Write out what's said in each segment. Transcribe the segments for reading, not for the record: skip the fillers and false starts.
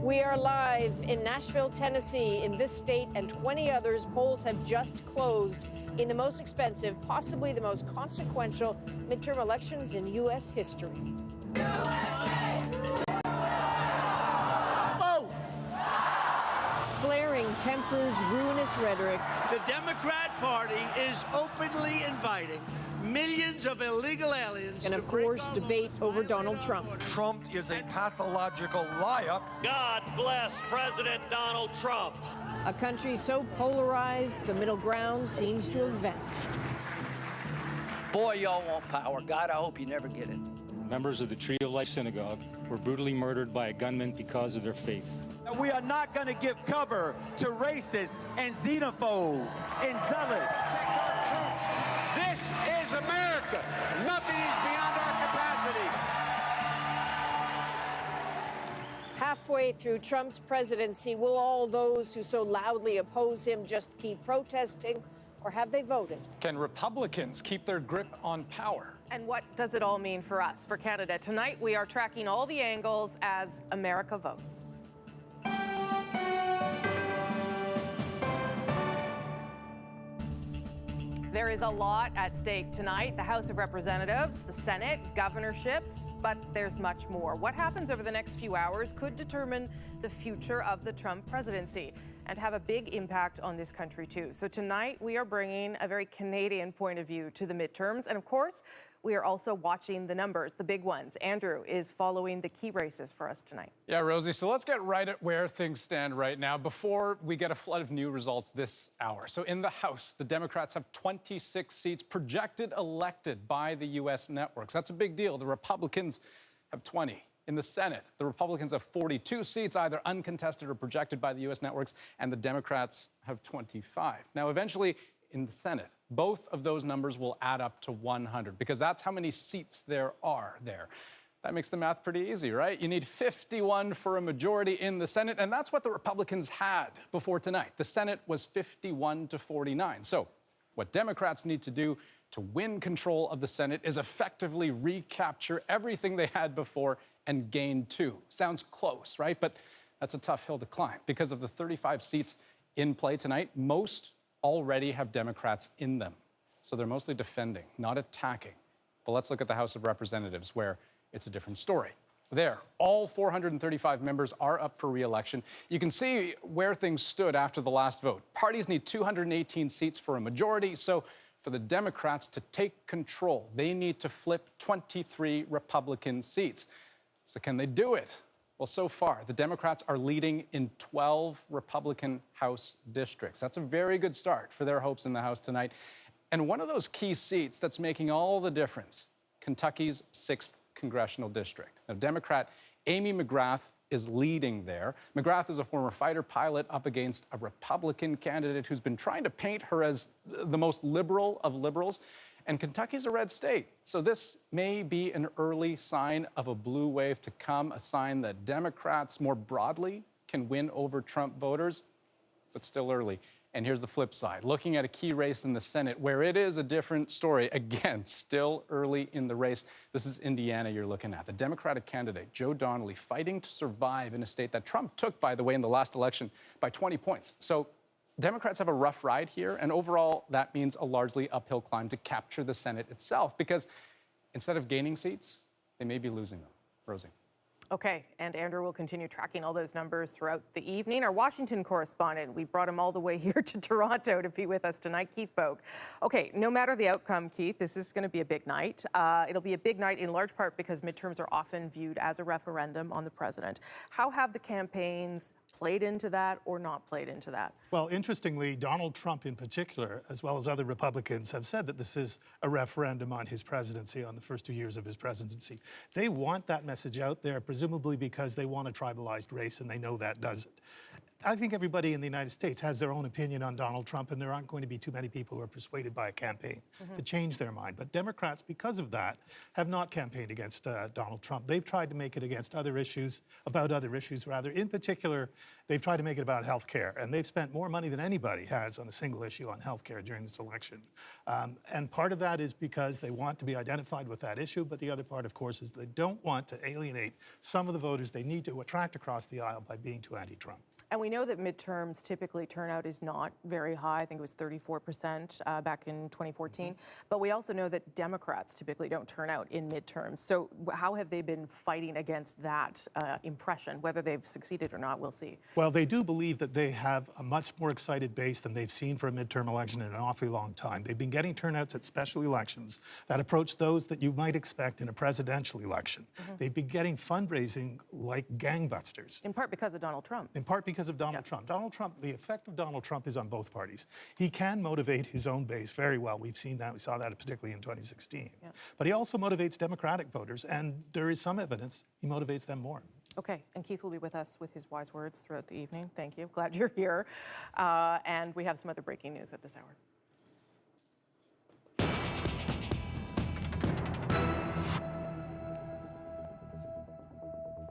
We are live in Nashville, Tennessee. In this state and 20 others, polls have just closed in the most expensive, possibly the most consequential midterm elections in U.S. history. Vote! Flaring tempers, ruinous rhetoric. The Democrat Party is openly inviting millions of illegal aliens And, of course, debate over Donald Trump. Trump is a pathological liar. God bless President Donald Trump. A country so polarized, the middle ground seems to have vanished. Boy, y'all want power. God, I hope you never get it. Members of the Tree of Life Synagogue were brutally murdered by a gunman because of their faith. We are not going to give cover to racists and xenophobes and zealots. This is America. Nothing is beyond our capacity. Halfway through Trump's presidency, will all those who so loudly oppose him just keep protesting, or have they voted? Can Republicans keep their grip on power? And what does it all mean for us, for Canada? Tonight, we are tracking all the angles as America votes. There is a lot at stake tonight. The House of Representatives, the Senate, governorships, but there's much more. What happens over the next few hours could determine the future of the Trump presidency and have a big impact on this country, too. So tonight, we are bringing a very Canadian point of view to the midterms. And of course, we are also watching the numbers, the big ones. Andrew is following the key races for us tonight. Yeah, Rosie, so let's get right at where things stand right now before we get a flood of new results this hour. So in the House, the Democrats have 26 seats projected elected by the U.S. networks. That's a big deal. The Republicans have 20. In the Senate, the Republicans have 42 seats, either uncontested or projected by the U.S. networks, and the Democrats have 25. Now, eventually, in the Senate, both of those numbers will add up to 100, because that's how many seats there are there. That makes the math pretty easy, right? You need 51 for a majority in the Senate, and that's what the Republicans had before tonight. The Senate was 51 to 49. So what Democrats need to do to win control of the Senate is effectively recapture everything they had before and gain 2. Sounds close, right? But that's a tough hill to climb. Because of the 35 seats in play tonight, most already have Democrats in them. So they're mostly defending, not attacking. But let's look at the House of Representatives, where it's a different story. There, all 435 members are up for re-election. You can see where things stood after the last vote. Parties need 218 seats for a majority, so for the Democrats to take control, they need to flip 23 Republican seats. So can they do it? Well, so far, the Democrats are leading in 12 Republican House districts. That's a very good start for their hopes in the House tonight. And one of those key seats that's making all the difference, Kentucky's 6th congressional district. Now, Democrat Amy McGrath is leading there. McGrath is a former fighter pilot up against a Republican candidate who's been trying to paint her as the most liberal of liberals. And Kentucky's a red state, so this may be an early sign of a blue wave to come, a sign that Democrats more broadly can win over Trump voters, but still early. And here's the flip side. Looking at a key race in the Senate where it is a different story. Again, still early in the race. This is Indiana you're looking at. The Democratic candidate, Joe Donnelly, fighting to survive in a state that Trump took, by the way, in the last election by 20 points. So Democrats have a rough ride here, and overall, that means a largely uphill climb to capture the Senate itself, because instead of gaining seats, they may be losing them. Rosie. Okay, and Andrew will continue tracking all those numbers throughout the evening. Our Washington correspondent, we brought him all the way here to Toronto to be with us tonight, Keith Boak. Okay, no matter the outcome, Keith, this is going to be a big night. It'll be a big night in large part because midterms are often viewed as a referendum on the president. How have the campaigns played into that or not played into that? Well, interestingly, Donald Trump in particular, as well as other Republicans, have said that this is a referendum on his presidency, on the first 2 years of his presidency. They want that message out there, presumably because they want a tribalized race, and they know that does it. I think everybody in the United States has their own opinion on Donald Trump, and there aren't going to be too many people who are persuaded by a campaign to change their mind. But Democrats, because of that, have not campaigned against Donald Trump. They've tried to make it against other issues, about other issues rather. In particular, they've tried to make it about health care, and they've spent more money than anybody has on a single issue on health care during this election. And part of that is because they want to be identified with that issue, but the other part, of course, is they don't want to alienate some of the voters they need to attract across the aisle by being too anti-Trump. And we know that midterms typically turnout is not very high. I think it was 34% back in 2014. But we also know that Democrats typically don't turn out in midterms. So how have they been fighting against that impression? Whether they've succeeded or not, we'll see. Well, they do believe that they have a much more excited base than they've seen for a midterm election in an awfully long time. They've been getting turnouts at special elections that approach those that you might expect in a presidential election. They've been getting fundraising like gangbusters. In part because of Donald Trump. In part because of Donald Trump. Donald Trump, the effect of Donald Trump is on both parties. He can motivate his own base very well. We've seen that. We saw that particularly in 2016. But he also motivates Democratic voters, and there is some evidence he motivates them more. Okay, and Keith will be with us with his wise words throughout the evening. Thank you. Glad you're here. And we have some other breaking news at this hour.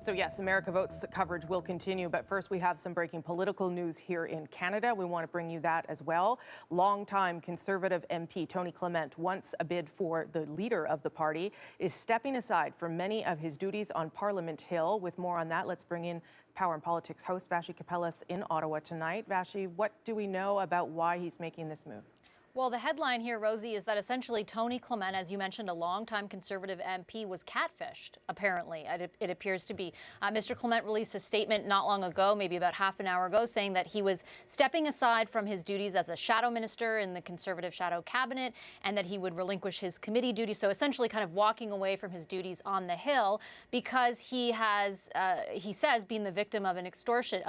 So yes, America Votes coverage will continue, but first we have some breaking political news here in Canada. We want to bring you that as well. Longtime Conservative MP Tony Clement, once a bid for the leader of the party, is stepping aside from many of his duties on Parliament Hill. With more on that, let's bring in Power and Politics host Vassy Kapelas in Ottawa tonight. Vassy, what do we know about why he's making this move? Well, the headline here, Rosie, is that essentially Tony Clement, as you mentioned, a longtime Conservative MP, was catfished, apparently. It appears to be. Mr. Clement released a statement not long ago, maybe about half an hour ago, saying that he was stepping aside from his duties as a shadow minister in the Conservative shadow cabinet and that he would relinquish his committee duties. So essentially kind of walking away from his duties on the Hill because he has, he says, been the victim of extortion.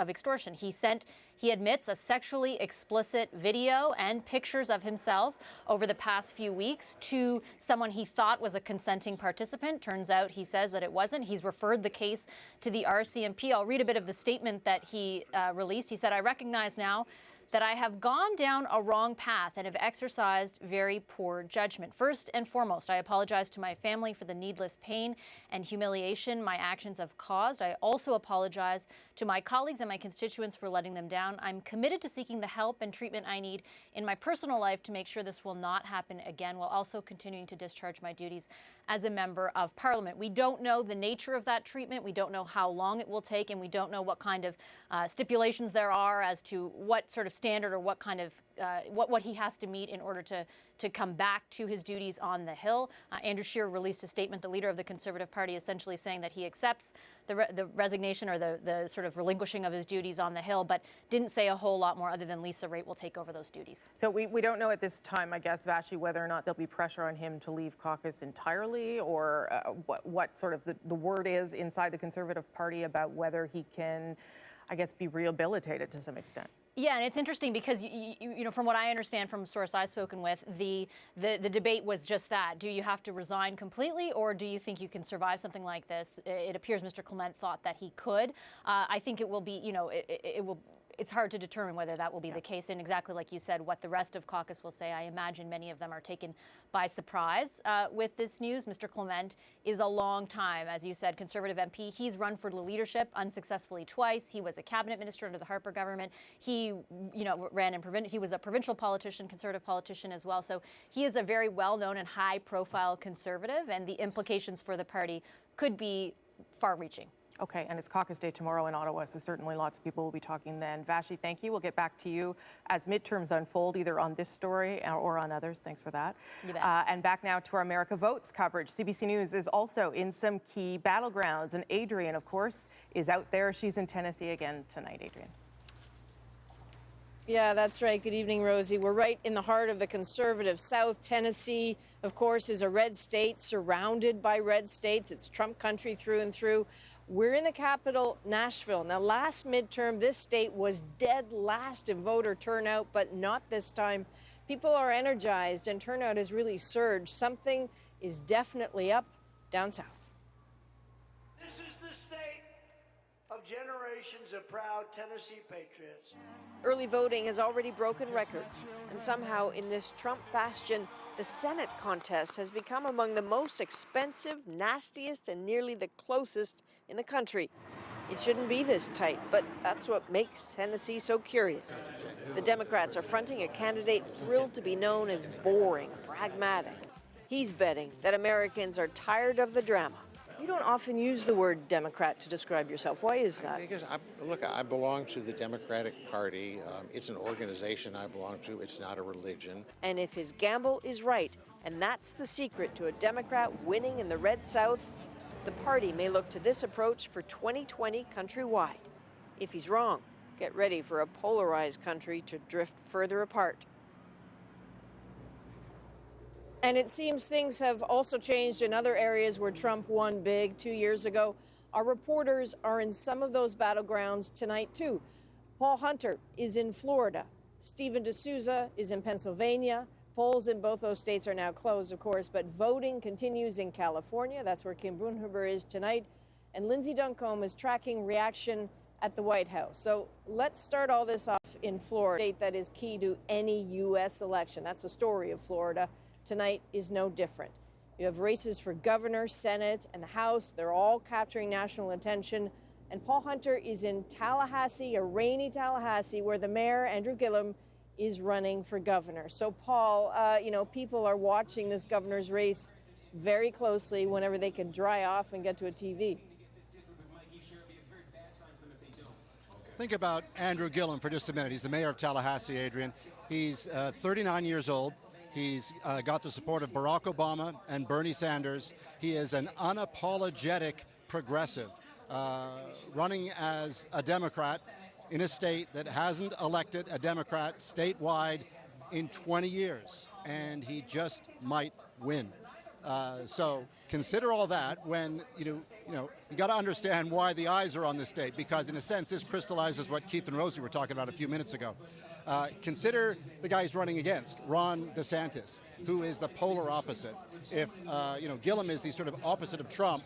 He admits a sexually explicit video and pictures of himself over the past few weeks to someone he thought was a consenting participant. Turns out, he says, that it wasn't. He's referred the case to the RCMP. I'll read a bit of the statement that he released. He said, "I recognize now that I have gone down a wrong path and have exercised very poor judgment. First and foremost, I apologize to my family for the needless pain and humiliation my actions have caused. I also apologize to my colleagues and my constituents for letting them down. I'm committed to seeking the help and treatment I need in my personal life to make sure this will not happen again, while also continuing to discharge my duties as a member of Parliament." We don't know the nature of that treatment. We don't know how long it will take, and we don't know what kind of stipulations there are as to what sort of standard or what kind of what he has to meet in order to come back to his duties on the Hill. Andrew Scheer released a statement, the leader of the Conservative Party, essentially saying that he accepts the resignation or the sort of relinquishing of his duties on the Hill, but didn't say a whole lot more other than Lisa Raitt will take over those duties. So we don't know at this time, I guess, Vassy, whether or not there'll be pressure on him to leave caucus entirely, or what sort of the word is inside the Conservative Party about whether he can, I guess, be rehabilitated to some extent. Yeah, and it's interesting because, you know, from what I understand from a source I've spoken with, the debate was just that. Do you have to resign completely, or do you think you can survive something like this? It appears Mr. Clement thought that he could. I think it will be, you know, it's hard to determine whether that will be the case, and exactly like you said, what the rest of caucus will say. I imagine many of them are taken by surprise with this news. Mr. Clement is a long time, as you said, Conservative MP. He's run for the leadership unsuccessfully twice. He was a cabinet minister under the Harper government. He, you know, he was a provincial politician, Conservative politician as well. So he is a very well-known and high-profile Conservative, and the implications for the party could be far-reaching. Okay, and it's caucus day tomorrow in Ottawa, so certainly lots of people will be talking then. Vassy, thank you. We'll get back to you as midterms unfold, either on this story or on others. Thanks for that. You bet. And back now to our America Votes coverage. CBC News is also in some key battlegrounds, and Adrienne, of course, is out there. She's in Tennessee again tonight. Adrienne. Yeah, that's right. Good evening, Rosie. We're right in the heart of the conservative South. Tennessee, of course, is a red state surrounded by red states. It's Trump country through and through. We're in the capital, Nashville. Now, last midterm, this state was dead last in voter turnout, but not this time. People are energized and turnout has really surged. Something is definitely up down south. This is the state of generations of proud Tennessee patriots. Early voting has already broken records, and somehow in this Trump bastion, the Senate contest has become among the most expensive, nastiest, and nearly the closest in the country. It shouldn't be this tight, but that's what makes Tennessee so curious. The Democrats are fronting a candidate thrilled to be known as boring, pragmatic. He's betting that Americans are tired of the drama. You don't often use the word Democrat to describe yourself. Why is that? Because, I belong to the Democratic Party. It's an organization I belong to. It's not a religion. And if his gamble is right, and that's the secret to a Democrat winning in the red South, the party may look to this approach for 2020 countrywide. If he's wrong, get ready for a polarized country to drift further apart. And it seems things have also changed in other areas where Trump won big 2 years ago. Our reporters are in some of those battlegrounds tonight, too. Paul Hunter is in Florida. Stephen D'Souza is in Pennsylvania. Polls in both those states are now closed, of course, but voting continues in California. That's where Kim Brunhuber is tonight. And Lindsay Duncombe is tracking reaction at the White House. So let's start all this off in Florida, a state that is key to any U.S. election. That's the story of Florida. Tonight is no different. You have races for governor, Senate, and the House. They're all capturing national attention. And Paul Hunter is in Tallahassee, a rainy Tallahassee, where the mayor, Andrew Gillum, is running for governor. So, Paul, people are watching this governor's race very closely whenever they can dry off and get to a TV. Think about Andrew Gillum for just a minute. He's the mayor of Tallahassee, Adrian. He's 39 years old. He's got the support of Barack Obama and Bernie Sanders. He is an unapologetic progressive, running as a Democrat in a state that hasn't elected a Democrat statewide in 20 years, and he just might win. So consider all that when, you got to understand why the eyes are on this state, because in a sense, this crystallizes what Keith and Rosie were talking about a few minutes ago. Consider the guy he's running against, Ron DeSantis, who is the polar opposite. If, Gillum is the sort of opposite of Trump,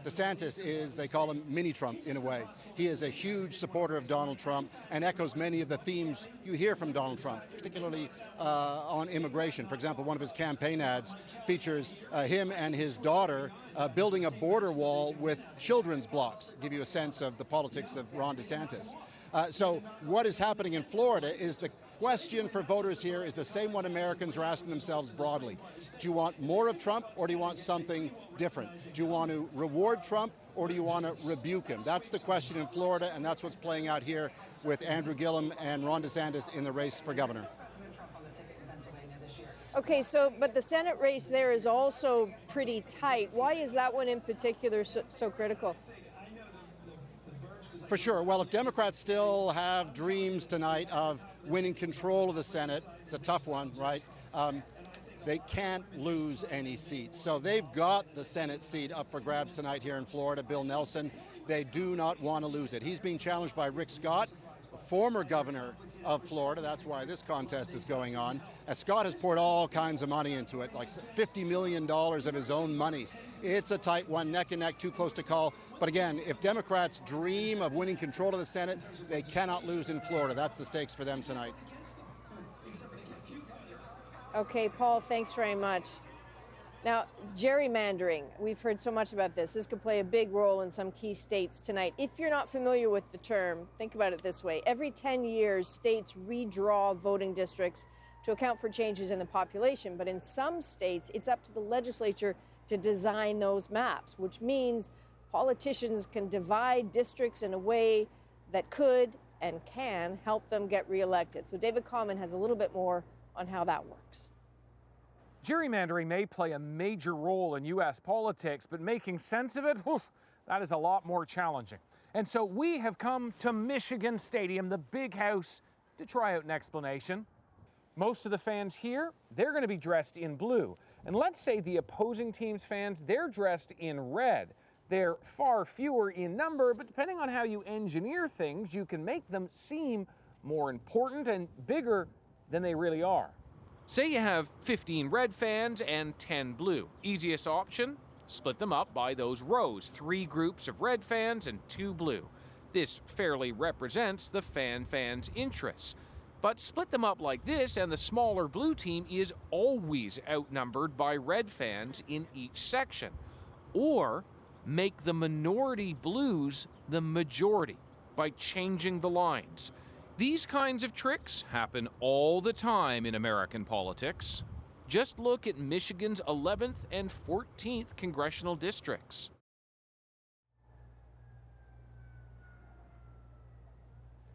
DeSantis is, they call him mini-Trump in a way. He is a huge supporter of Donald Trump and echoes many of the themes you hear from Donald Trump, particularly on immigration. For example, one of his campaign ads features him and his daughter building a border wall with children's blocks, give you a sense of the politics of Ron DeSantis. So what is happening in Florida is the question for voters here is the same one Americans are asking themselves broadly. Do you want more of Trump, or do you want something different? Do you want to reward Trump, or do you want to rebuke him? That's the question in Florida, and that's what's playing out here with Andrew Gillum and Ron DeSantis in the race for governor. Okay, but the Senate race there is also pretty tight. Why is that one in particular so critical? For sure. Well, if Democrats still have dreams tonight of winning control of the Senate, it's a tough one, right? They can't lose any seats. So they've got the Senate seat up for grabs tonight here in Florida, Bill Nelson. They do not want to lose it. He's being challenged by Rick Scott, a former governor of Florida. That's why this contest is going on. Scott has poured all kinds of money into it, like $50 million of his own money. It's a tight one, neck and neck, too close to call. But again, if Democrats dream of winning control of the Senate, they cannot lose in Florida. That's the stakes for them tonight. Okay, Paul, thanks very much. Now, gerrymandering, we've heard so much about this. This could play a big role in some key states tonight. If you're not familiar with the term, think about it this way. Every 10 years, states redraw voting districts to account for changes in the population. But in some states, it's up to the legislature to design those maps, which means politicians can divide districts in a way that could and can help them get reelected. So David Common has a little bit more on how that works. Gerrymandering may play a major role in U.S. politics, but making sense of it, that is a lot more challenging. And so we have come to Michigan Stadium, the big house, to try out an explanation. Most of the fans here, they're going to be dressed in blue. And let's say the opposing team's fans, they're dressed in red. They're far fewer in number, but depending on how you engineer things, you can make them seem more important and bigger than they really are. Say you have 15 red fans and 10 blue. Easiest option, split them up by those rows. 3 groups of red fans and 2 blue. This fairly represents the fans' interests. But split them up like this, and the smaller blue team is always outnumbered by red fans in each section. Or make the minority blues the majority by changing the lines. These kinds of tricks happen all the time in American politics. Just look at Michigan's 11th and 14th congressional districts.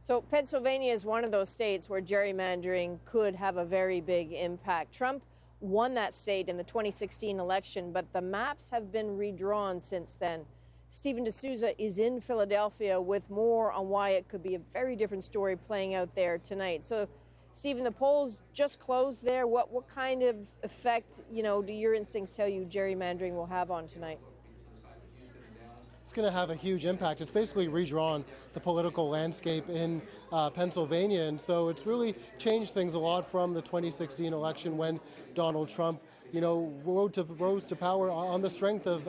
So Pennsylvania is one of those states where gerrymandering could have a very big impact. Trump won that state in the 2016 election, but the maps have been redrawn since then. Stephen D'Souza is in Philadelphia with more on why it could be a very different story playing out there tonight. So, Stephen, the polls just closed there. What kind of effect, do your instincts tell you gerrymandering will have on tonight? It's going to have a huge impact. It's basically redrawn the political landscape in Pennsylvania, and so it's really changed things a lot from the 2016 election when Donald Trump rose to power on the strength of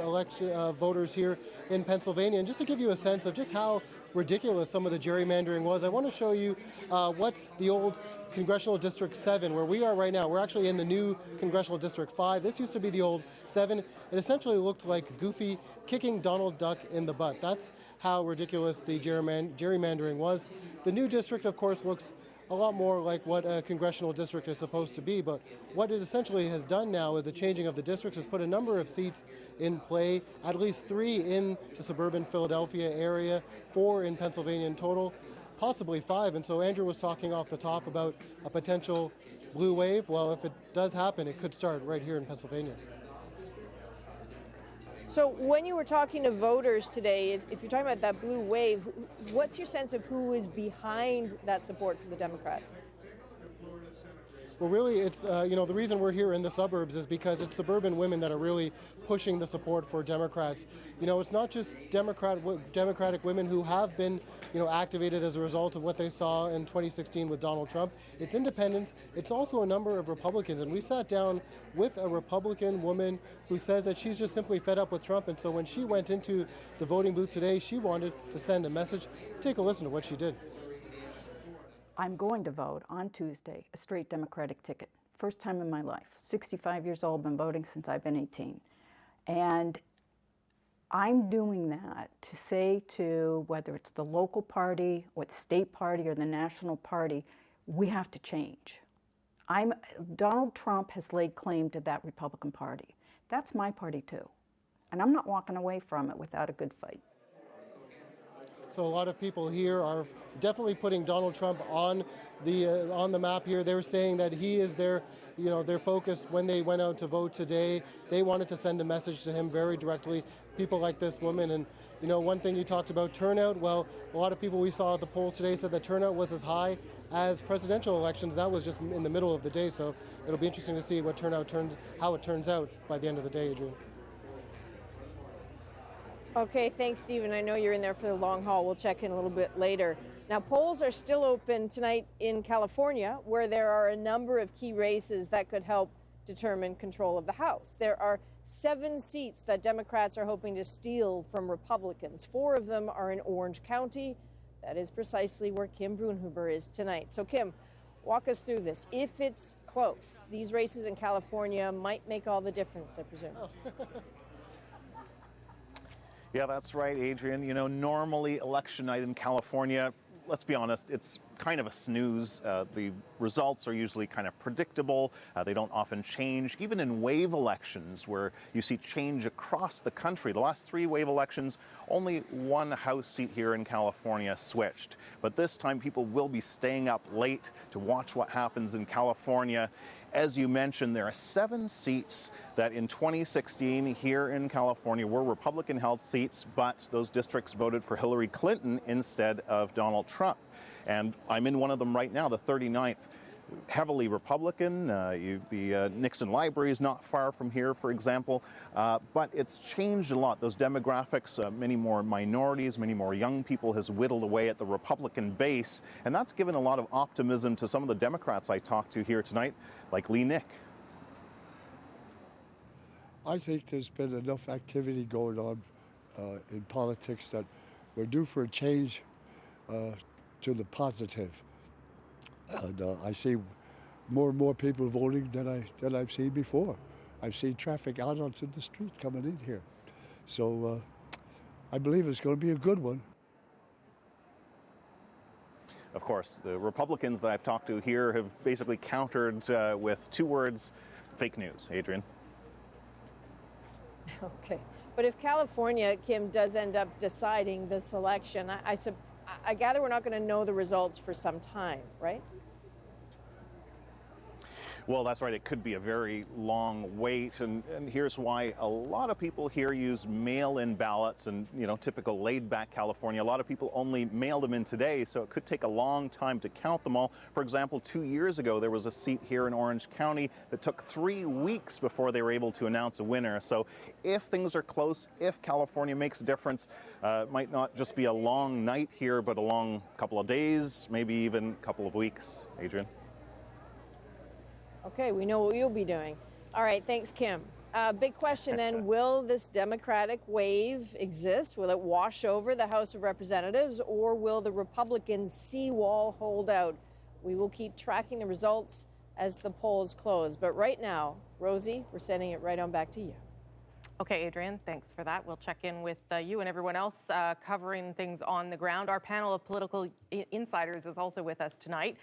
voters here in Pennsylvania. And just to give you a sense of just how ridiculous some of the gerrymandering was, I want to show you what the old Congressional District 7, where we are right now. We're actually in the new Congressional District 5. This used to be the old 7. It essentially looked like Goofy kicking Donald Duck in the butt. That's how ridiculous the gerrymandering was. The new district, of course, looks a lot more like what a congressional district is supposed to be, but what it essentially has done now with the changing of the districts is put a number of seats in play, at least 3 in the suburban Philadelphia area, 4 in Pennsylvania in total, possibly 5. And so Andrew was talking off the top about a potential blue wave. Well, if it does happen, it could start right here in Pennsylvania. So when you were talking to voters today, if you're talking about that blue wave, what's your sense of who is behind that support for the Democrats? Well, really, it's, the reason we're here in the suburbs is because it's suburban women that are really pushing the support for Democrats. It's not just Democratic women who have been, activated as a result of what they saw in 2016 with Donald Trump. It's independents. It's also a number of Republicans. And we sat down with a Republican woman who says that she's just simply fed up with Trump. And so when she went into the voting booth today, she wanted to send a message. Take a listen to what she did. I'm going to vote on Tuesday, a straight Democratic ticket. First time in my life. 65 years old, been voting since I've been 18. And I'm doing that to say to whether it's the local party or the state party or the national party, we have to change. Donald Trump has laid claim to that Republican Party. That's my party too. And I'm not walking away from it without a good fight. So a lot of people here are definitely putting Donald Trump on the map here. They're saying that he is their focus when they went out to vote today. They wanted to send a message to him very directly. People like this woman. And one thing you talked about turnout. Well, a lot of people we saw at the polls today said that turnout was as high as presidential elections. That was just in the middle of the day. So it'll be interesting to see how it turns out by the end of the day, Adrian. Okay, thanks, Stephen. I know you're in there for the long haul. We'll check in a little bit later. Now, polls are still open tonight in California, where there are a number of key races that could help determine control of the House. There are 7 seats that Democrats are hoping to steal from Republicans. 4 of them are in Orange County. That is precisely where Kim Brunhuber is tonight. So, Kim, walk us through this. If it's close, these races in California might make all the difference, I presume. Yeah, that's right, Adrian. Normally election night in California, let's be honest, it's kind of a snooze. The results are usually kind of predictable. They don't often change. Even in wave elections where you see change across the country, the last 3 wave elections, only 1 House seat here in California switched. But this time people will be staying up late to watch what happens in California. As you mentioned, there are 7 seats that in 2016 here in California were Republican-held seats, but those districts voted for Hillary Clinton instead of Donald Trump. And I'm in one of them right now, the 39th. Heavily Republican. The Nixon Library is not far from here, for example. But it's changed a lot. Those demographics, many more minorities, many more young people has whittled away at the Republican base. And that's given a lot of optimism to some of the Democrats I talked to here tonight, like Lee Nick. I think there's been enough activity going on in politics that we're due for a change to the positive. And I see more and more people voting than I've seen before. I've seen traffic out onto the street coming in here. So I believe it's going to be a good one. Of course, the Republicans that I've talked to here have basically countered with 2 words: fake news. Adrian. Okay. But if California, Kim, does end up deciding this election, I gather we're not going to know the results for some time, right? Well, that's right. It could be a very long wait, and here's why. A lot of people here use mail-in ballots, and typical laid-back California, a lot of people only mailed them in today, so it could take a long time to count them all. For example, 2 years ago, there was a seat here in Orange County that took 3 weeks before they were able to announce a winner. So if things are close, if California makes a difference, it might not just be a long night here, but a long couple of days, maybe even a couple of weeks. Adrian. Okay, we know what you'll be doing. All right, thanks, Kim. Big question then, will this Democratic wave exist? Will it wash over the House of Representatives, or will the Republican seawall hold out? We will keep tracking the results as the polls close. But right now, Rosie, we're sending it right on back to you. Okay, Adrian, thanks for that. We'll check in with you and everyone else covering things on the ground. Our panel of political insiders is also with us tonight.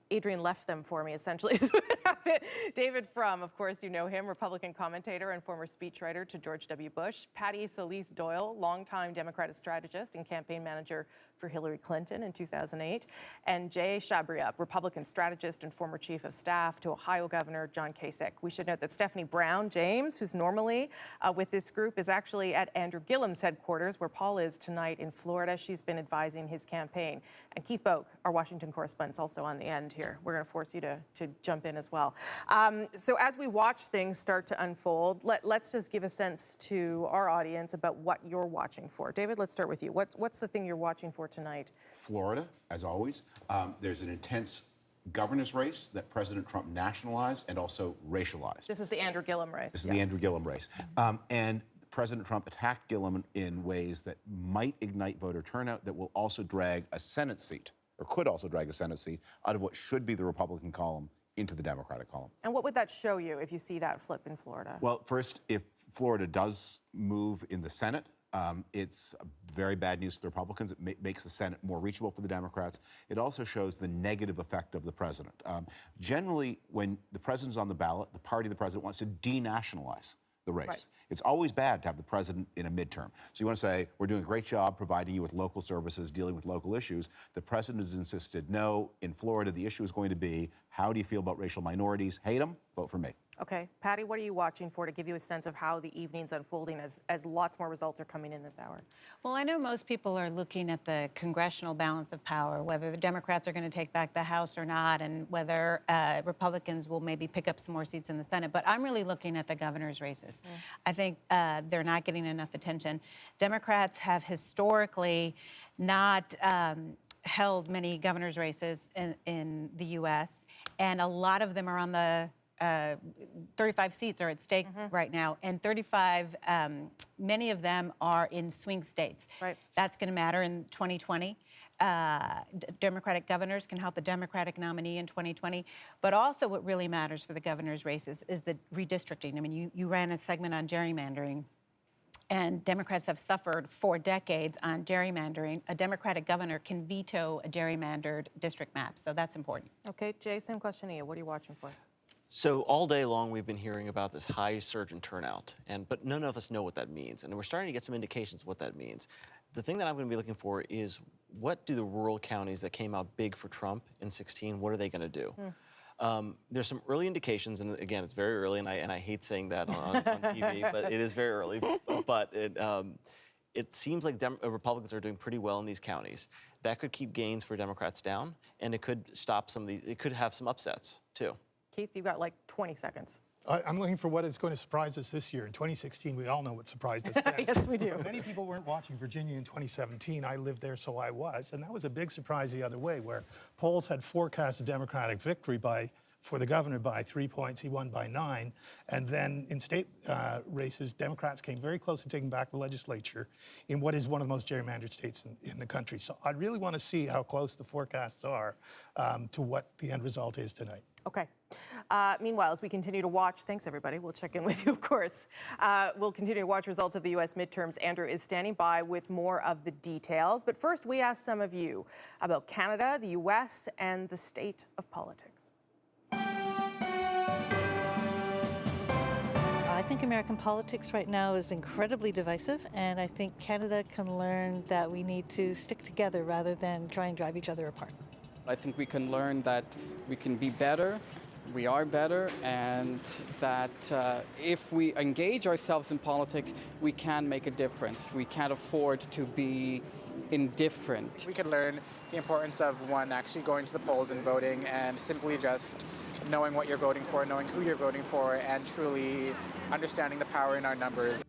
Adrian left them for me, essentially. David Frum, of course, you know him, Republican commentator and former speechwriter to George W. Bush. Patty Solis Doyle, longtime Democratic strategist and campaign manager for Hillary Clinton in 2008. And Jay Chabriab, Republican strategist and former chief of staff to Ohio Governor John Kasich. We should note that Stephanie Brown James, who's normally with this group, is actually at Andrew Gillum's headquarters, where Paul is tonight in Florida. She's been advising his campaign. And Keith Boak, our Washington correspondent, is also on the end here. We're going to force you to jump in as well. So as we watch things start to unfold, let's just give a sense to our audience about what you're watching for. David, let's start with you. What's the thing you're watching for tonight? Florida, as always. There's an intense governor's race that President Trump nationalized and also racialized. This is the Andrew Gillum race. This is the Andrew Gillum race. And President Trump attacked Gillum in ways that might ignite voter turnout, that will also drag a Senate seat, or could also drag a Senate seat, out of what should be the Republican column into the Democratic column. And what would that show you if you see that flip in Florida? Well, first, if Florida does move in the Senate, it's very bad news to the Republicans. It makes the Senate more reachable for the Democrats. It also shows the negative effect of the president. Generally, when the president's on the ballot, the party of the president wants to denationalize the race. Right. It's always bad to have the president in a midterm. So you want to say, we're doing a great job providing you with local services, dealing with local issues. The president has insisted, no, in Florida, the issue is going to be, how do you feel about racial minorities? Hate them? Vote for me. Okay. Patty, what are you watching for to give you a sense of how the evening's unfolding as lots more results are coming in this hour? Well, I know most people are looking at the congressional balance of power, whether the Democrats are going to take back the House or not, and whether Republicans will maybe pick up some more seats in the Senate. But I'm really looking at the governor's races. I think they're not getting enough attention. Democrats have historically not held many governor's races in the U.S., and a lot of them are on the 35 seats are at stake right now, and 35, many of them are in swing states. Right. That's going to matter in 2020. Democratic governors can help a Democratic nominee in 2020. But also what really matters for the governor's races is the redistricting. I mean, you ran a segment on gerrymandering. And Democrats have suffered for decades on gerrymandering. A Democratic governor can veto a gerrymandered district map, so that's important. Okay, Jay, same question to you. What are you watching for? So all day long, we've been hearing about this high surge in turnout, but none of us know what that means. And we're starting to get some indications of what that means. The thing that I'm going to be looking for is, what do the rural counties that came out big for Trump in 2016, what are they going to do? There's some early indications, and again, it's very early, and I hate saying that on TV, but it is very early. But it seems like Republicans are doing pretty well in these counties. That could keep gains for Democrats down, and it could stop some of these. It could have some upsets too. Keith, you've got like 20 seconds. I'm looking for what is going to surprise us this year. In 2016, we all know what surprised us then. Yes, we do. Many people weren't watching Virginia in 2017. I lived there, so I was. And that was a big surprise the other way, where polls had forecast a Democratic victory by for the governor by 3 points. He won by 9. And then in state races, Democrats came very close to taking back the legislature in what is one of the most gerrymandered states in the country. So I really want to see how close the forecasts are to what the end result is tonight. Okay. Meanwhile, as we continue to watch, thanks everybody, we'll check in with you, of course. We'll continue to watch results of the U.S. midterms. Andrew is standing by with more of the details. But first, we asked some of you about Canada, the U.S., and the state of politics. I think American politics right now is incredibly divisive, and I think Canada can learn that we need to stick together rather than try and drive each other apart. I think we can learn that we can be better, we are better, and that if we engage ourselves in politics, we can make a difference. We can't afford to be indifferent. We can learn the importance of one actually going to the polls and voting, and simply just knowing what you're voting for, knowing who you're voting for, and truly understanding the power in our numbers.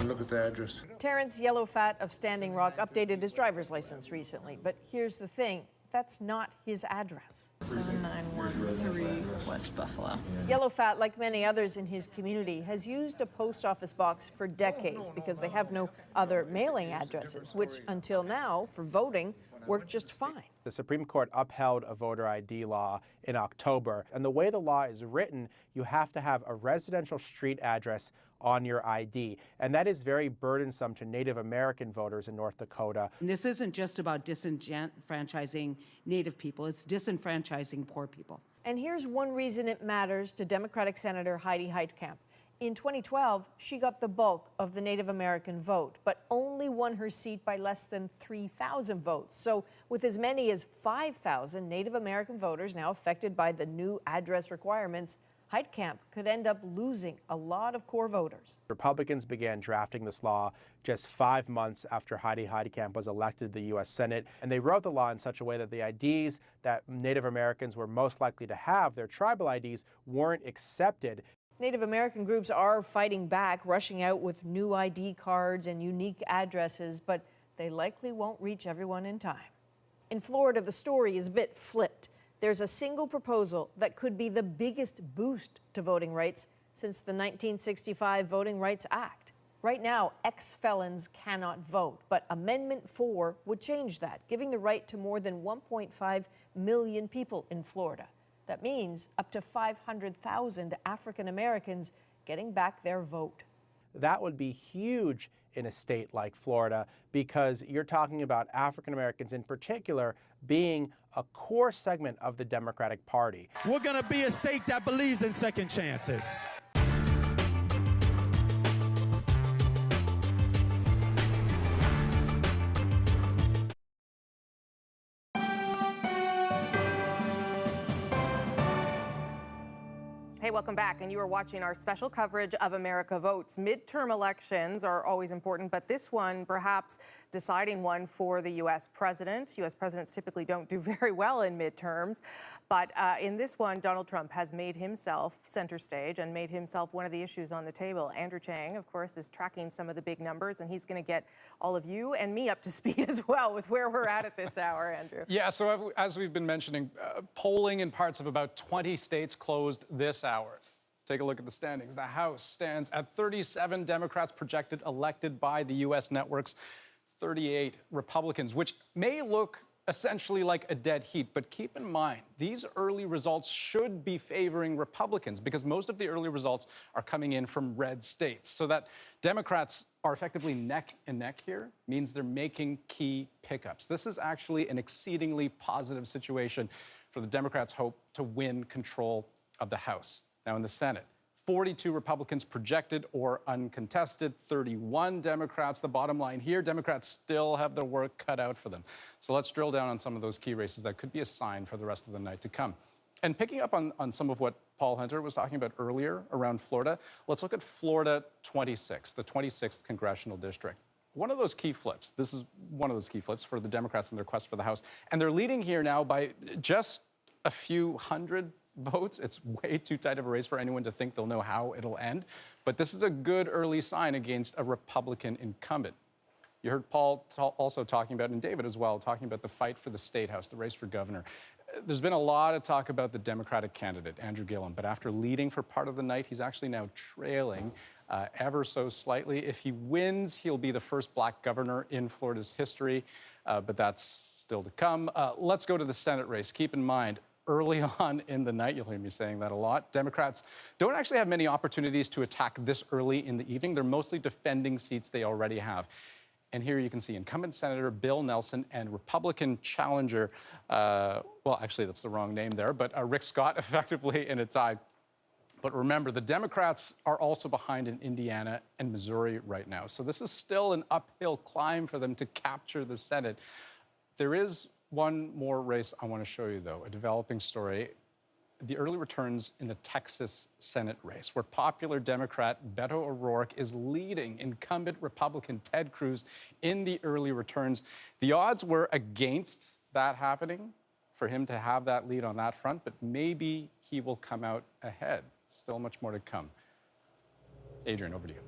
Look at the address. Terrence Yellowfat of Standing Rock updated his driver's license recently. But here's the thing, that's not his address. 7913 West Buffalo. Yellowfat, like many others in his community, has used a post office box for decades because they have no other mailing addresses, which until now, for voting, worked just fine. The Supreme Court upheld a voter ID law in October, and the way the law is written, you have to have a residential street address on your ID, and that is very burdensome to Native American voters in North Dakota. And this isn't just about disenfranchising Native people, it's disenfranchising poor people. And here's one reason it matters to Democratic Senator Heidi Heitkamp. In 2012, she got the bulk of the Native American vote, but only won her seat by less than 3,000 votes. So with as many as 5,000 Native American voters now affected by the new address requirements, Heitkamp could end up losing a lot of core voters. Republicans began drafting this law just 5 months after Heidi Heitkamp was elected to the U.S. Senate, and they wrote the law in such a way that the IDs that Native Americans were most likely to have, their tribal IDs, weren't accepted. Native American groups are fighting back, rushing out with new ID cards and unique addresses, but they likely won't reach everyone in time. In Florida, the story is a bit flipped. There's a single proposal that could be the biggest boost to voting rights since the 1965 Voting Rights Act. Right now, ex-felons cannot vote, but Amendment 4 would change that, giving the right to more than 1.5 million people in Florida. That means up to 500,000 African Americans getting back their vote. That would be huge in a state like Florida because you're talking about African Americans in particular being a core segment of the Democratic Party. We're going to be a state that believes in second chances. Hey, welcome back. And you are watching our special coverage of America Votes. Midterm elections are always important, but this one, perhaps deciding one for the U.S. president. U.S. presidents typically don't do very well in midterms. But in this one, Donald Trump has made himself center stage and made himself one of the issues on the table. Andrew Chang, of course, is tracking some of the big numbers, and he's going to get all of you and me up to speed as well with where we're at this hour, Andrew. Yeah, so as we've been mentioning, polling in parts of about 20 states closed this hour. Take a look at the standings. The House stands at 37 Democrats projected elected by the U.S. networks, 38 Republicans, which may look essentially like a dead heat. But keep in mind, these early results should be favoring Republicans because most of the early results are coming in from red states. So that Democrats are effectively neck and neck here means they're making key pickups. This is actually an exceedingly positive situation for the Democrats' hope to win control of the House. Now in the Senate, 42 Republicans projected or uncontested, 31 Democrats. The bottom line here, Democrats still have their work cut out for them. So let's drill down on some of those key races that could be a sign for the rest of the night to come. And picking up on some of what Paul Hunter was talking about earlier around Florida, let's look at Florida 26, the 26th Congressional District. One of those key flips, this is one of those key flips for the Democrats in their quest for the House. And they're leading here now by just a few hundred votes. It's way too tight of a race for anyone to think they'll know how it'll end. But this is a good early sign against a Republican incumbent. You heard Paul also talking about, and David as well, talking about the fight for the State House, the race for governor. There's been a lot of talk about the Democratic candidate, Andrew Gillum, but after leading for part of the night, he's actually now trailing ever so slightly. If he wins, he'll be the first black governor in Florida's history, but that's still to come. Let's go to the Senate race. Keep in mind, early on in the night, you'll hear me saying that a lot, Democrats don't actually have many opportunities to attack this early in the evening. They're mostly defending seats they already have. And here you can see incumbent Senator Bill Nelson and Republican challenger, well, actually, that's the wrong name there, but Rick Scott effectively in a tie. But remember, the Democrats are also behind in Indiana and Missouri right now. So this is still an uphill climb for them to capture the Senate. There is one more race I want to show you, though, a developing story. The early returns in the Texas Senate race, where popular Democrat Beto O'Rourke is leading incumbent Republican Ted Cruz in the early returns. The odds were against that happening, for him to have that lead on that front, but maybe he will come out ahead. Still much more to come. Adrienne, over to you.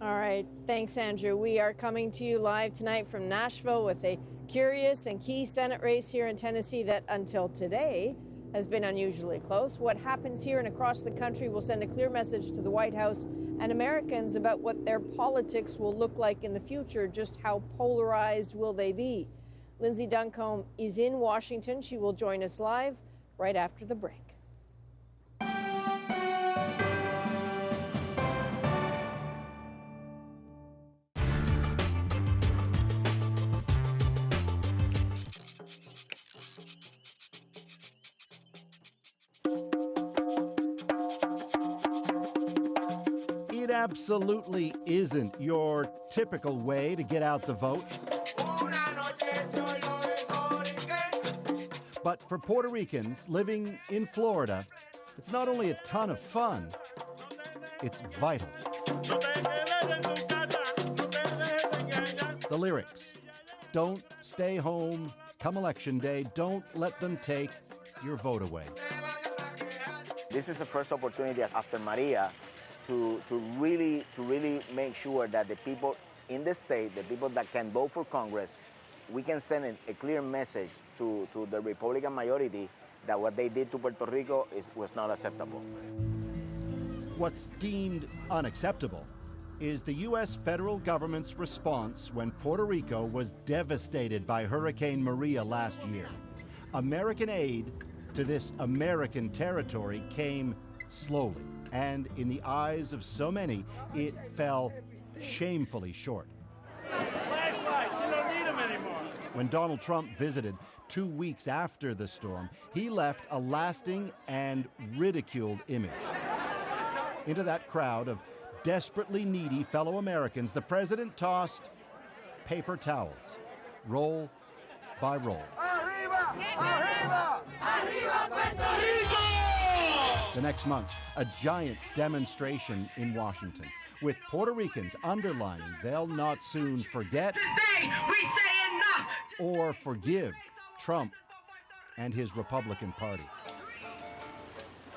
All right. Thanks, Andrew. We are coming to you live tonight from Nashville with a curious and key Senate race here in Tennessee that until today has been unusually close. What happens here and across the country will send a clear message to the White House and Americans about what their politics will look like in the future. Just how polarized will they be? Lindsay Duncombe is in Washington. She will join us live right after the break. It absolutely isn't your typical way to get out the vote. But for Puerto Ricans living in Florida, it's not only a ton of fun, it's vital. The lyrics: don't stay home come election day, don't let them take your vote away. This is the first opportunity after Maria to really make sure that the people in the state, the people that can vote for Congress, we can send a clear message to the Republican majority that what they did to Puerto Rico was not acceptable. What's deemed unacceptable is the U.S. federal government's response when Puerto Rico was devastated by Hurricane Maria last year. American aid to this American territory came slowly, and in the eyes of so many, it fell shamefully short. Flashlights, you don't need them anymore. When Donald Trump visited 2 weeks after the storm, he left a lasting and ridiculed image. Into that crowd of desperately needy fellow Americans, the president tossed paper towels, roll by roll. Arriba! Arriba! Arriba Puerto Rico! The next month, a giant demonstration in Washington, with Puerto Ricans underlining they'll not soon forget Today we say enough! Or forgive Trump and his Republican Party.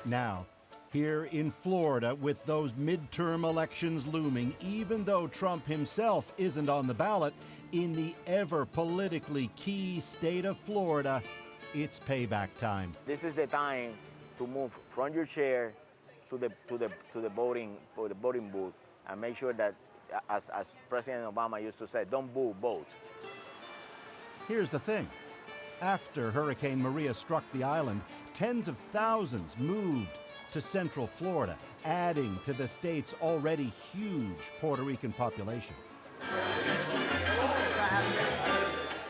Now, here in Florida, with those midterm elections looming, even though Trump himself isn't on the ballot, in the ever politically key state of Florida, it's payback time. This is the time to move from your chair to the voting booth and make sure that, as President Obama used to say, don't boo, vote. Here's the thing. After Hurricane Maria struck the island, tens of thousands moved to Central Florida, adding to the state's already huge Puerto Rican population.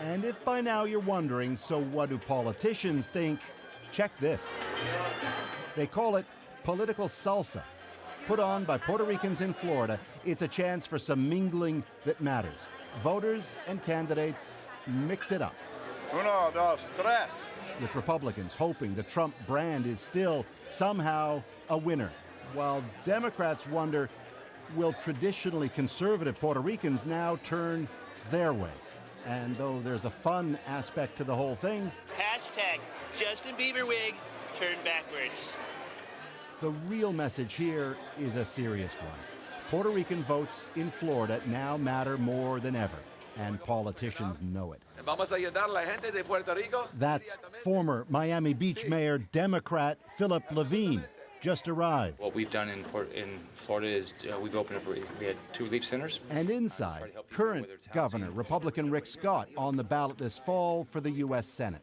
And if by now you're wondering, so what do politicians think? Check this. They call it political salsa. Put on by Puerto Ricans in Florida, it's a chance for some mingling that matters. Voters and candidates mix it up. Uno, dos, tres. With Republicans hoping the Trump brand is still somehow a winner, while Democrats wonder, will traditionally conservative Puerto Ricans now turn their way? And though there's a fun aspect to the whole thing, Hashtag Justin Bieber wig turned backwards. The real message here is a serious one. Puerto Rican votes in Florida now matter more than ever, and politicians know it. Vamos a ayudar a la gente de Puerto Rico. That's former Miami Beach Mayor Democrat Philip Levine, just arrived. What we've done in Florida is we've opened up, we had 2 relief centers. And inside, current Governor Republican Rick Scott on the ballot this fall for the U.S. Senate.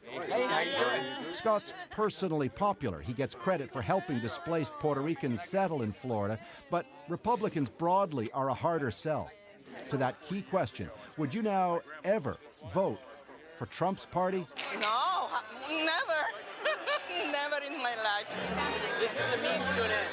Scott's personally popular. He gets credit for helping displaced Puerto Ricans settle in Florida, but Republicans broadly are a harder sell. To that key question, would you now ever vote for Trump's party? No, never. Never in my life. This is a means to an end.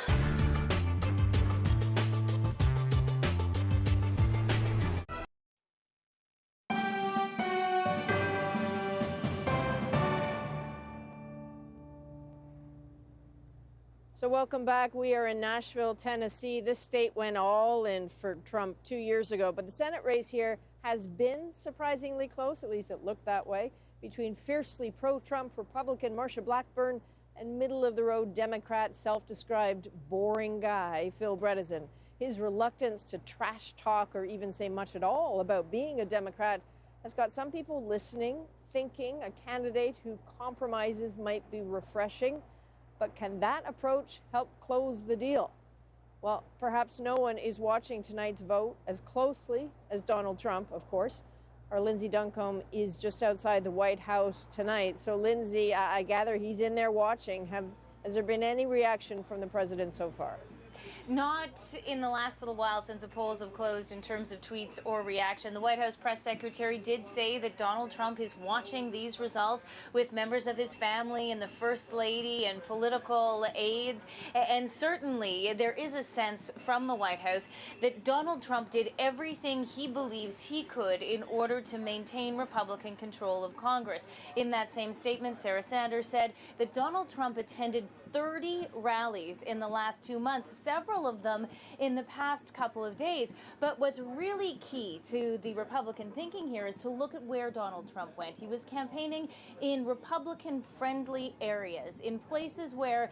So welcome back. We are in Nashville, Tennessee. This state went all in for Trump 2 years ago, but the Senate race here has been surprisingly close, at least it looked that way, between fiercely pro-Trump Republican Marsha Blackburn and middle-of-the-road Democrat, self-described boring guy, Phil Bredesen. His reluctance to trash talk or even say much at all about being a Democrat has got some people listening, thinking a candidate who compromises might be refreshing. But can that approach help close the deal? Well, perhaps no one is watching tonight's vote as closely as Donald Trump, of course. Our Lindsay Duncombe is just outside the White House tonight. So, Lindsay, I gather he's in there watching. Has there been any reaction from the president so far? Not in the last little while since the polls have closed in terms of tweets or reaction. The White House press secretary did say that Donald Trump is watching these results with members of his family and the First Lady and political aides. And certainly there is a sense from the White House that Donald Trump did everything he believes he could in order to maintain Republican control of Congress. In that same statement, Sarah Sanders said that Donald Trump attended 30 rallies in the last 2 months, several of them in the past couple of days. But what's really key to the Republican thinking here is to look at where Donald Trump went. He was campaigning in Republican-friendly areas, in places where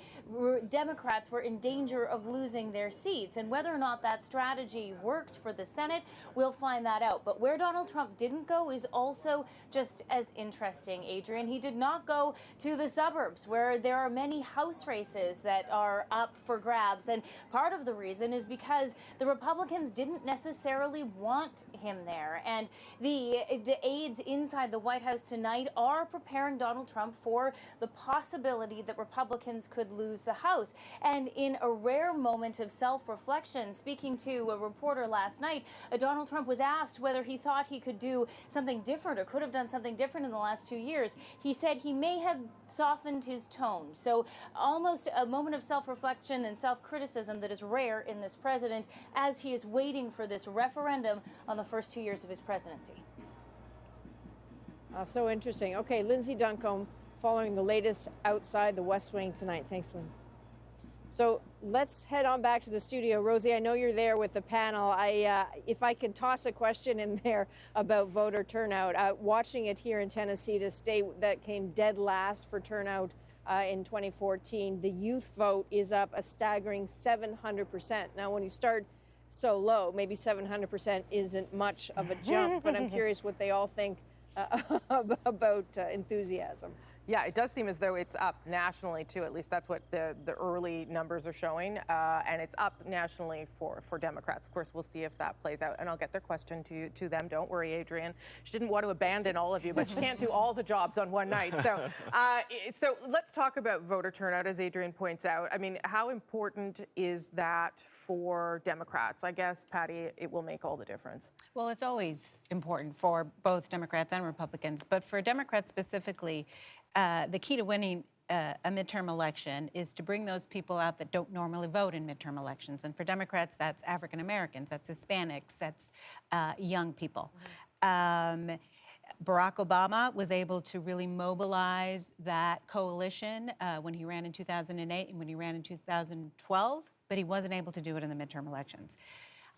Democrats were in danger of losing their seats. And whether or not that strategy worked for the Senate, we'll find that out. But where Donald Trump didn't go is also just as interesting, Adrian. He did not go to the suburbs, where there are many House races that are up for grabs. And part of the reason is because the Republicans didn't necessarily want him there. And the aides inside the White House tonight are preparing Donald Trump for the possibility that Republicans could lose the House. And in a rare moment of self-reflection, speaking to a reporter last night, Donald Trump was asked whether he thought he could do something different or could have done something different in the last 2 years. He said he may have softened his tone. So almost a moment of self-reflection and self-criticism that is rare in this president as he is waiting for this referendum on the first 2 years of his presidency. So interesting. Okay, Lindsay Duncombe following the latest outside the West Wing tonight. Thanks, Lindsay. So let's head on back to the studio. Rosie, I know you're there with the panel. If I could toss a question in there about voter turnout. Watching it here in Tennessee, the state that came dead last for turnout in 2014, the youth vote is up a staggering 700%. Now, when you start so low, maybe 700% isn't much of a jump, but I'm curious what they all think about enthusiasm. Yeah, it does seem as though it's up nationally, too. At least that's what the early numbers are showing. And it's up nationally for Democrats. Of course, we'll see if that plays out. And I'll get their question to them. Don't worry, Adrian. She didn't want to abandon all of you, but she can't do all the jobs on one night. So, so let's talk about voter turnout, as Adrian points out. I mean, how important is that for Democrats? I guess, Patty, it will make all the difference. Well, it's always important for both Democrats and Republicans. But for Democrats specifically, the key to winning a midterm election is to bring those people out that don't normally vote in midterm elections. And for Democrats, that's African Americans, that's Hispanics, that's young people. Barack Obama was able to really mobilize that coalition when he ran in 2008 and when he ran in 2012, but he wasn't able to do it in the midterm elections.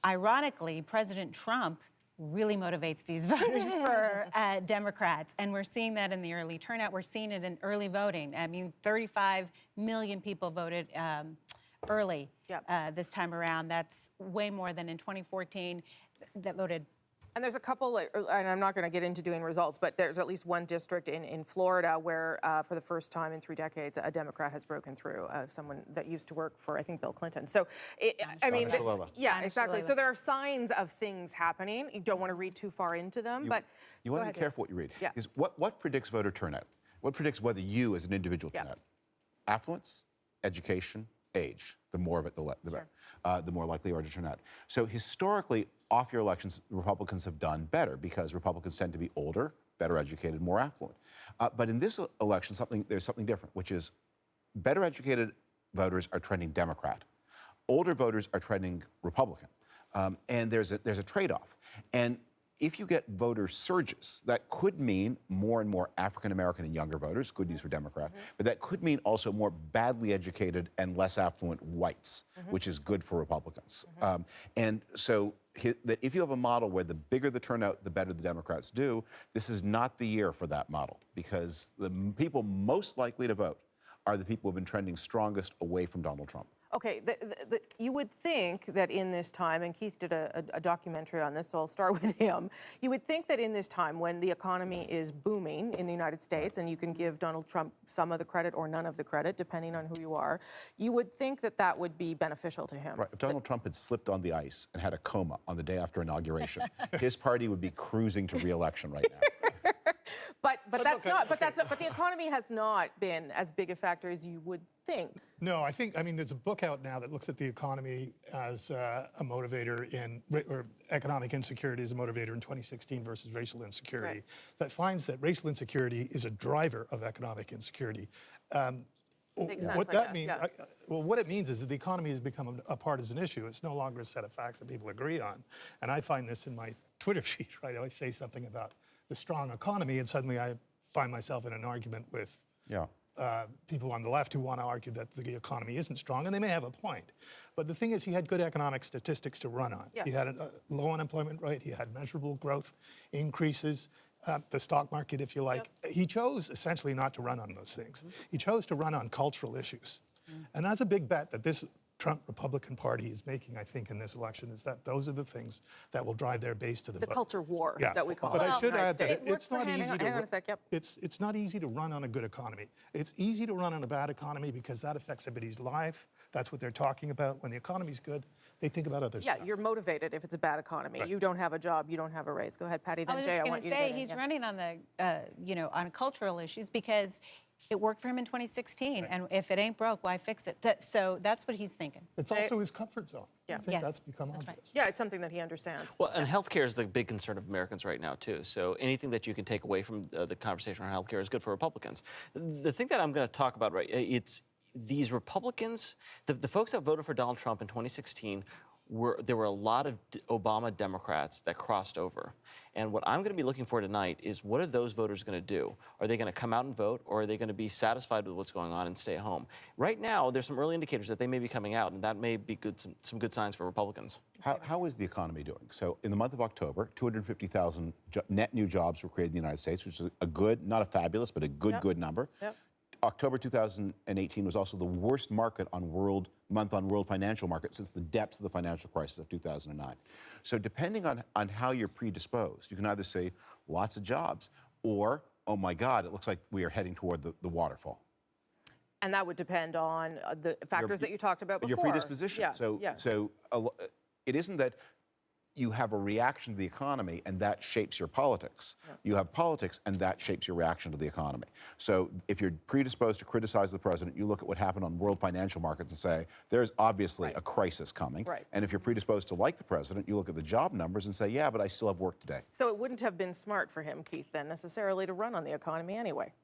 Ironically, President Trump really motivates these voters for Democrats. And we're seeing that in the early turnout. We're seeing it in early voting. I mean, 35 million people voted early this time around. That's way more than in 2014 that voted. And there's a couple, and I'm not going to get into doing results, but there's at least one district in Florida where, for the first time in 3 decades, a Democrat has broken through, someone that used to work for, I think, Bill Clinton. So, I mean, yeah, exactly. So there are signs of things happening. You don't want to read too far into them, but you want to be careful what you read. Yeah. Is what predicts voter turnout? What predicts whether you, as an individual, turn out? Affluence, education, age. The more of it, the more likely you are to turn out. So historically, off-year elections, Republicans have done better because Republicans tend to be older, better educated, more affluent. But in this election, there's something different, which is better educated voters are trending Democrat. Older voters are trending Republican. And there's a trade-off. And if you get voter surges, that could mean more and more African-American and younger voters, good news for Democrat, but that could mean also more badly educated and less affluent whites, which is good for Republicans. And so that if you have a model where the bigger the turnout, the better the Democrats do, this is not the year for that model, because the people most likely to vote are the people who have been trending strongest away from Donald Trump. Okay, you would think that in this time, and Keith did a documentary on this, so I'll start with him. You would think that in this time when the economy is booming in the United States, and you can give Donald Trump some of the credit or none of the credit, depending on who you are, you would think that that would be beneficial to him. Right. If Donald Trump had slipped on the ice and had a coma on the day after inauguration, his party would be cruising to re-election right now. But the economy has not been as big a factor as you would think. No, I mean, there's a book out now that looks at the economy as a motivator or economic insecurity as a motivator in 2016 versus racial insecurity, that finds that racial insecurity is a driver of economic insecurity. What that means, well, what it means is that the economy has become a partisan issue. It's no longer a set of facts that people agree on. And I find this in my Twitter feed, right? I always say something about the strong economy, and suddenly I find myself in an argument with people on the left who want to argue that the economy isn't strong, and they may have a point. But the thing is, he had good economic statistics to run on. He had a low unemployment rate, he had measurable growth increases, the stock market, if you like. He chose essentially not to run on those things. He chose to run on cultural issues. And that's a big bet that this Trump Republican Party is making, I think, in this election, is that those are the things that will drive their base to the vote. The culture war that we call it. But I should add that it's not easy to it's not easy to run on a good economy. It's easy to run on a bad economy because that affects everybody's life. That's what they're talking about. When the economy's good, they think about other stuff. Yeah, you're motivated if it's a bad economy. Right. You don't have a job, you don't have a raise. Go ahead, Patty. Then Jay, I want you to say he's running on the, on cultural issues because it worked for him in 2016, and if it ain't broke, why fix it? So that's what he's thinking. It's also his comfort zone. Yeah. I think that's become obvious. Right. Yeah, it's something that he understands. Well, and healthcare is the big concern of Americans right now, too. So anything that you can take away from the conversation on healthcare is good for Republicans. The thing that I'm going to talk about, right, it's these Republicans, the folks that voted for Donald Trump in 2016, there were a lot of Obama Democrats that crossed over. And what I'm going to be looking for tonight is, what are those voters going to do? Are they going to come out and vote, or are they going to be satisfied with what's going on and stay home? Right now, there's some early indicators that they may be coming out, and that may be some good signs for Republicans. How is the economy doing? So in the month of October, 250,000 net new jobs were created in the United States, which is a good, not a fabulous, but a good number. Yep. October 2018 was also the worst month on world financial market since the depths of the financial crisis of 2009. So depending on how you're predisposed, you can either say lots of jobs, or, oh my God, it looks like we are heading toward the waterfall. And that would depend on the factors that you talked about before. Your predisposition. Yeah. So it isn't that you have a reaction to the economy and that shapes your politics. Yeah. You have politics and that shapes your reaction to the economy. So if you're predisposed to criticize the president, you look at what happened on world financial markets and say, there's obviously a crisis coming. Right. And if you're predisposed to like the president, you look at the job numbers and say, yeah, but I still have work today. So it wouldn't have been smart for him, Keith, then, necessarily to run on the economy anyway.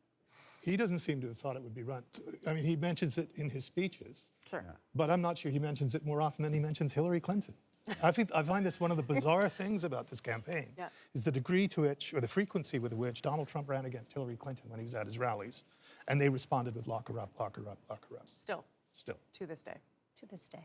He doesn't seem to have thought it would be run. I mean, he mentions it in his speeches. Sure. Yeah. But I'm not sure he mentions it more often than he mentions Hillary Clinton. I find this one of the bizarre things about this campaign, is the degree to which, or the frequency with which Donald Trump ran against Hillary Clinton when he was at his rallies, and they responded with lock her up, lock her up, lock her up. Still. Still. To this day. To this day.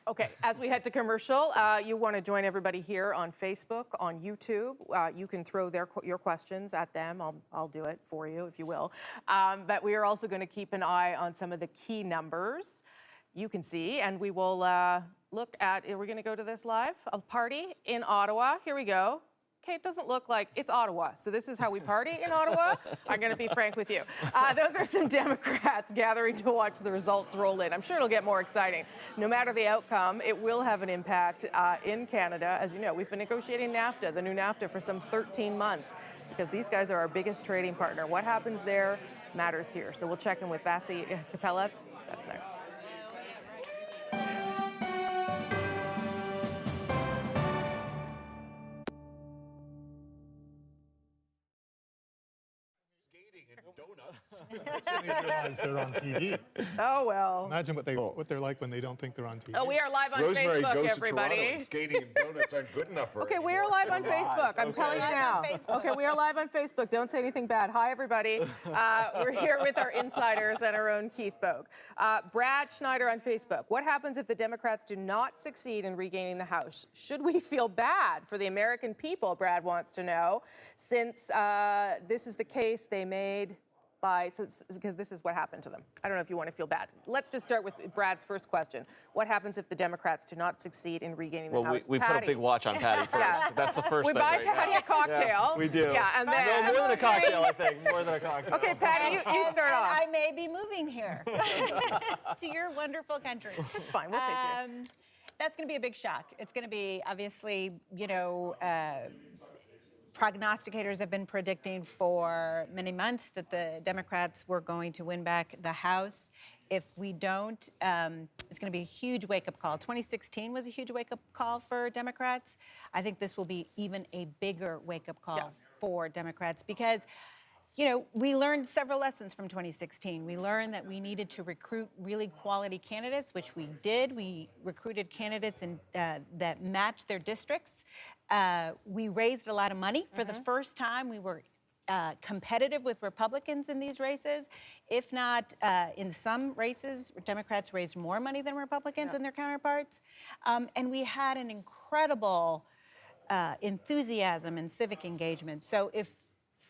Okay, as we head to commercial, you want to join everybody here on Facebook, on YouTube. You can throw your questions at them. I'll do it for you, if you will. But we are also going to keep an eye on some of the key numbers you can see, and we will look at, are we going to go to this live? A party in Ottawa. Here we go. Okay, it doesn't look like it's Ottawa. So this is how we party in Ottawa. I'm going to be frank with you. Those are some Democrats gathering to watch the results roll in. I'm sure it'll get more exciting. No matter the outcome, it will have an impact in Canada. As you know, we've been negotiating NAFTA, the new NAFTA, for some 13 months because these guys are our biggest trading partner. What happens there matters here. So we'll check in with Vasi Kapelas. That's next. That's when they realize they're on TV. Oh, well. Imagine what they're like when they don't think they're on TV. Oh, we are live on Rosemary Facebook, goes everybody. To Toronto and skating and donuts aren't good enough for her Okay, we are anymore. live on Facebook. I'm telling you now. Okay, we are live on Facebook. Don't say anything bad. Hi, everybody. We're here with our insiders and our own Keith Bogue. Brad Schneider on Facebook. What happens if the Democrats do not succeed in regaining the House? Should we feel bad for the American people, Brad wants to know, since this is the case they made because this is what happened to them. I don't know if you want to feel bad. Let's just start with Brad's first question. What happens if the Democrats do not succeed in regaining the House? We put a big watch on Patty first. Yeah. That's the first thing. We buy right Patty now. a cocktail. Yeah, we do. Yeah, and then more than a cocktail, I think. More than a cocktail. Okay, Patty, you start off. I may be moving here to your wonderful country. That's fine. We'll take you. That's going to be a big shock. It's going to be, obviously, prognosticators have been predicting for many months that the Democrats were going to win back the House. If we don't, it's going to be a huge wake-up call. 2016 was a huge wake-up call for Democrats. I think this will be even a bigger wake-up call for Democrats because, we learned several lessons from 2016. We learned that we needed to recruit really quality candidates, which we did. We recruited candidates that matched their districts. We raised a lot of money. For the first time, we were competitive with Republicans in these races. If not, in some races, Democrats raised more money than Republicans and their counterparts. And we had an incredible enthusiasm and civic engagement. So if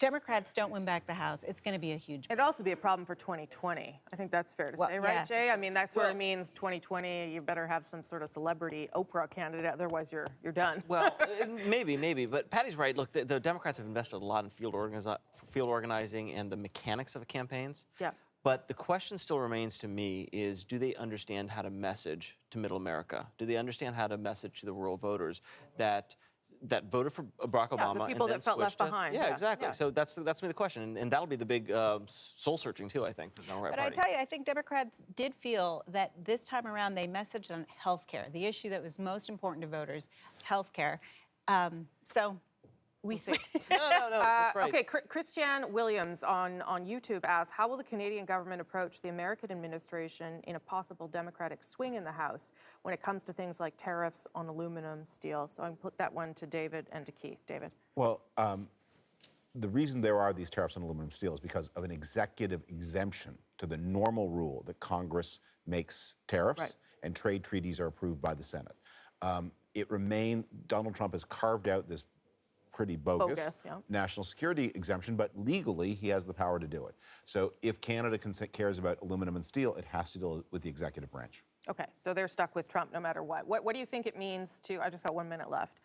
Democrats don't win back the House, it's going to be a huge. It'd also be a problem for 2020. I think that's fair to say, right, yes. Jay? I mean, that sort of means 2020, you better have some sort of celebrity Oprah candidate, otherwise you're done. Well, maybe, but Patty's right. Look, the Democrats have invested a lot in field organizing and the mechanics of campaigns. Yeah. But the question still remains to me is, do they understand how to message to Middle America? Do they understand how to message to the rural voters that voted for Barack Obama, the people and then that felt left switched to- behind. Yeah, Yeah. exactly. Yeah. So that's me the question, and that'll be the big soul searching too, I think, for the Democrat But Party. I tell you, I think Democrats did feel that this time around they messaged on health care, the issue that was most important to voters, health care. So we see. No, that's right. Okay, Christiane Williams on YouTube asks, how will the Canadian government approach the American administration in a possible Democratic swing in the House when it comes to things like tariffs on aluminum, steel? So I can put that one to David and to Keith. David. Well, the reason there are these tariffs on aluminum steel is because of an executive exemption to the normal rule that Congress makes tariffs and trade treaties are approved by the Senate. It remains, Donald Trump has carved out this pretty bogus national security exemption, but legally he has the power to do it. So if Canada cares about aluminum and steel, it has to deal with the executive branch. Okay, so they're stuck with Trump no matter what. What do you think it means to, I just got 1 minute left.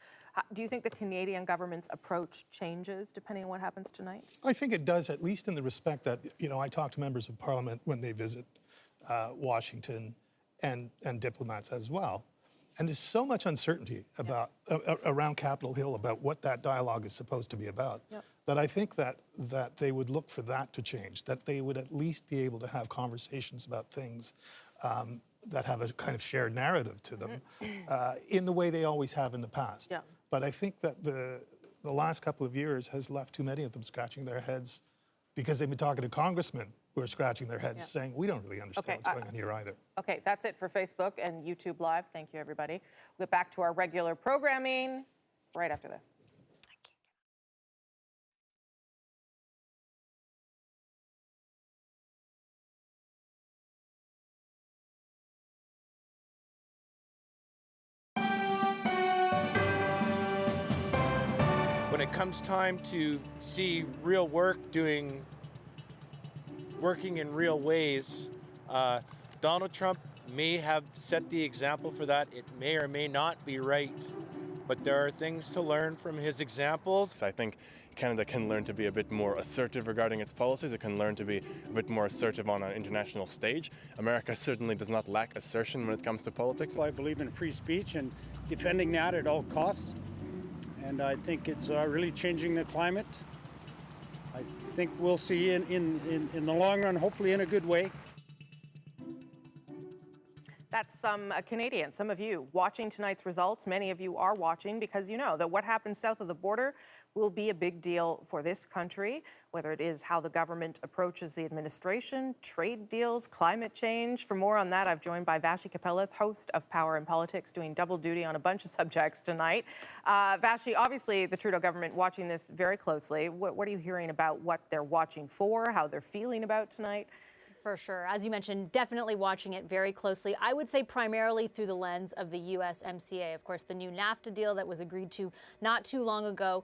Do you think the Canadian government's approach changes depending on what happens tonight? I think it does, at least in the respect that, I talk to members of Parliament when they visit Washington and diplomats as well. And there's so much uncertainty about around Capitol Hill about what that dialogue is supposed to be about, that I think that they would look for that to change, that they would at least be able to have conversations about things that have a kind of shared narrative to them in the way they always have in the past. Yeah. But I think that the last couple of years has left too many of them scratching their heads because they've been talking to congressmen who are scratching their heads saying, we don't really understand what's going on here either. Okay, that's it for Facebook and YouTube Live. Thank you, everybody. We'll get back to our regular programming right after this. when it comes time to see real work working in real ways, Donald Trump may have set the example for that. It may or may not be right, but there are things to learn from his examples. I think Canada can learn to be a bit more assertive regarding its policies. It can learn to be a bit more assertive on an international stage. America certainly does not lack assertion when it comes to politics. I believe in free speech and defending that at all costs. And I think it's really changing the climate. I think we'll see in the long run, hopefully in a good way. That's some Canadians, some of you watching tonight's results. Many of you are watching because you know that what happens south of the border will be a big deal for this country, whether it is how the government approaches the administration, trade deals, climate change. For more on that, I've joined by Vassy Kapelas, host of Power and Politics, doing double duty on a bunch of subjects tonight. Vassy, obviously the Trudeau government watching this very closely. What are you hearing about what they're watching for, how they're feeling about tonight? For sure. As you mentioned, definitely watching it very closely. I would say primarily through the lens of the USMCA. Of course, the new NAFTA deal that was agreed to not too long ago.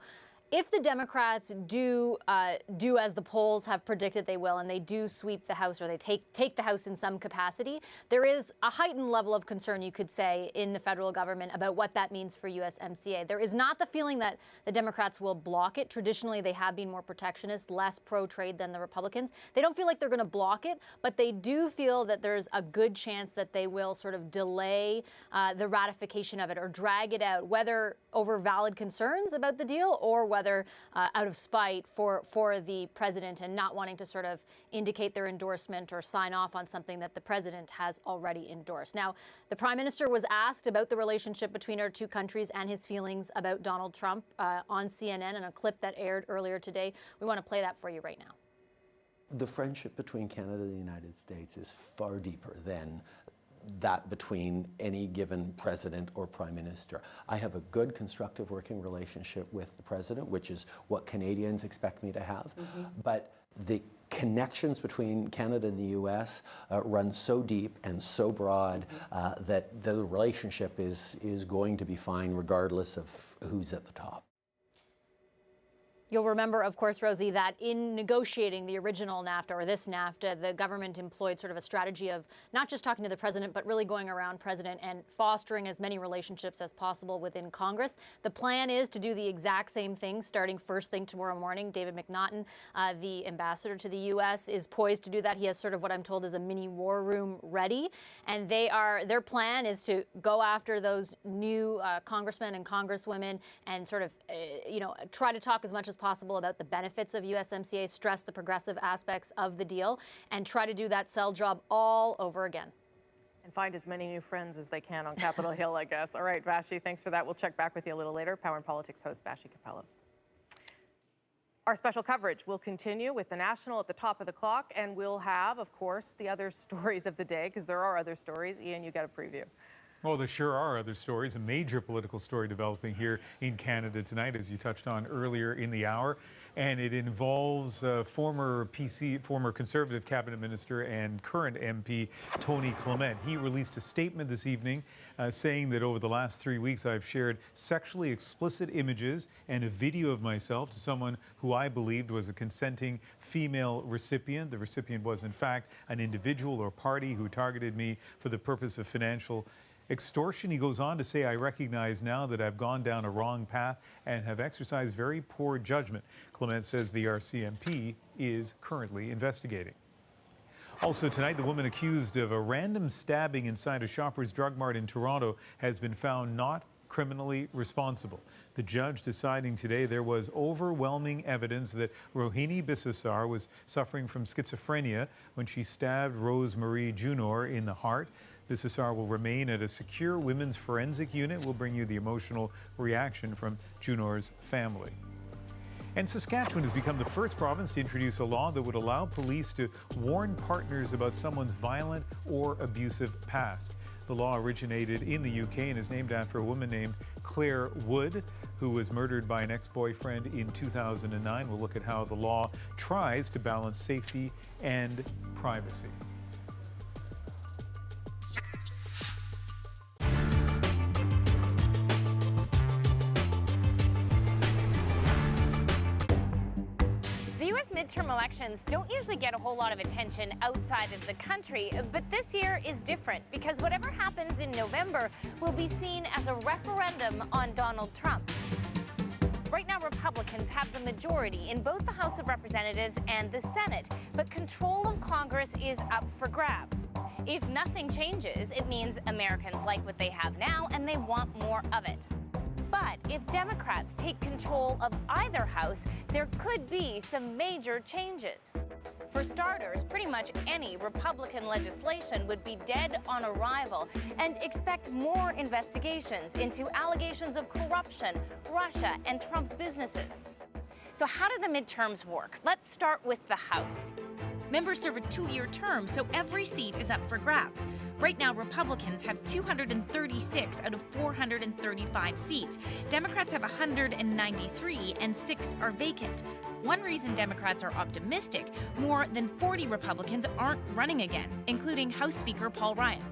If the Democrats do as the polls have predicted they will, and they do sweep the House, or they take the House in some capacity, there is a heightened level of concern, you could say, in the federal government about what that means for USMCA. There is not the feeling that the Democrats will block it. Traditionally, they have been more protectionist, less pro-trade than the Republicans. They don't feel like they're going to block it, but they do feel that there's a good chance that they will sort of delay the ratification of it or drag it out, whether over valid concerns about the deal or whether out of spite for the president and not wanting to sort of indicate their endorsement or sign off on something that the president has already endorsed. Now, the prime minister was asked about the relationship between our two countries and his feelings about Donald Trump on CNN in a clip that aired earlier today. We want to play that for you right now. The friendship between Canada and the United States is far deeper than that between any given president or prime minister. I have a good constructive working relationship with the president, which is what Canadians expect me to have. But the connections between Canada and the U.S. Run so deep and so broad that the relationship is going to be fine regardless of who's at the top. You'll remember, of course, Rosie, that in negotiating the original NAFTA, or this NAFTA, the government employed sort of a strategy of not just talking to the president, but really going around president and fostering as many relationships as possible within Congress. The plan is to do the exact same thing starting first thing tomorrow morning. David McNaughton, the ambassador to the U.S., is poised to do that. He has sort of what I'm told is a mini war room ready. And their plan is to go after those new congressmen and congresswomen and sort of, try to talk as much as possible about the benefits of USMCA, stress the progressive aspects of the deal, and try to do that sell job all over again. And find as many new friends as they can on Capitol Hill, I guess. All right, Vassy, thanks for that. We'll check back with you a little later. Power and Politics host Vassy Kapelas. Our special coverage will continue with the National at the top of the clock, and we'll have, of course, the other stories of the day, because there are other stories. Ian, you got a preview. Well, there sure are other stories. A major political story developing here in Canada tonight, as you touched on earlier in the hour. And it involves former Conservative cabinet minister and current MP Tony Clement. He released a statement this evening saying that over the last 3 weeks, I've shared sexually explicit images and a video of myself to someone who I believed was a consenting female recipient. The recipient was, in fact, an individual or party who targeted me for the purpose of financial extortion. He goes on to say, I recognize now that I've gone down a wrong path and have exercised very poor judgment. Clement says the RCMP is currently investigating. Also tonight, the woman accused of a random stabbing inside a Shoppers Drug Mart in Toronto has been found not criminally responsible. The judge deciding today there was overwhelming evidence that Rohini Bisesar was suffering from schizophrenia when she stabbed Rosemarie Junor in the heart. Bisesar will remain at a secure women's forensic unit. We'll bring you the emotional reaction from Junor's family. And Saskatchewan has become the first province to introduce a law that would allow police to warn partners about someone's violent or abusive past. The law originated in the UK and is named after a woman named Claire Wood, who was murdered by an ex-boyfriend in 2009. We'll look at how the law tries to balance safety and privacy. midterm elections don't usually get a whole lot of attention outside of the country, but this year is different because whatever happens in November will be seen as a referendum on Donald Trump. Right now, Republicans have the majority in both the House of Representatives and the Senate, but control of Congress is up for grabs. If nothing changes, it means Americans like what they have now and they want more of it. But if Democrats take control of either house, there could be some major changes. For starters, pretty much any Republican legislation would be dead on arrival, and expect more investigations into allegations of corruption, Russia, and Trump's businesses. So how do the midterms work? Let's start with the House. Members serve a 2-year term, so every seat is up for grabs. Right now, Republicans have 236 out of 435 seats. Democrats have 193, and 6 are vacant. One reason Democrats are optimistic, more than 40 Republicans aren't running again, including House Speaker Paul Ryan.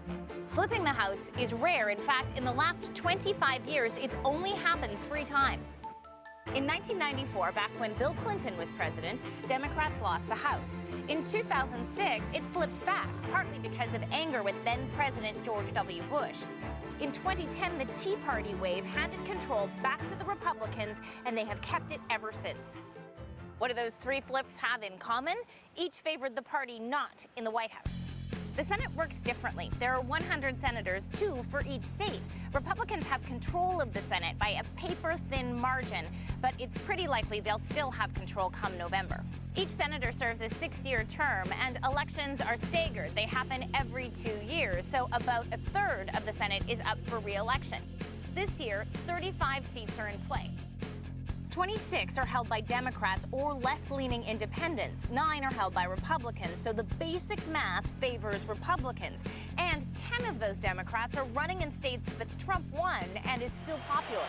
Flipping the House is rare. In fact, in the last 25 years, it's only happened 3 times. In 1994, back when Bill Clinton was president, Democrats lost the House. In 2006, it flipped back, partly because of anger with then-President George W. Bush. In 2010, the Tea Party wave handed control back to the Republicans, and they have kept it ever since. What do those 3 flips have in common? Each favored the party not in the White House. The Senate works differently. There are 100 senators, 2 for each state. Republicans have control of the Senate by a paper-thin margin, but it's pretty likely they'll still have control come November. Each senator serves a 6-year term, and elections are staggered. They happen every 2 years, so about a third of the Senate is up for re-election. This year, 35 seats are in play. 26 are held by Democrats or left-leaning independents. 9 are held by Republicans, so the basic math favors Republicans. And 10 of those Democrats are running in states that Trump won and is still popular.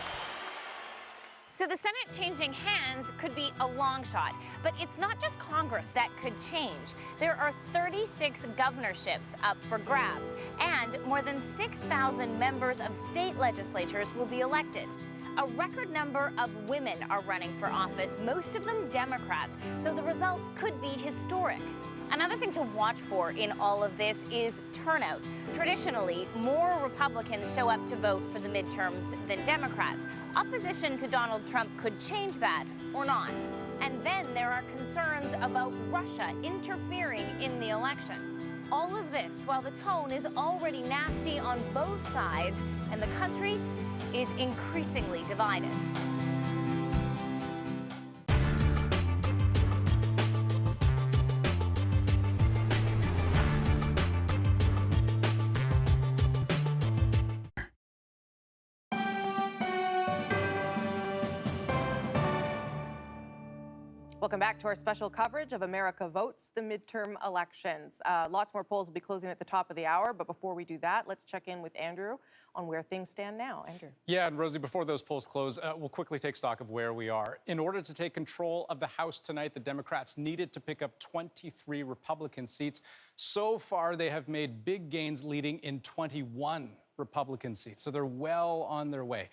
So the Senate changing hands could be a long shot, but it's not just Congress that could change. There are 36 governorships up for grabs, and more than 6,000 members of state legislatures will be elected. A record number of women are running for office, most of them Democrats, so the results could be historic. Another thing to watch for in all of this is turnout. Traditionally, more Republicans show up to vote for the midterms than Democrats. Opposition to Donald Trump could change that or not. And then there are concerns about Russia interfering in the election. All of this while the tone is already nasty on both sides and the country is increasingly divided. Welcome back to our special coverage of America Votes, the midterm elections. Lots more polls will be closing at the top of the hour, but before we do that, let's check in with Andrew on where things stand now. Andrew. Yeah, and Rosie, before those polls close, we'll quickly take stock of where we are. In order to take control of the House tonight, the Democrats needed to pick up 23 Republican seats. So far, they have made big gains, leading in 21 Republican seats, so they're well on their way.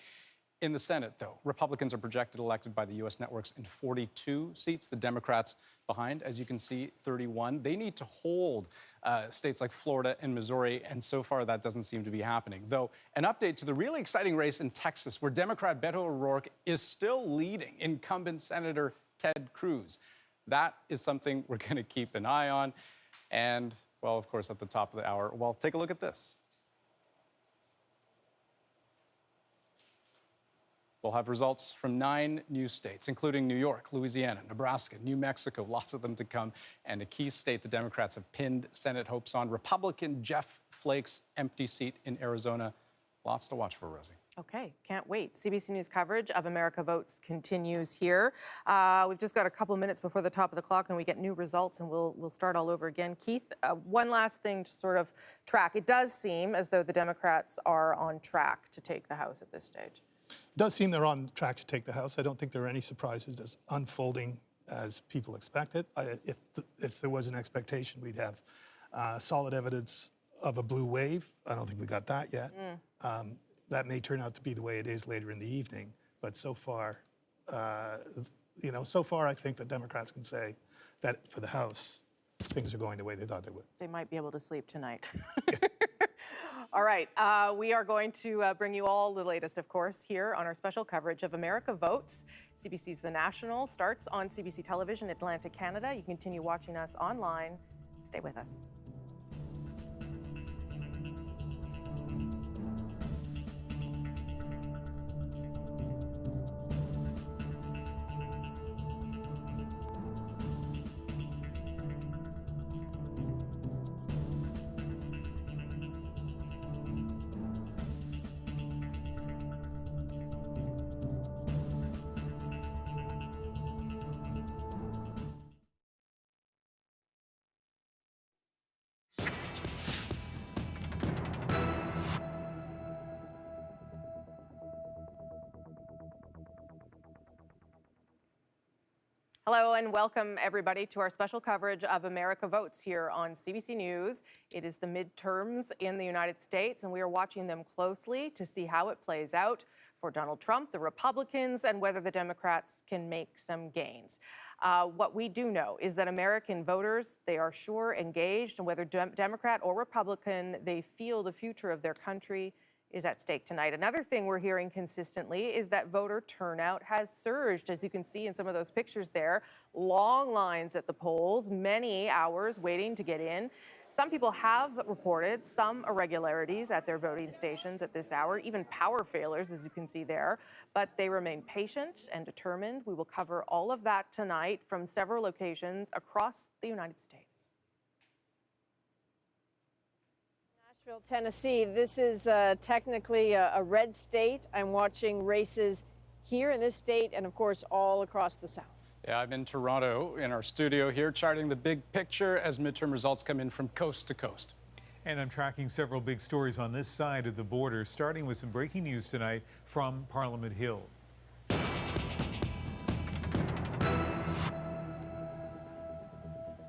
In the Senate, though, Republicans are projected elected by the U.S. networks in 42 seats. The Democrats behind, as you can see, 31. They need to hold states like Florida and Missouri, and so far that doesn't seem to be happening. Though, an update to the really exciting race in Texas, where Democrat Beto O'Rourke is still leading incumbent Senator Ted Cruz. That is something we're going to keep an eye on. And, well, of course, at the top of the hour, well, take a look at this. We'll have results from 9 new states, including New York, Louisiana, Nebraska, New Mexico, lots of them to come, and a key state the Democrats have pinned Senate hopes on, Republican Jeff Flake's empty seat in Arizona. Lots to watch for, Rosie. Okay, can't wait. CBC News coverage of America Votes continues here. We've just got a couple minutes before the top of the clock and we get new results and we'll start all over again. Keith, one last thing to sort of track. It does seem as though the Democrats are on track to take the House at this stage. It does seem they're on track to take the House. I don't think there are any surprises as unfolding as people expected. If there was an expectation, we'd have solid evidence of a blue wave. I don't think we got that yet. That may turn out to be the way it is later in the evening. But so far, so far I think the Democrats can say that for the House, things are going the way they thought they would. They might be able to sleep tonight. All right, we are going to bring you all the latest, of course, here on our special coverage of America Votes. CBC's The National starts on CBC Television, Atlanta, Canada. You can continue watching us online. Stay with us. Hello and welcome everybody to our special coverage of America Votes here on CBC News. It is the midterms in the United States and we are watching them closely to see how it plays out for Donald Trump, the Republicans, and whether the Democrats can make some gains. What we do know is that American voters, they are sure engaged, and whether Democrat or Republican, they feel the future of their country is at stake tonight. Another thing we're hearing consistently is that voter turnout has surged, as you can see in some of those pictures there. Long lines at the polls, many hours waiting to get in. Some people have reported some irregularities at their voting stations at this hour, even power failures, as you can see there, but they remain patient and determined. We will cover all of that tonight from several locations across the United States. Nashville, Tennessee. This is technically a red state. I'm watching races here in this state and, of course, all across the South. Yeah, I'm in Toronto in our studio here, charting the big picture as midterm results come in from coast to coast. And I'm tracking several big stories on this side of the border, starting with some breaking news tonight from Parliament Hill.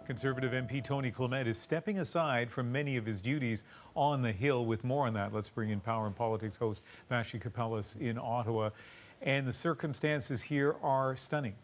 Conservative MP Tony Clement is stepping aside from many of his duties on the Hill. With more on that, let's bring in Power and Politics host Vassy Kapelas in Ottawa. And the circumstances here are stunning.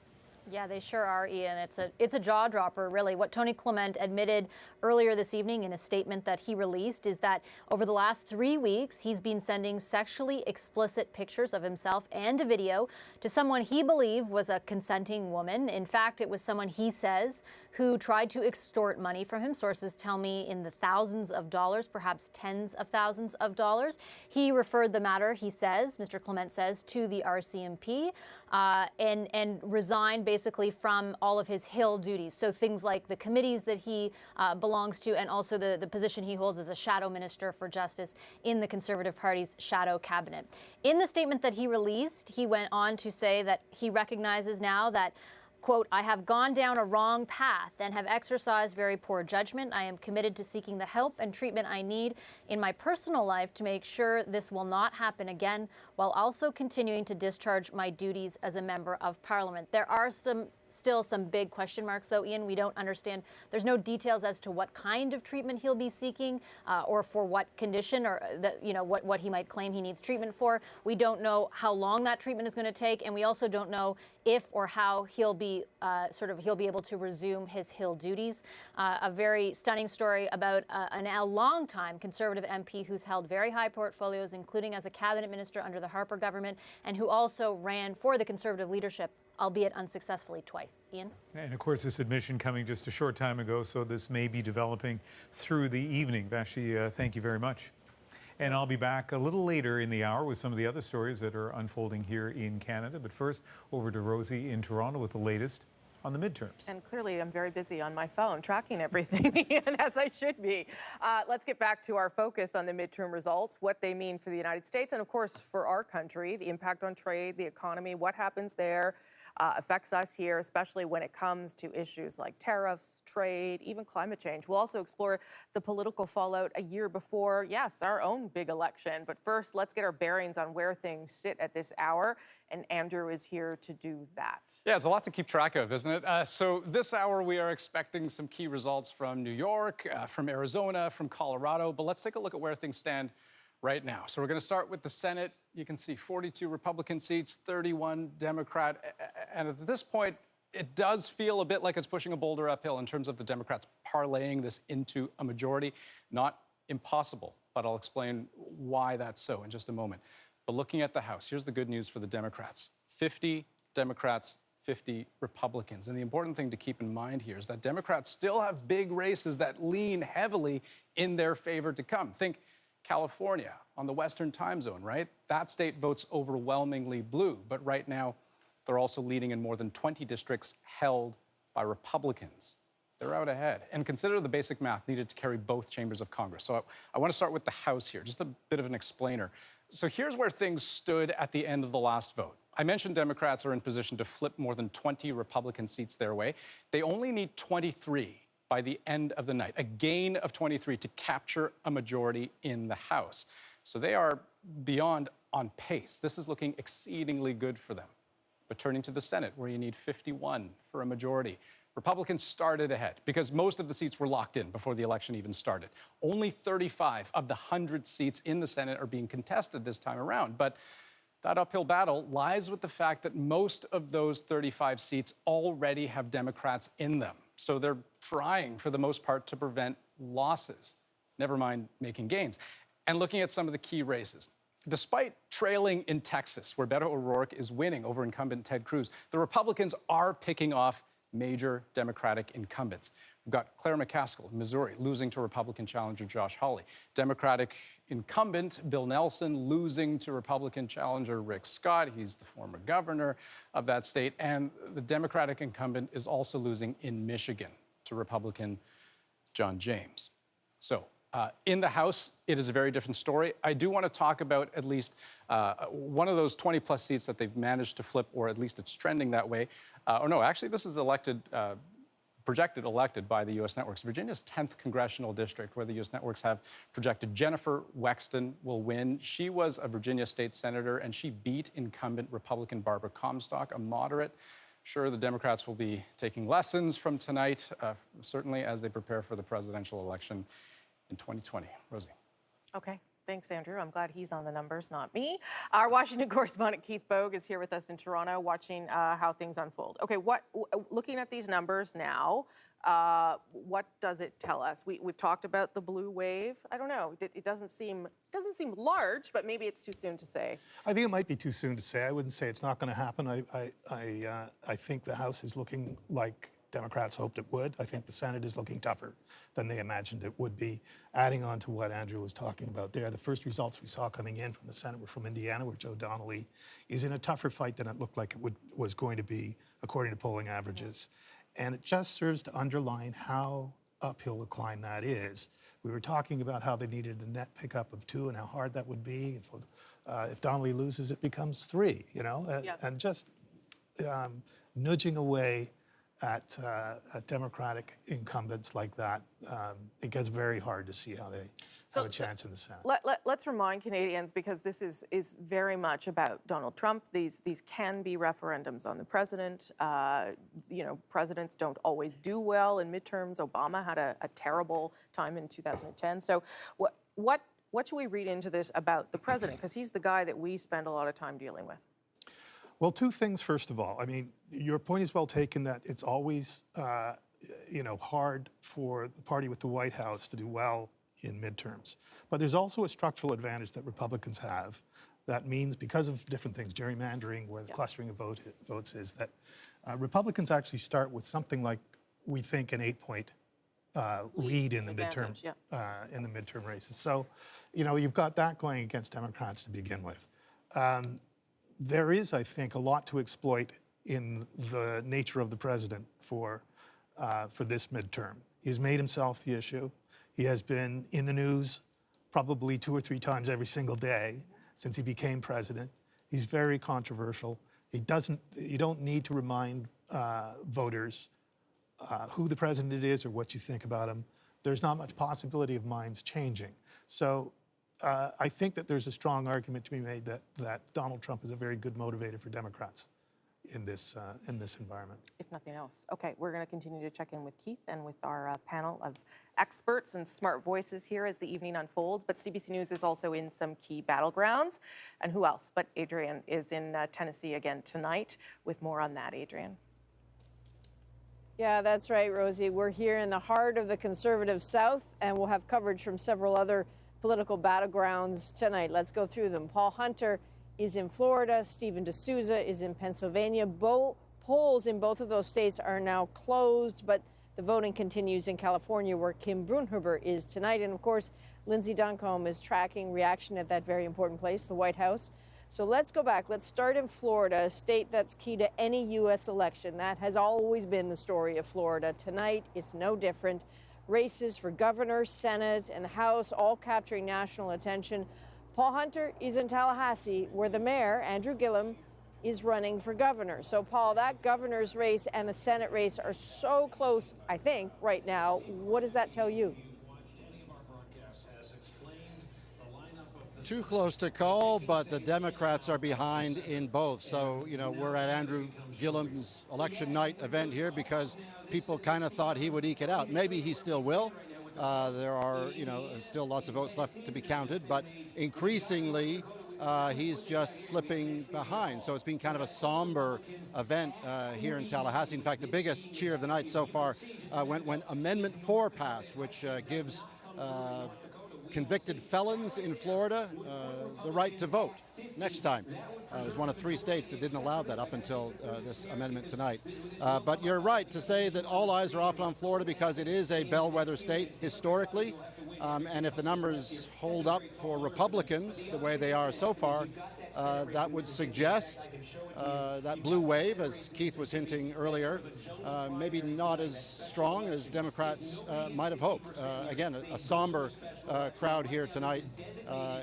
Yeah, they sure are, Ian. It's a jaw dropper, really. What Tony Clement admitted earlier this evening in a statement that he released is that over the last 3 weeks, he's been sending sexually explicit pictures of himself and a video to someone he believed was a consenting woman. In fact, it was someone he says who tried to extort money from him. Sources tell me in the thousands of dollars, perhaps tens of thousands of dollars. He referred the matter, he says, Mr. Clement says, to the RCMP and resigned basically from all of his Hill duties. So things like the committees that he belongs to, and also the position he holds as a shadow minister for justice in the Conservative Party's shadow cabinet. In the statement that he released, he went on to say that he recognizes now that, quote, I have gone down a wrong path and have exercised very poor judgment. I am committed to seeking the help and treatment I need in my personal life to make sure this will not happen again, while also continuing to discharge my duties as a member of Parliament. There are still some big question marks, though, Ian. We don't understand. There's no details as to what kind of treatment he'll be seeking or for what condition, or what he might claim he needs treatment for. We don't know how long that treatment is going to take, and we also don't know if or how he'll be able to resume his Hill duties. A very stunning story about a long-time Conservative MP who's held very high portfolios, including as a cabinet minister under the Harper government, and who also ran for the Conservative leadership, albeit unsuccessfully, twice. Ian? And of course, this admission coming just a short time ago, so this may be developing through the evening. Vassy, thank you very much. And I'll be back a little later in the hour with some of the other stories that are unfolding here in Canada. But first, over to Rosie in Toronto with the latest on the midterms. And clearly I'm very busy on my phone tracking everything, as I should be. Let's get back to our focus on the midterm results, what they mean for the United States and, of course, for our country, the impact on trade, the economy, what happens there. Affects us here, especially when it comes to issues like tariffs, trade, even climate change. We'll also explore the political fallout a year before, yes, our own big election. But first, let's get our bearings on where things sit at this hour. And Andrew is here to do that. Yeah, it's a lot to keep track of, isn't it? So this hour, we are expecting some key results from New York, from Arizona, from Colorado. But let's take a look at where things stand right now. So we're going to start with the Senate. You can see 42 Republican seats, 31 Democrat. And at this point, it does feel a bit like it's pushing a boulder uphill in terms of the Democrats parlaying this into a majority. Not impossible, but I'll explain why that's so in just a moment. But looking at the House, here's the good news for the Democrats. 50 Democrats, 50 Republicans. And the important thing to keep in mind here is that Democrats still have big races that lean heavily in their favor to come. Think California on the Western time zone, right? That state votes overwhelmingly blue, but right now they're also leading in more than 20 districts held by Republicans. They're out ahead. And consider the basic math needed to carry both chambers of Congress. So I want to start with the House here, just a bit of an explainer. So here's where things stood at the end of the last vote. I mentioned Democrats are in position to flip more than 20 Republican seats their way. They only need 23 by the end of the night, a gain of 23 to capture a majority in the House. So they are beyond on pace. This is looking exceedingly good for them. But turning to the Senate, where you need 51 for a majority, Republicans started ahead because most of the seats were locked in before the election even started. Only 35 of the 100 seats in the Senate are being contested this time around. But that uphill battle lies with the fact that most of those 35 seats already have Democrats in them. So they're trying, for the most part, to prevent losses, never mind making gains. And looking at some of the key races, despite trailing in Texas, where Beto O'Rourke is winning over incumbent Ted Cruz, the Republicans are picking off major Democratic incumbents. We've got Claire McCaskill in Missouri losing to Republican challenger Josh Hawley. Democratic incumbent Bill Nelson losing to Republican challenger Rick Scott. He's the former governor of that state. And the Democratic incumbent is also losing in Michigan to Republican John James. So in the House, it is a very different story. I do want to talk about at least one of those 20-plus seats that they've managed to flip, or at least it's trending that way. Or no, actually, this is projected elected by the U.S. networks. Virginia's 10th congressional district, where the U.S. networks have projected Jennifer Wexton will win. She was a Virginia state senator, and she beat incumbent Republican Barbara Comstock, a moderate. Sure, the Democrats will be taking lessons from tonight, certainly as they prepare for the presidential election in 2020. Rosie. Okay. Thanks, Andrew. I'm glad he's on the numbers, not me. Our Washington correspondent Keith Bogue is here with us in Toronto, watching how things unfold. Okay, looking at these numbers now, what does it tell us? We've talked about the blue wave. I don't know. It doesn't seem large, but maybe it's too soon to say. I think it might be too soon to say. I wouldn't say it's not going to happen. I think the House is looking like Democrats hoped it would. I think the Senate is looking tougher than they imagined it would be. Adding on to what Andrew was talking about there, the first results we saw coming in from the Senate were from Indiana, where Joe Donnelly is in a tougher fight than it looked like it was going to be, according to polling averages. And it just serves to underline how uphill a climb that is. We were talking about how they needed a net pickup of 2 and how hard that would be. If Donnelly loses, it becomes 3, you know, and just nudging away at Democratic incumbents like that, it gets very hard to see how they have a chance in the Senate. Let's remind Canadians, because this is very much about Donald Trump. These can be referendums on the president. You know, presidents don't always do well in midterms. Obama had a terrible time in 2010. So what should we read into this about the president? Because he's the guy that we spend a lot of time dealing with. Well, 2 things, first of all. I mean, your point is well taken that it's always, you know, hard for the party with the White House to do well in midterms. But there's also a structural advantage that Republicans have. That means, because of different things, gerrymandering, where the clustering of votes is, that Republicans actually start with something like, we think, an 8-point lead in the midterm races. So, you know, you've got that going against Democrats to begin with. There is, I think, a lot to exploit in the nature of the president for this midterm. He's made himself the issue. He has been in the news probably 2 or 3 times every single day since he became president. He's very controversial. You don't need to remind voters who the president is or what you think about him. There's not much possibility of minds changing. So I think that there's a strong argument to be made that Donald Trump is a very good motivator for Democrats in this environment. If nothing else. Okay, we're going to continue to check in with Keith and with our panel of experts and smart voices here as the evening unfolds. But CBC News is also in some key battlegrounds. And who else but Adrian is in Tennessee again tonight with more on that, Adrian. Yeah, that's right, Rosie. We're here in the heart of the conservative South, and we'll have coverage from several other political battlegrounds tonight. Let's go through them. Paul Hunter is in Florida. Stephen D'Souza is in Pennsylvania. Polls in both of those states are now closed, but the voting continues in California, where Kim Brunherber is tonight. And, of course, Lindsay Duncombe is tracking reaction at that very important place, the White House. So let's go back. Let's start in Florida, a state that's key to any U.S. election. That has always been the story of Florida. Tonight, it's no different. Races for governor, Senate, and the House all capturing national attention. Paul Hunter is in Tallahassee, where the mayor, Andrew Gillum, is running for governor. So, Paul, that governor's race and the Senate race are so close, I think, right now. What does that tell you? Too close to call, but the Democrats are behind in both. So, we're at Andrew Gillum's election night event here because people kind of thought he would eke it out. Maybe he still will. There are, still lots of votes left to be counted, but increasingly he's just slipping behind. So it's been kind of a somber event here in Tallahassee. In fact, the biggest cheer of the night so far went when Amendment 4 passed, which gives convicted felons in Florida the right to vote next time. It was one of 3 states that didn't allow that up until this amendment tonight. But you're right to say that all eyes are often on Florida because it is a bellwether state historically. And if the numbers hold up for Republicans the way they are so far, that would suggest that blue wave, as Keith was hinting earlier, maybe not as strong as Democrats might have hoped. Again, a somber crowd here tonight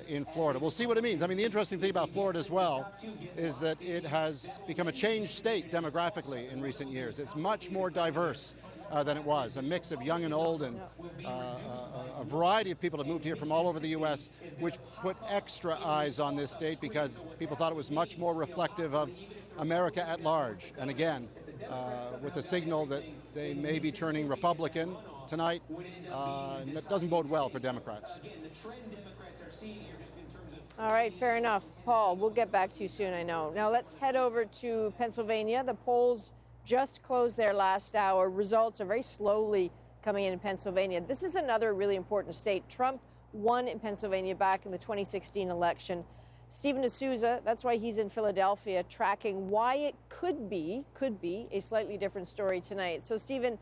in Florida. We'll see what it means. I mean, the interesting thing about Florida as well is that it has become a changed state demographically in recent years. It's much more diverse than it was, a mix of young and old, and a variety of people have moved here from all over the U.S., which put extra eyes on this state because people thought it was much more reflective of America at large. And again, with the signal that they may be turning Republican tonight, that doesn't bode well for Democrats. All right, fair enough. Paul, we'll get back to you soon, I know. Now let's head over to Pennsylvania. The polls just closed their last hour. Results are very slowly coming in Pennsylvania. This is another really important state. Trump won in Pennsylvania back in the 2016 election. Stephen D'Souza, that's why he's in Philadelphia, tracking why it could be a slightly different story tonight. So, Stephen,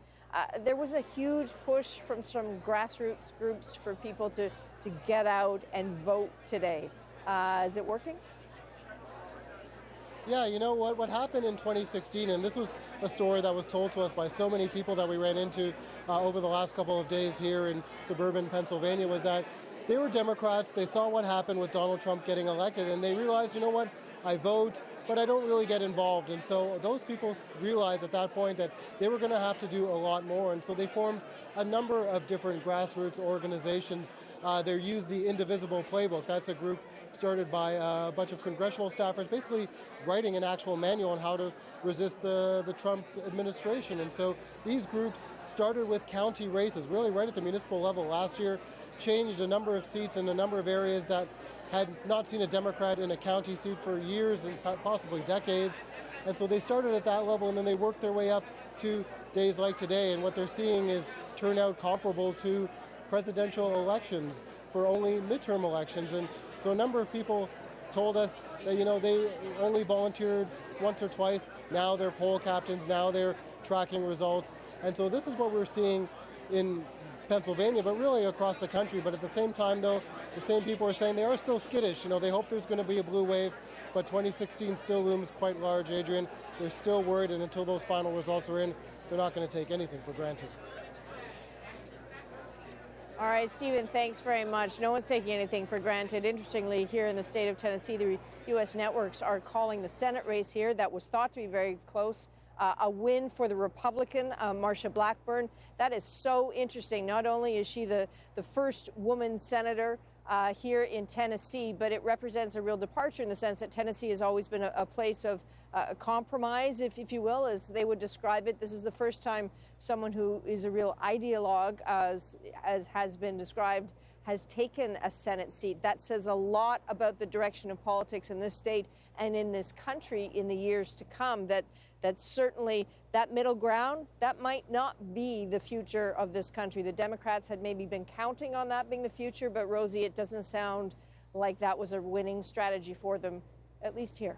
there was a huge push from some grassroots groups for people to get out and vote today. Is it working? Yeah, you know what happened in 2016, and this was a story that was told to us by so many people that we ran into over the last couple of days here in suburban Pennsylvania, was that they were Democrats, they saw what happened with Donald Trump getting elected, and they realized, you know what, I vote, but I don't really get involved. And so those people realized at that point that they were going to have to do a lot more. And so they formed a number of different grassroots organizations. They used the Indivisible Playbook. That's a group started by a bunch of congressional staffers, basically writing an actual manual on how to resist the Trump administration. And so these groups started with county races, really right at the municipal level last year, changed a number of seats in a number of areas that had not seen a Democrat in a county seat for years and possibly decades. And so they started at that level, and then they worked their way up to days like today. And what they're seeing is turnout comparable to presidential elections for only midterm elections. And so a number of people told us that, they only volunteered once or twice. Now they're poll captains. Now they're tracking results. And so this is what we're seeing in Pennsylvania, but really across the country. But at the same time, though, the same people are saying they are still skittish. They hope there's going to be a blue wave, but 2016 still looms quite large, Adrian. They're still worried, and until those final results are in, they're not going to take anything for granted. All right, Stephen, thanks very much. No one's taking anything for granted. Interestingly, here in the state of Tennessee, the U.S. networks are calling the Senate race here that was thought to be very close a win for the Republican, Marsha Blackburn. That is so interesting. Not only is she the first woman senator here in Tennessee, but it represents a real departure in the sense that Tennessee has always been a place of compromise, if you will, as they would describe it. This is the first time someone who is a real ideologue, as has been described, has taken a Senate seat. That says a lot about the direction of politics in this state and in this country in the years to come, that that certainly that middle ground, that might not be the future of this country. The Democrats had maybe been counting on that being the future, but Rosie, it doesn't sound like that was a winning strategy for them, at least here.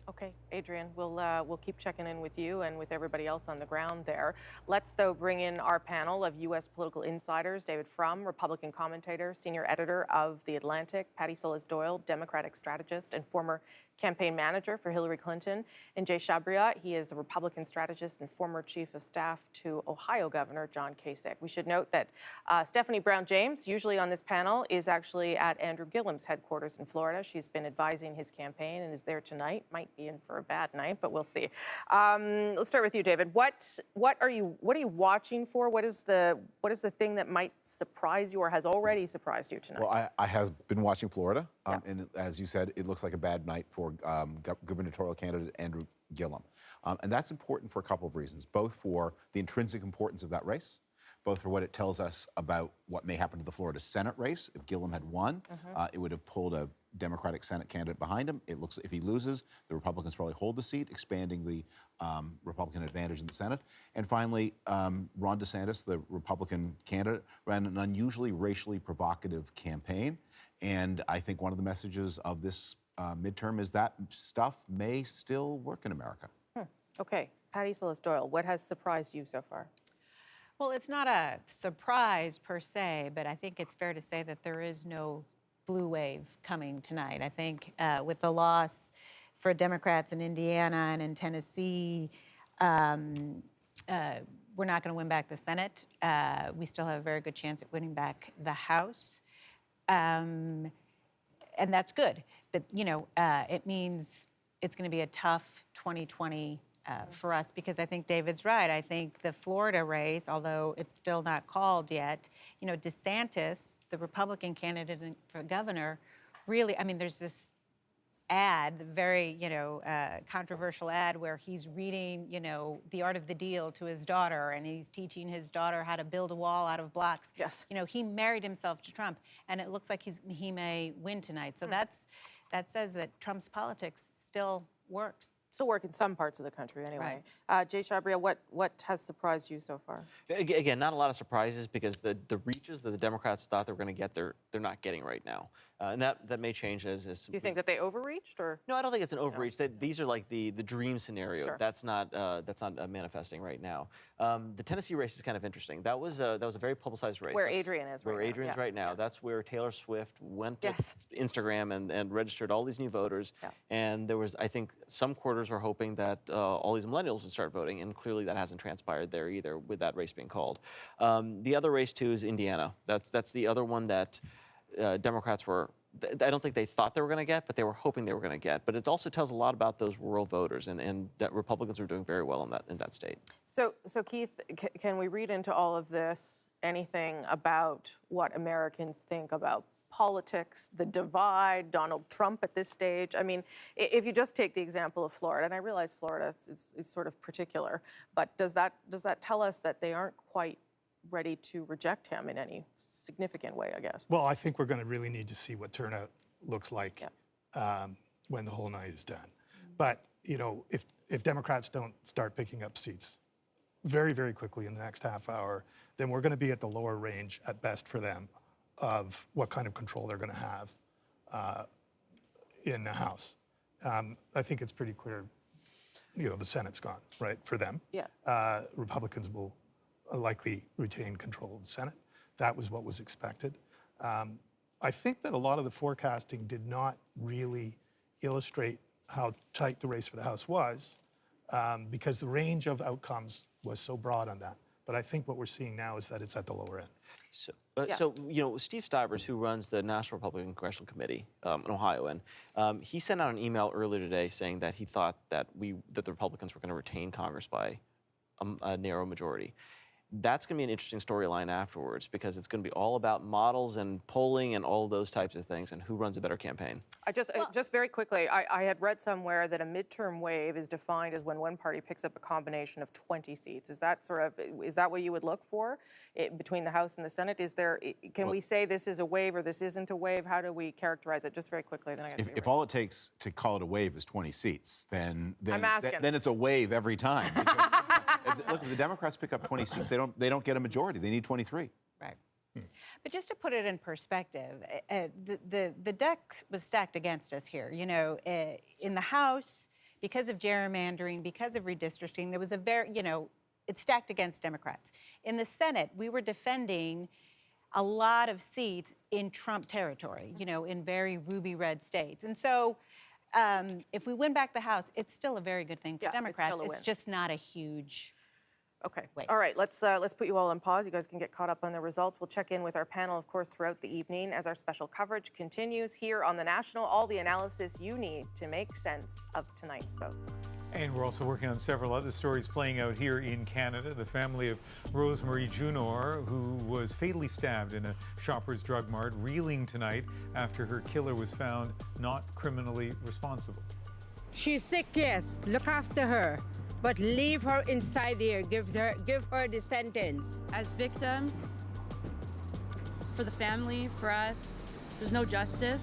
Okay, Adrienne, we'll keep checking in with you and with everybody else on the ground there. Let's, though, bring in our panel of U.S. political insiders. David Frum, Republican commentator, senior editor of The Atlantic. Patty Solis-Doyle, Democratic strategist and former campaign manager for Hillary Clinton. And Jay Chabriat, he is the Republican strategist and former chief of staff to Ohio Governor John Kasich. We should note that Stephanie Brown James, usually on this panel, is actually at Andrew Gillum's headquarters in Florida. She's been advising his campaign and is there tonight. Might be in for a bad night, but we'll see. Let's start with you, David. What are you watching for? What is the thing that might surprise you or has already surprised you tonight? Well, I have been watching Florida, and as you said, it looks like a bad night for gubernatorial candidate Andrew Gillum. And that's important for a couple of reasons, both for the intrinsic importance of that race, both for what it tells us about what may happen to the Florida Senate race. If Gillum had won, it would have pulled a Democratic Senate candidate behind him. It looks, if he loses, the Republicans probably hold the seat, expanding the Republican advantage in the Senate. And finally, Ron DeSantis, the Republican candidate, ran an unusually racially provocative campaign. And I think one of the messages of this midterm is that stuff may still work in America. Okay, Patty Solis-Doyle, what has surprised you so far? Well, it's not a surprise per se, but I think it's fair to say that there is no blue wave coming tonight. I think with the loss for Democrats in Indiana and in Tennessee, we're not going to win back the Senate. We still have a very good chance at winning back the House. And that's good. But, you know, it means it's going to be a tough 2020 for us, because I think David's right. I think the Florida race, although it's still not called yet, you know, DeSantis, the Republican candidate for governor, really, I mean, there's this ad, very, you know, controversial ad where he's reading, you know, The Art of the Deal to his daughter, and he's teaching his daughter how to build a wall out of blocks. Yes. You know, he married himself to Trump, and it looks like he may win tonight. So that says that Trump's politics still works. Still work in some parts of the country, anyway. Jay Chabriat, what has surprised you so far? Again, not a lot of surprises, because the reaches that the Democrats thought they were going to get, they're not getting right now, and that may change as. Do you think that they overreached, or? No, I don't think it's an overreach. These are like the dream scenario. Sure. That's not manifesting right now. The Tennessee race is kind of interesting. That was a very publicized race. Where Adrienne is right now. Where Adrienne's right now. That's where Taylor Swift went to Instagram and registered all these new voters. And there was, I think, some quarters were hoping that all these millennials would start voting, and clearly that hasn't transpired there either, with that race being called. The other race, too, is Indiana. That's the other one that Democrats were, I don't think they thought they were going to get, but they were hoping they were going to get. But it also tells a lot about those rural voters, and that Republicans are doing very well in that state. So Keith, can we read into all of this anything about what Americans think about politics, the divide, Donald Trump at this stage? I mean, if you just take the example of Florida, and I realize Florida is sort of particular, but does that tell us that they aren't quite ready to reject him in any significant way, I guess? Well, I think we're going to really need to see what turnout looks like when the whole night is done. But, you know, if Democrats don't start picking up seats very, very quickly in the next half hour, then we're going to be at the lower range at best for them of what kind of control they're going to have in the House. I think it's pretty clear, you know, the Senate's gone, right, for them. Yeah. Republicans will likely retain control of the Senate. That was what was expected. I think that a lot of the forecasting did not really illustrate how tight the race for the House was, because the range of outcomes was so broad on that. But I think what we're seeing now is that it's at the lower end. So, you know, Steve Stivers, who runs the National Republican Congressional Committee in Ohio, and he sent out an email earlier today saying that he thought that the Republicans were going to retain Congress by a narrow majority. that's going to be an interesting storyline afterwards, because it's going to be all about models and polling and all those types of things and who runs a better campaign. Just very quickly, I had read somewhere that a midterm wave is defined as when one party picks up a combination of 20 seats. Is that what you would look for between the House and the Senate? Can we say this is a wave or this isn't a wave? How do we characterize it? Just very quickly. Then If all it takes to call it a wave is 20 seats, then it's a wave every time. Look, if the Democrats pick up 20 seats, they don't get a majority. They need 23. Right. But just to put it in perspective, the deck was stacked against us here. You know, in the House, because of gerrymandering, because of redistricting, there was a it's stacked against Democrats. In the Senate, we were defending a lot of seats in Trump territory, you know, in very ruby red states. And so if we win back the House, it's still a very good thing for Democrats. It's just not a huge... Okay. All right. Let's put you all on pause. You guys can get caught up on the results. We'll check in with our panel, of course, throughout the evening as our special coverage continues here on The National. All the analysis you need to make sense of tonight's votes. And we're also working on several other stories playing out here in Canada. The family of Rosemarie Junor, who was fatally stabbed in a Shoppers Drug Mart, reeling tonight after her killer was found not criminally responsible. She's sick, yes. Look after her. But leave her inside here. Give her the sentence. As victims, for the family, for us, there's no justice.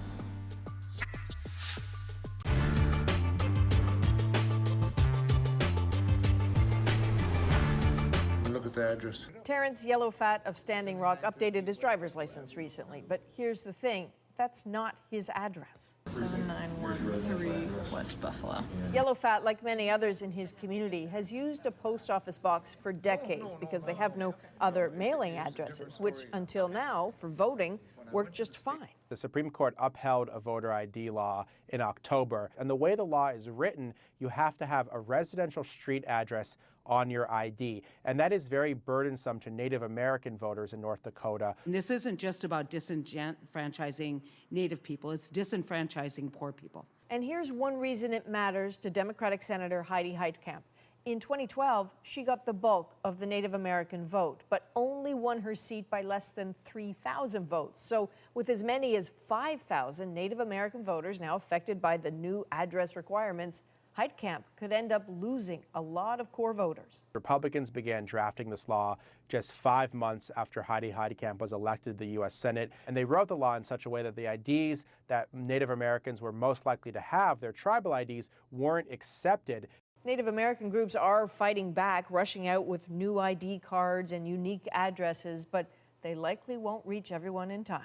Look at the address. Terrence Yellowfat of Standing Rock updated his driver's license recently, but here's the thing. That's not his address. 7913 West Buffalo. Yellowfat, like many others in his community, has used a post office box for decades because they have no other mailing addresses, which until now, for voting, worked just fine. The Supreme Court upheld a voter ID law in October, and the way the law is written, you have to have a residential street address on your ID, and that is very burdensome to Native American voters in North Dakota. And this isn't just about disenfranchising Native people, it's disenfranchising poor people. And here's one reason it matters to Democratic Senator Heidi Heitkamp. In 2012, she got the bulk of the Native American vote, but only won her seat by less than 3,000 votes. So with as many as 5,000 Native American voters now affected by the new address requirements, Heitkamp could end up losing a lot of core voters. Republicans began drafting this law just 5 months after Heidi Heitkamp was elected to the U.S. Senate, and they wrote the law in such a way that the IDs that Native Americans were most likely to have, their tribal IDs, weren't accepted. Native American groups are fighting back, rushing out with new ID cards and unique addresses, but they likely won't reach everyone in time.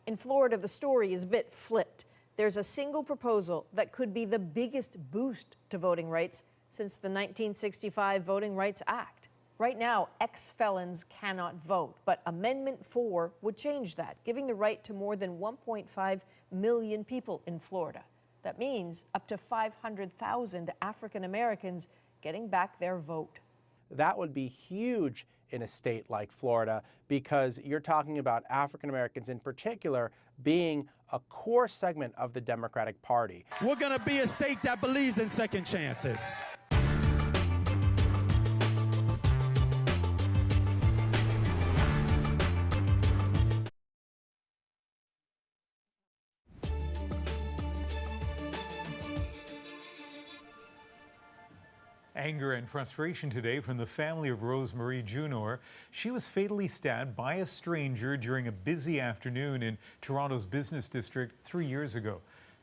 In Florida, the story is a bit flipped. There's a single proposal that could be the biggest boost to voting rights since the 1965 Voting Rights Act. Right now, ex-felons cannot vote, but Amendment 4 would change that, giving the right to more than 1.5 million people in Florida. That means up to 500,000 African Americans getting back their vote. That would be huge in a state like Florida, because you're talking about African Americans in particular being a core segment of the Democratic Party. We're going to be a state that believes in second chances. Anger and frustration today from the family of Rosemarie Junor. She was fatally stabbed by a stranger during a busy afternoon in Toronto's business district 3 years ago.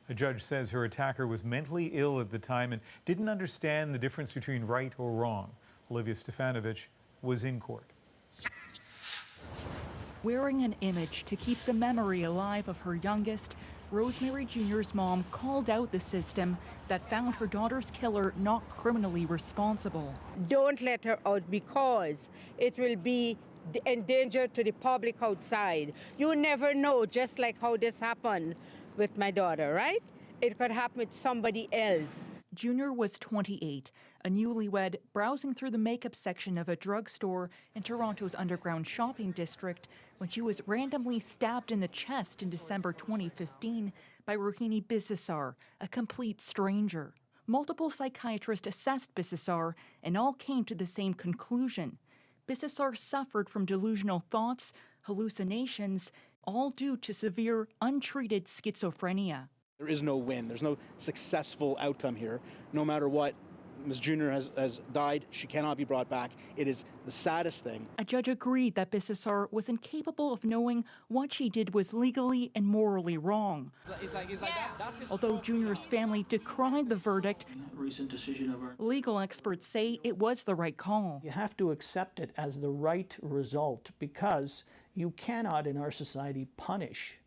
A judge says her attacker was mentally ill at the time and didn't understand the difference between right or wrong. Olivia Stefanovich was in court. Wearing an image to keep the memory alive of her youngest, Rosemarie Jr.'s mom called out the system that found her daughter's killer not criminally responsible. Don't let her out because it will be in danger to the public outside. You never know, just like how this happened with my daughter, right? It could happen with somebody else. Junior was 28, a newlywed browsing through the makeup section of a drugstore in Toronto's underground shopping district when she was randomly stabbed in the chest in December 2015 by Rohini Bisesar, a complete stranger. Multiple psychiatrists assessed Bisesar and all came to the same conclusion. Bisesar suffered from delusional thoughts, hallucinations, all due to severe, untreated schizophrenia. There is no win. There's no successful outcome here. No matter what, Ms. Junior has died. She cannot be brought back. It is the saddest thing. A judge agreed that Bisesar was incapable of knowing what she did was legally and morally wrong. Although Junior's family decried the verdict, recent decision of our legal experts say it was the right call. You have to accept it as the right result because you cannot in our society punish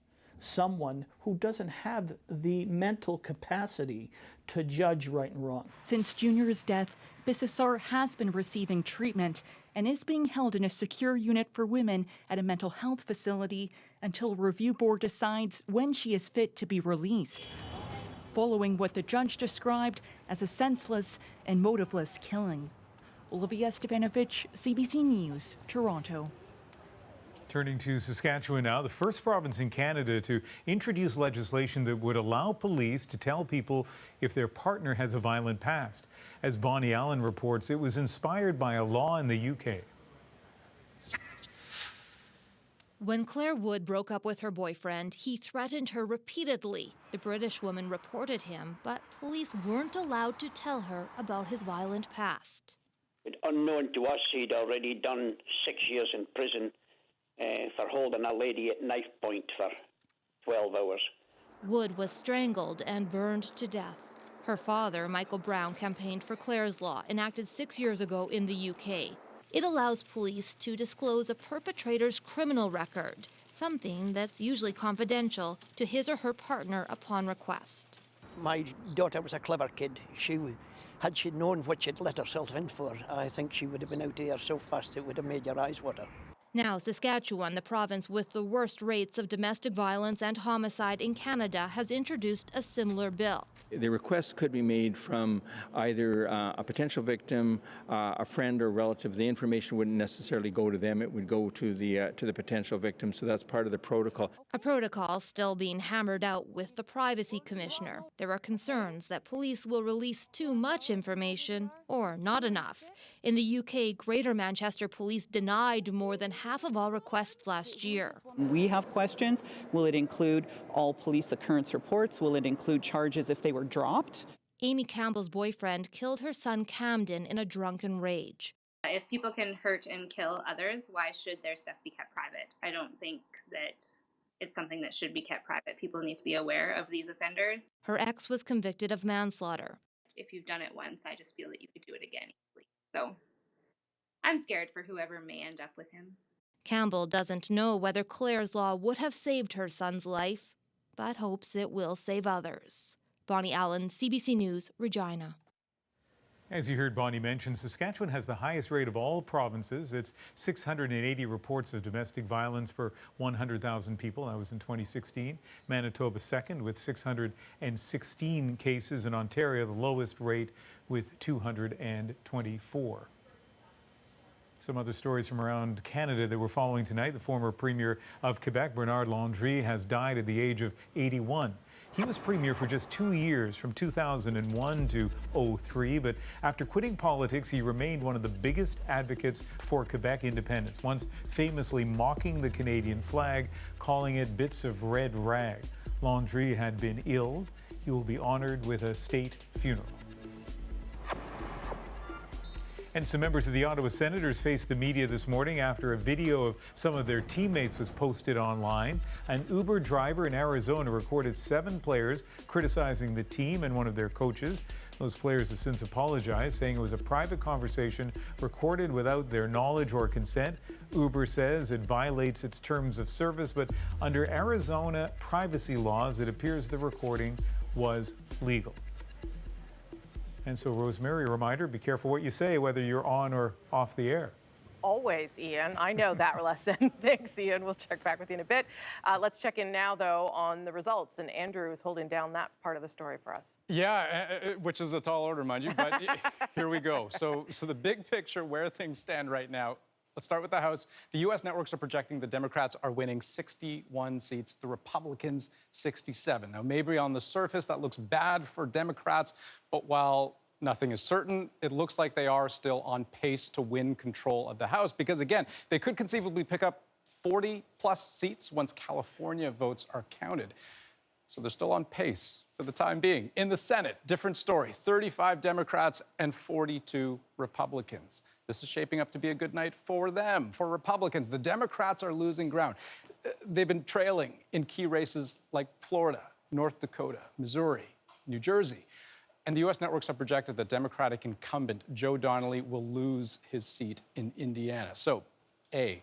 someone who doesn't have the mental capacity to judge right and wrong. Since Junior's death, Bisesar has been receiving treatment and is being held in a secure unit for women at a mental health facility until a review board decides when she is fit to be released, following what the judge described as a senseless and motiveless killing. Olivia Stevanovich, CBC News, Toronto. Turning to Saskatchewan now, the first province in Canada to introduce legislation that would allow police to tell people if their partner has a violent past. As Bonnie Allen reports, it was inspired by a law in the UK. When Claire Wood broke up with her boyfriend, he threatened her repeatedly. The British woman reported him, but police weren't allowed to tell her about his violent past. Unknown to us, he'd already done 6 years in prison for holding a lady at knife point for 12 hours. Wood was strangled and burned to death. Her father, Michael Brown, campaigned for Clare's Law, enacted 6 years ago in the UK. It allows police to disclose a perpetrator's criminal record, something that's usually confidential, to his or her partner upon request. My daughter was a clever kid. Had she known what she'd let herself in for, I think she would have been out here so fast it would have made your eyes water. Now, Saskatchewan, the province with the worst rates of domestic violence and homicide in Canada, has introduced a similar bill. The request could be made from either a potential victim, a friend or relative. The information wouldn't necessarily go to them. It would go to the potential victim. So that's part of the protocol. A protocol still being hammered out with the Privacy Commissioner. There are concerns that police will release too much information or not enough. In the UK, Greater Manchester Police denied more than half of all requests last year. We have questions. Will it include all police occurrence reports? Will it include charges if they were dropped? Amy Campbell's boyfriend killed her son Camden in a drunken rage. If people can hurt and kill others, why should their stuff be kept private? I don't think that it's something that should be kept private. People need to be aware of these offenders. Her ex was convicted of manslaughter. If you've done it once, I just feel that you could do it again easily. So I'm scared for whoever may end up with him. Campbell doesn't know whether Clare's Law would have saved her son's life, but hopes it will save others. Bonnie Allen, CBC News, Regina. As you heard Bonnie mention, Saskatchewan has the highest rate of all provinces. It's 680 reports of domestic violence per 100,000 people. That was in 2016. Manitoba second with 616 cases. In Ontario, the lowest rate with 224. Some other stories from around Canada that we're following tonight. The former Premier of Quebec, Bernard Landry, has died at the age of 81. He was Premier for just 2 years, from 2001 to 2003, but after quitting politics, he remained one of the biggest advocates for Quebec independence, once famously mocking the Canadian flag, calling it bits of red rag. Landry had been ill. He will be honored with a state funeral. And some members of the Ottawa Senators faced the media this morning after a video of some of their teammates was posted online. An Uber driver in Arizona recorded 7 players criticizing the team and one of their coaches. Those players have since apologized, saying it was a private conversation recorded without their knowledge or consent. Uber says it violates its terms of service, but under Arizona privacy laws, it appears the recording was legal. And so, Rosemary, a reminder, be careful what you say, whether you're on or off the air. Always, Ian. I know that lesson. Thanks, Ian. We'll check back with you in a bit. Let's check in now, though, on the results. And Andrew is holding down that part of the story for us. Yeah, which is a tall order, mind you. But here we go. So the big picture, where things stand right now. Let's start with the House. The U.S. networks are projecting the Democrats are winning 61 seats, the Republicans 67. Now, maybe on the surface, that looks bad for Democrats, but while nothing is certain. It looks like they are still on pace to win control of the House because, again, they could conceivably pick up 40-plus seats once California votes are counted. So they're still on pace for the time being. In the Senate, different story. 35 Democrats and 42 Republicans. This is shaping up to be a good night for them, for Republicans. The Democrats are losing ground. They've been trailing in key races like Florida, North Dakota, Missouri, New Jersey. And the U.S. networks have projected that Democratic incumbent Joe Donnelly will lose his seat in Indiana. So, A,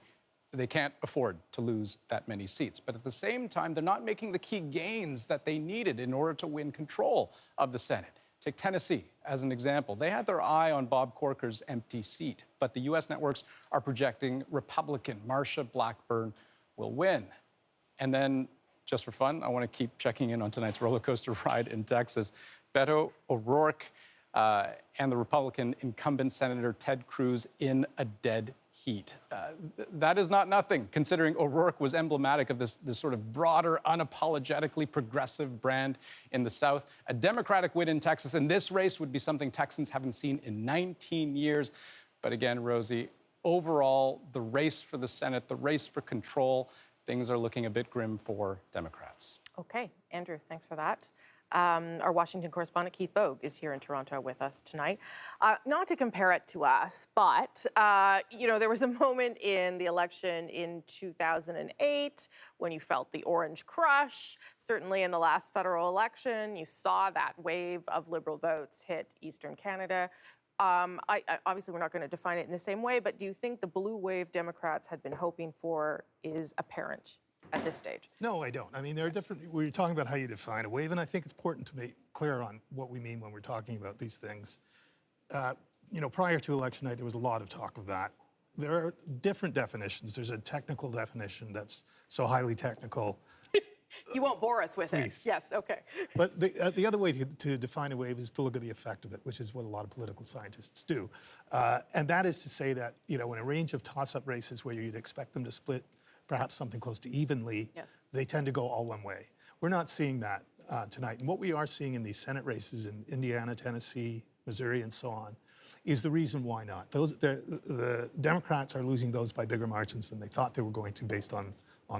they can't afford to lose that many seats. But at the same time, they're not making the key gains that they needed in order to win control of the Senate. Take Tennessee as an example. They had their eye on Bob Corker's empty seat, but the U.S. networks are projecting Republican Marsha Blackburn will win. And then, just for fun, I want to keep checking in on tonight's roller coaster ride in Texas. Beto O'Rourke and the Republican incumbent Senator Ted Cruz in a dead heat. That is not nothing, considering O'Rourke was emblematic of this sort of broader, unapologetically progressive brand in the South. A Democratic win in Texas in this race would be something Texans haven't seen in 19 years. But again, Rosie, overall, the race for the Senate, the race for control, things are looking a bit grim for Democrats. Okay, Andrew, thanks for that. Our Washington correspondent Keith Bogue is here in Toronto with us tonight. Not to compare it to us, but, there was a moment in the election in 2008 when you felt the orange crush. Certainly in the last federal election, you saw that wave of Liberal votes hit Eastern Canada. Obviously, we're not going to define it in the same way, but do you think the blue wave Democrats had been hoping for is apparent at this stage? No, I don't. I mean, there are different, we're talking about how you define a wave, and I think it's important to make clear on what we mean when we're talking about these things. Prior to election night, there was a lot of talk of that. There are different definitions. There's a technical definition that's so highly technical. You won't bore us with it. Yes, okay. But the other way to define a wave is to look at the effect of it, which is what a lot of political scientists do. And that is to say that, in a range of toss-up races where you'd expect them to split perhaps something close to evenly, they tend to go all one way. We're not seeing that tonight. And what we are seeing in these Senate races in Indiana, Tennessee, Missouri, and so on, is the reason why not. The Democrats are losing those by bigger margins than they thought they were going to based on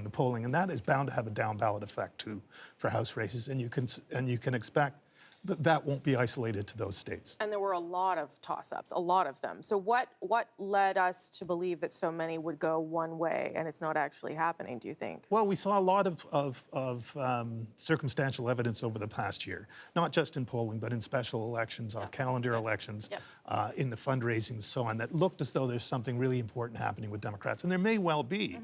the polling, and that is bound to have a down ballot effect too for House races, and you can expect that won't be isolated to those states. And there were a lot of toss-ups, a lot of them. So what led us to believe that so many would go one way, and it's not actually happening, do you think? Well, we saw a lot of circumstantial evidence over the past year, not just in polling, but in special elections, on calendar elections, in the fundraising and so on, that looked as though there's something really important happening with Democrats, and there may well be.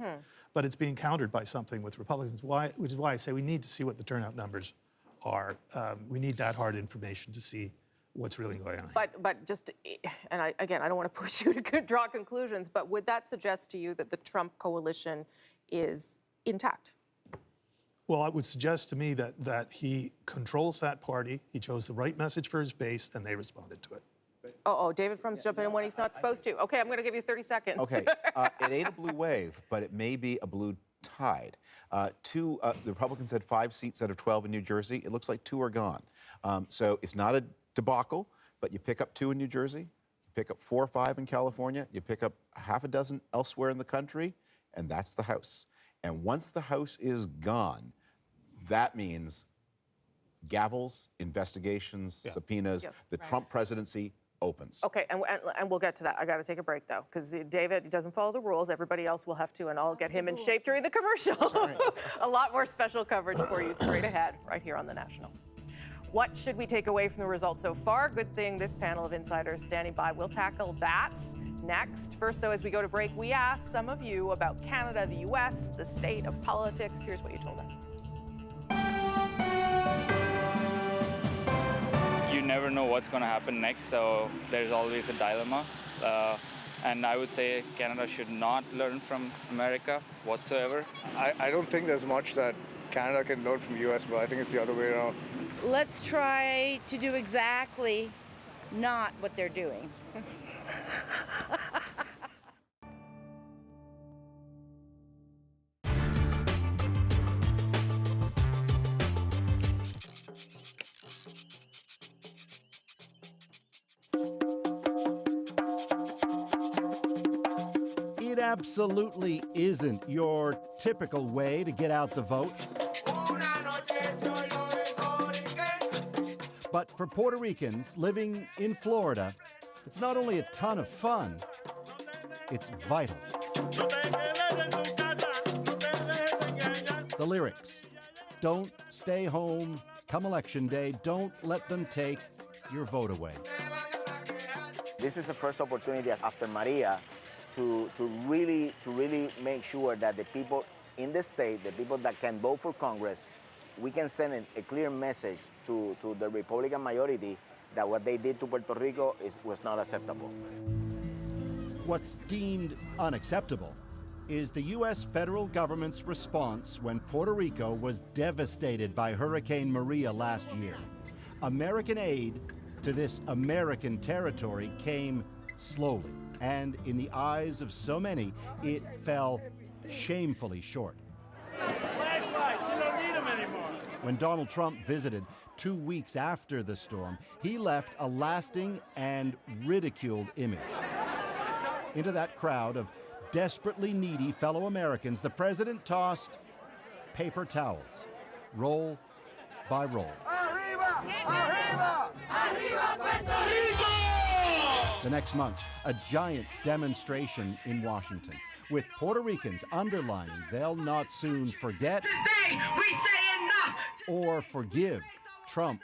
But it's being countered by something with Republicans, which is why I say we need to see what the turnout numbers are. We need that hard information to see what's really going on. But just, and I don't want to push you to draw conclusions, but would that suggest to you that the Trump coalition is intact? Well, it would suggest to me that he controls that party, he chose the right message for his base, and they responded to it. David Frum's jumping in when he's not supposed to. Okay, I'm going to give you 30 seconds. Okay, it ain't a blue wave, but it may be a blue tide. The Republicans had 5 seats out of 12 in New Jersey. It looks like 2 are gone. So it's not a debacle, but you pick up 2 in New Jersey, you pick up 4 or 5 in California, you pick up half a dozen elsewhere in the country, and that's the House. And once the House is gone, that means gavels, investigations, subpoenas, the Trump presidency opens. Okay, and we'll get to that. I got to take a break, though, because David doesn't follow the rules. Everybody else will have to, and I'll get him in shape during the commercial. A lot more special coverage for you straight ahead, right here on The National. What should we take away from the results so far? Good thing this panel of insiders standing by. We'll tackle that next. First, though, as we go to break, we asked some of you about Canada, the U.S., the state of politics. Here's what you told us. You never know what's going to happen next, so there's always a dilemma. And I would say Canada should not learn from America whatsoever. I don't think there's much that Canada can learn from the U.S., but I think it's the other way around. Let's try to do exactly not what they're doing. absolutely isn't your typical way to get out the vote. But for Puerto Ricans living in Florida, it's not only a ton of fun, it's vital. The lyrics: don't stay home come election day, don't let them take your vote away. This is the first opportunity after Maria to really make sure that the people in the state, the people that can vote for Congress, we can send a clear message to the Republican majority that what they did to Puerto Rico was not acceptable. What's deemed unacceptable is the U.S. federal government's response when Puerto Rico was devastated by Hurricane Maria last year. American aid to this American territory came slowly, and in the eyes of so many, it fell shamefully short. Flashlights, you don't need them anymore. When Donald Trump visited 2 weeks after the storm, he left a lasting and ridiculed image. Into that crowd of desperately needy fellow Americans, the president tossed paper towels, roll by roll. Arriba! Arriba! Arriba Puerto Rico! The next month, a giant demonstration in Washington, with Puerto Ricans underlining they'll not soon forget Today we say enough! Or forgive Trump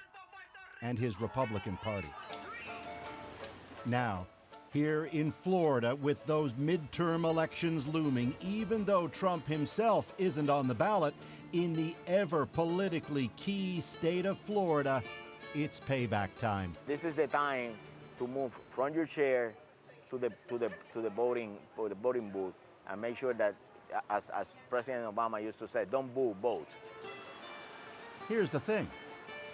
and his Republican Party. Now, here in Florida, with those midterm elections looming, even though Trump himself isn't on the ballot, in the ever politically key state of Florida, it's payback time. This is the time to move from your chair to the voting booth and make sure that, as President Obama used to say, don't boo, vote. Here's the thing.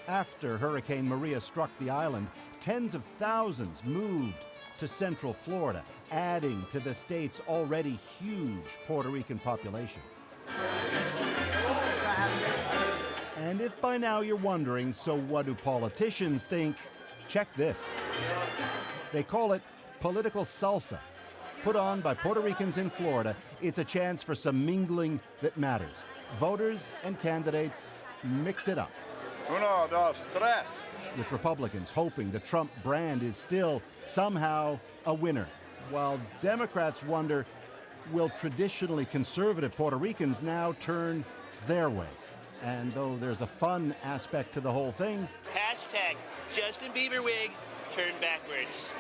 After Hurricane Maria struck the island, tens of thousands moved to Central Florida, adding to the state's already huge Puerto Rican population. And if by now you're wondering, so what do politicians think? Check this. They call it political salsa. Put on by Puerto Ricans in Florida, it's a chance for some mingling that matters. Voters and candidates mix it up. Uno, dos, tres. With Republicans hoping the Trump brand is still somehow a winner, while Democrats wonder, will traditionally conservative Puerto Ricans now turn their way? And though there's a fun aspect to the whole thing, Hashtag Justin Bieber wig turned backwards.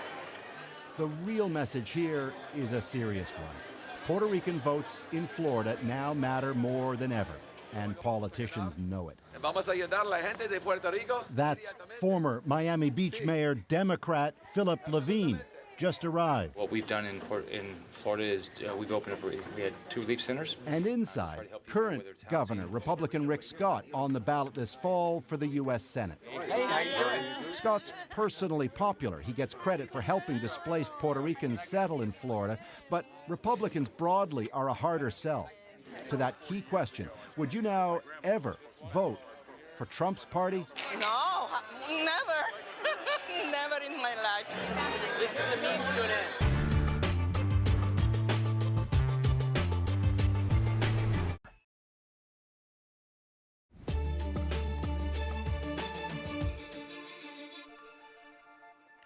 the real message here is a serious one. Puerto Rican votes in Florida now matter more than ever, and politicians know it. Vamos a ayudar a la gente de Puerto Rico. That's former Miami Beach Mayor Democrat Philip Levine, just arrived. What we've done in Florida is we've opened up, we had 2 relief centers. And inside, current Governor Republican Rick Scott on the ballot this fall for the U.S. Senate. Scott's personally popular. He gets credit for helping displaced Puerto Ricans settle in Florida, but Republicans broadly are a harder sell. To that key question, would you now ever vote for Trump's party? No, never. Never in my life. This is a means to an end.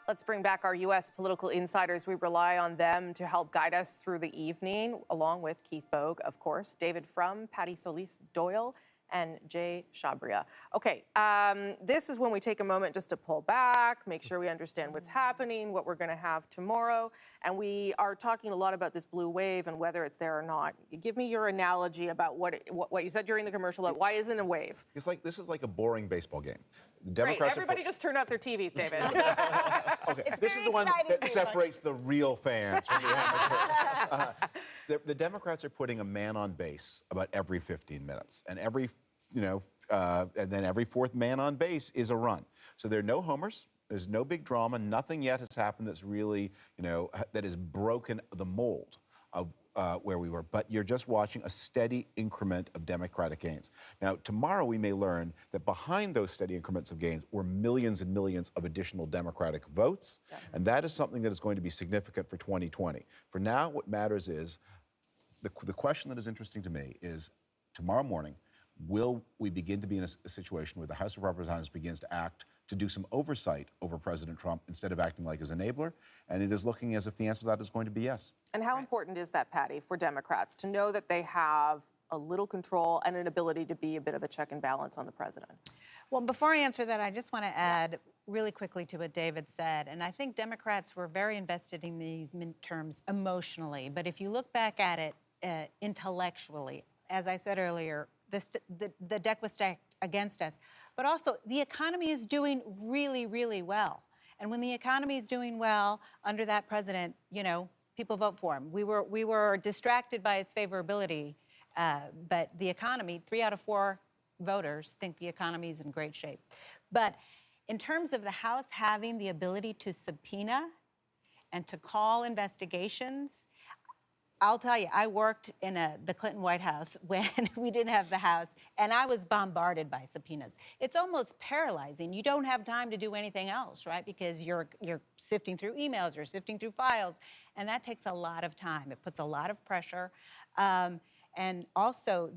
Let's bring back our U.S. political insiders. We rely on them to help guide us through the evening, along with Keith Bogue, of course, David Frum, Patty Solis Doyle, and Jay Shabria. Okay, this is when we take a moment just to pull back, make sure we understand what's happening, what we're going to have tomorrow, and we are talking a lot about this blue wave and whether it's there or not. Give me your analogy about what you said during the commercial about why isn't it a wave? It's like this is like a boring baseball game. The Great, Democrats everybody just turn off their TVs, David. Okay, this is the one that separates the real fans from the amateurs. The Democrats are putting a man on base about every 15 minutes, and and then every fourth man on base is a run. So there are no homers. There's no big drama. Nothing yet has happened that's really, that has broken the mold of where we were. But you're just watching a steady increment of Democratic gains. Now, tomorrow we may learn that behind those steady increments of gains were millions and millions of additional Democratic votes. Yes. And that is something that is going to be significant for 2020. For now, what matters is the question that is interesting to me is tomorrow morning, will we begin to be in a situation where the House of Representatives begins to act to do some oversight over President Trump instead of acting like his enabler? And it is looking as if the answer to that is going to be yes. And how important is that, Patty, for Democrats to know that they have a little control and an ability to be a bit of a check and balance on the president? Well, before I answer that, I just want to add really quickly to what David said. And I think Democrats were very invested in these midterms emotionally. But if you look back at it intellectually, as I said earlier, the deck was stacked against us. But also, the economy is doing really, really well. And when the economy is doing well under that president, you know, people vote for him. We were distracted by his favorability, but the economy, 3 out of 4 voters think the economy is in great shape. But in terms of the House having the ability to subpoena and to call investigations, I'll tell you, I worked in the Clinton White House when we didn't have the House, and I was bombarded by subpoenas. It's almost paralyzing. You don't have time to do anything else, right? Because you're sifting through emails, you're sifting through files, and that takes a lot of time. It puts a lot of pressure. And also,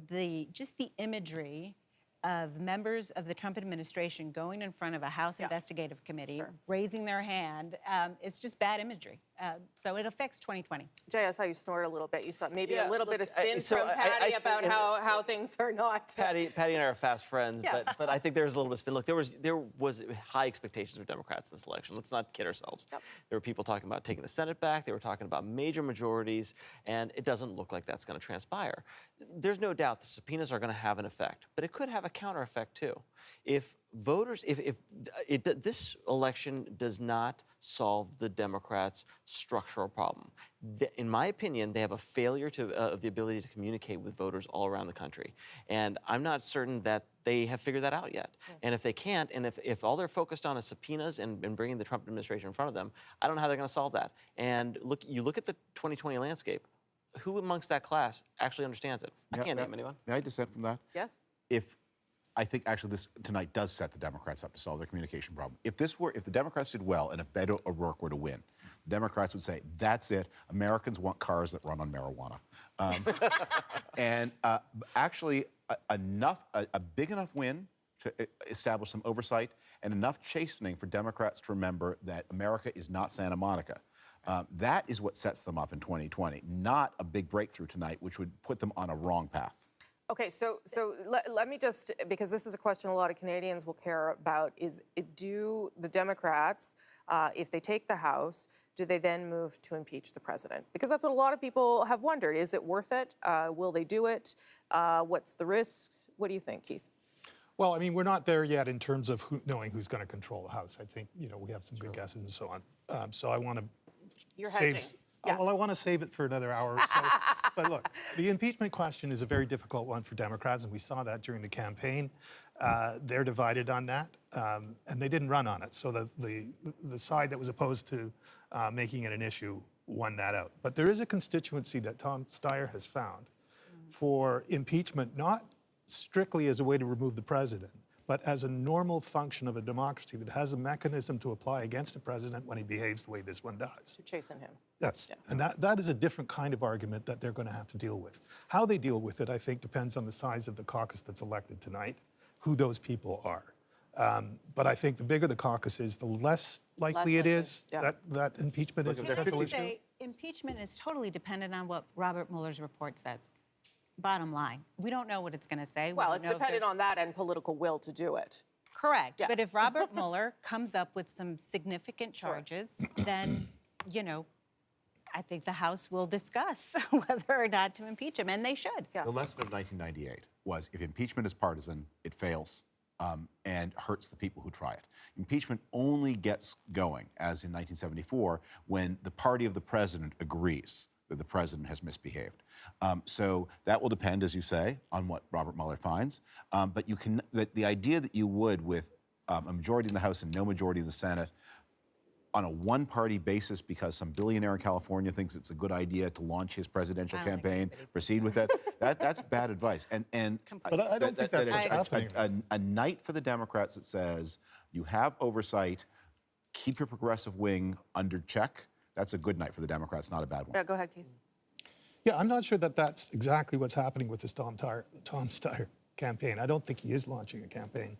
just the imagery of members of the Trump administration going in front of a House investigative committee, raising their hand, it's just bad imagery. So it affects 2020. Jay, I saw you snort a little bit. You saw maybe a little bit of spin from Patty about how things are not. Patty and I are fast friends, but I think there's a little bit of spin. Look, there was high expectations for Democrats in this election. Let's not kid ourselves. There were people talking about taking the Senate back. They were talking about major majorities, and it doesn't look like that's going to transpire. There's no doubt the subpoenas are going to have an effect, but it could have a counter effect too. If voters, this election does not solve the Democrats' structural problem. In my opinion, they have a failure of the ability to communicate with voters all around the country. And I'm not certain that they have figured that out yet. And if they can't, and if all they're focused on is subpoenas and bringing the Trump administration in front of them, I don't know how they're going to solve that. And you look at the 2020 landscape, who amongst that class actually understands it? I can't name anyone. May I dissent from that? Yes. I think actually this tonight does set the Democrats up to solve their communication problem. If the Democrats did well and if Beto O'Rourke were to win, Democrats would say, that's it, Americans want cars that run on marijuana. Actually, a big enough win to establish some oversight and enough chastening for Democrats to remember that America is not Santa Monica. That is what sets them up in 2020, not a big breakthrough tonight, which would put them on a wrong path. Okay, so let me just, because this is a question a lot of Canadians will care about, do the Democrats, if they take the House, do they then move to impeach the president? Because that's what a lot of people have wondered. Is it worth it? Will they do it? What's the risks? What do you think, Keith? Well, I mean, we're not there yet in terms of knowing who's going to control the House. I think, we have some good guesses and so on. So I want to You're hedging. Well, I want to save it for another hour or so. But look, the impeachment question is a very difficult one for Democrats, and we saw that during the campaign. They're divided on that, and they didn't run on it. So the side that was opposed to making it an issue won that out. But there is a constituency that Tom Steyer has found for impeachment, not strictly as a way to remove the president, but as a normal function of a democracy that has a mechanism to apply against a president when he behaves the way this one does. To chasten him. Yes, and that is a different kind of argument that they're going to have to deal with. How they deal with it, I think, depends on the size of the caucus that's elected tonight, who those people are. But I think the bigger the caucus is, the less likely it is that impeachment is a central issue. Impeachment is totally dependent on what Robert Mueller's report says. Bottom line, we don't know what it's going to say. Well, it's dependent on that and political will to do it. Correct. Yeah. But if Robert Mueller comes up with some significant charges, then, I think the House will discuss whether or not to impeach him, and they should. The lesson of 1998 was if impeachment is partisan, it fails and hurts the people who try it. Impeachment only gets going, as in 1974, when the party of the president agrees that the president has misbehaved. So that will depend, as you say, on what Robert Mueller finds. But the idea that you would, with a majority in the House and no majority in the Senate, on a one-party basis because some billionaire in California thinks it's a good idea to launch his presidential campaign, proceed with it, that's bad advice. But I don't think that's what's happening. A night for the Democrats that says you have oversight, keep your progressive wing under check, that's a good night for the Democrats, not a bad one. Yeah, go ahead, Keith. Yeah, I'm not sure that that's exactly what's happening with this Tom Steyer campaign. I don't think he is launching a campaign,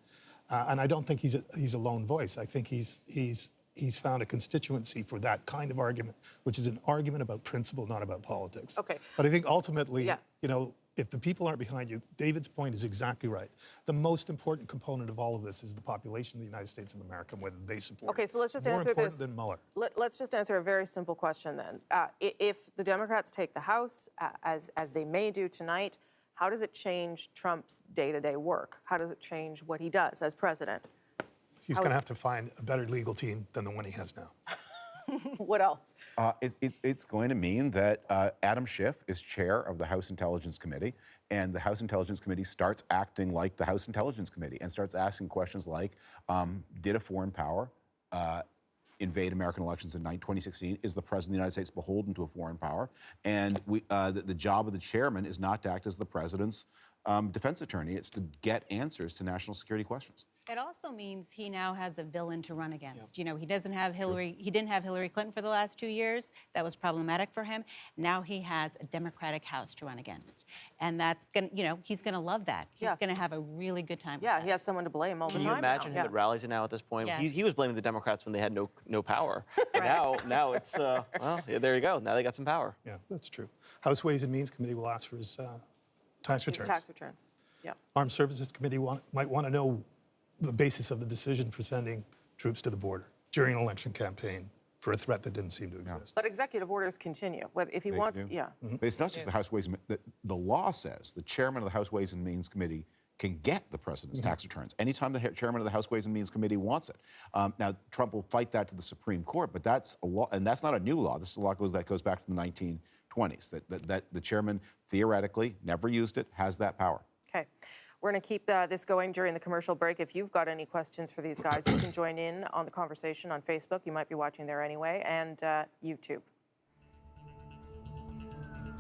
and I don't think he's a lone voice. I think he's found a constituency for that kind of argument, which is an argument about principle, not about politics. Okay. But I think ultimately, you know, if the people aren't behind you, David's point is exactly right. The most important component of all of this is the population of the United States of America, whether they support it. Okay, so let's just More answer important this. than Mueller. Let's just answer a very simple question then. If the Democrats take the House, as they may do tonight, how does it change Trump's day-to-day work? How does it change what he does as president? He's going to have to find a better legal team than the one he has now. What else? It's going to mean that Adam Schiff is chair of the House Intelligence Committee, and the House Intelligence Committee starts acting like the House Intelligence Committee and starts asking questions like, did a foreign power invade American elections in 2016? Is the President of the United States beholden to a foreign power? And the job of the chairman is not to act as the President's defense attorney. It's to get answers to national security questions. It also means he now has a villain to run against. You know, he doesn't have Hillary. He didn't have Hillary Clinton for the last 2 years. That was problematic for him. Now he has a Democratic House to run against, and that's gonna, you know, he's gonna love that. He's gonna have a really good time. Yeah, he has someone to blame all the time. Can you imagine him at rallies now at this point? He was blaming the Democrats when they had no power. Now it's well, yeah, there you go. Now they got some power. Yeah, that's true. House Ways and Means Committee will ask for his tax returns. Tax returns. Yeah. Armed Services Committee might want to know the basis of the decision for sending troops to the border during an election campaign for a threat that didn't seem to exist. But executive orders continue. If he wants, But it's not just the House Ways and Means. The law says the chairman of the House Ways and Means Committee can get the president's tax returns anytime the chairman of the House Ways and Means Committee wants it. Now, Trump will fight that to the Supreme Court, but that's a law, and that's not a new law. This is a law that goes back to the 1920s, that the chairman theoretically never used it, has that power. Okay. We're going to keep this going during the commercial break. If you've got any questions for these guys, you can join in on the conversation on Facebook. You might be watching there anyway, and YouTube.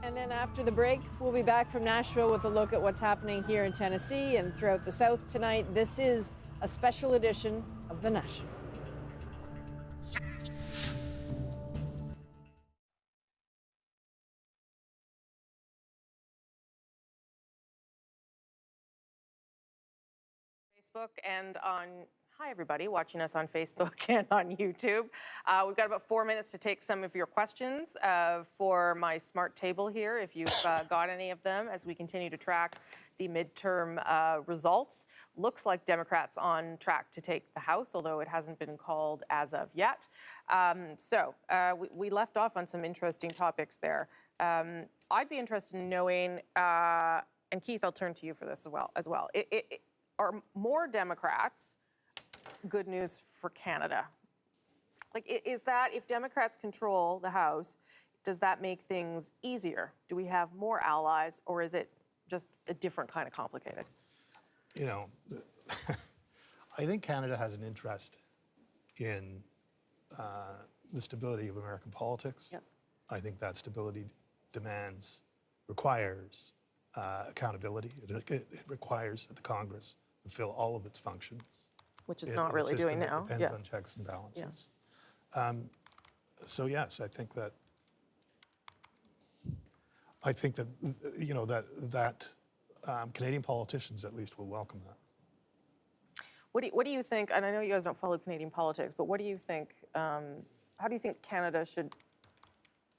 And then after the break, we'll be back from Nashville with a look at what's happening here in Tennessee and throughout the South tonight. This is a special edition of The National. Facebook and on, hi everybody watching us on Facebook and on YouTube. We've got about 4 minutes to take some of your questions for my smart table here, if you've got any of them, as we continue to track the midterm results. Looks like Democrats on track to take the House, although it hasn't been called as of yet. We left off on some interesting topics there. I'd be interested in knowing, and Keith, I'll turn to you for this as well. Are more Democrats good news for Canada? Like, is that, if Democrats control the House, does that make things easier? Do we have more allies, or is it just a different kind of complicated? You know, I think Canada has an interest in the stability of American politics. Yes. I think that stability requires accountability. It requires that the Congress fulfill all of its functions. Which it's not really doing now. It depends on checks and balances. Yeah. So yes, I think that you know that Canadian politicians at least will welcome that. What do you think? And I know you guys don't follow Canadian politics, but what do you think? How do you think Canada should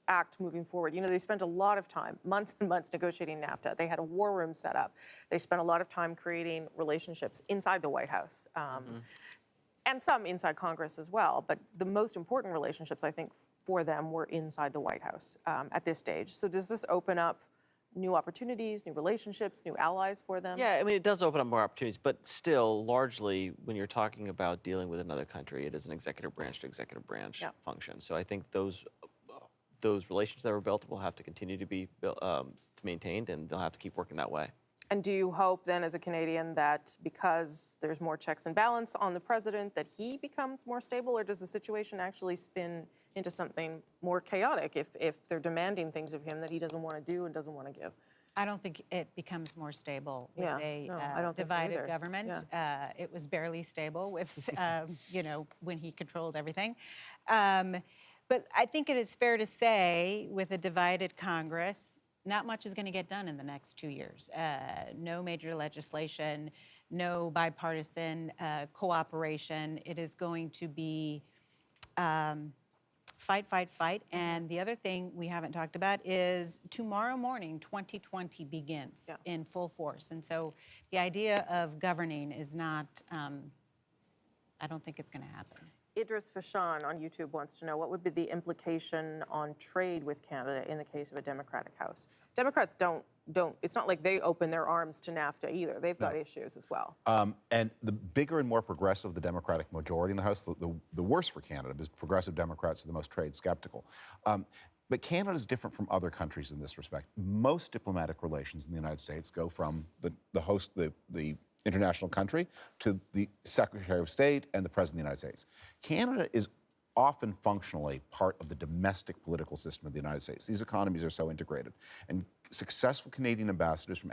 act moving forward? You know, they spent a lot of time, months and months, negotiating NAFTA. They had a war room set up. They spent a lot of time creating relationships inside the White House, and some inside Congress as well. But the most important relationships, I think, for them were inside the White House at this stage. So does this open up new opportunities, new relationships, new allies for them? Yeah, I mean, it does open up more opportunities, but still, largely, when you're talking about dealing with another country, it is an executive branch to executive branch function. So I think those relations that were built will have to continue to be maintained, and they'll have to keep working that way. And do you hope then, as a Canadian, that because there's more checks and balance on the president, that he becomes more stable, or does the situation actually spin into something more chaotic if they're demanding things of him that he doesn't want to do and doesn't want to give? I don't think it becomes more stable with a I don't think so divided either. government. It was barely stable with, you know, when he controlled everything. But I think it is fair to say, with a divided Congress, not much is going to get done in the next 2 years. No major legislation, no bipartisan cooperation. It is going to be fight, fight, fight. And the other thing we haven't talked about is tomorrow morning, 2020 begins in full force. And so the idea of governing is not, I don't think it's going to happen. Idris Fashan on YouTube wants to know what would be the implication on trade with Canada in the case of a Democratic House. Democrats don't. It's not like they open their arms to NAFTA either. They've got issues as well. And the bigger and more progressive the Democratic majority in the House, the worse for Canada, because progressive Democrats are the most trade skeptical. But Canada is different from other countries in this respect. Most diplomatic relations in the United States go from the international country to the Secretary of State and the President of the United States. Canada is often functionally part of the domestic political system of the United States. These economies are so integrated. And successful Canadian ambassadors from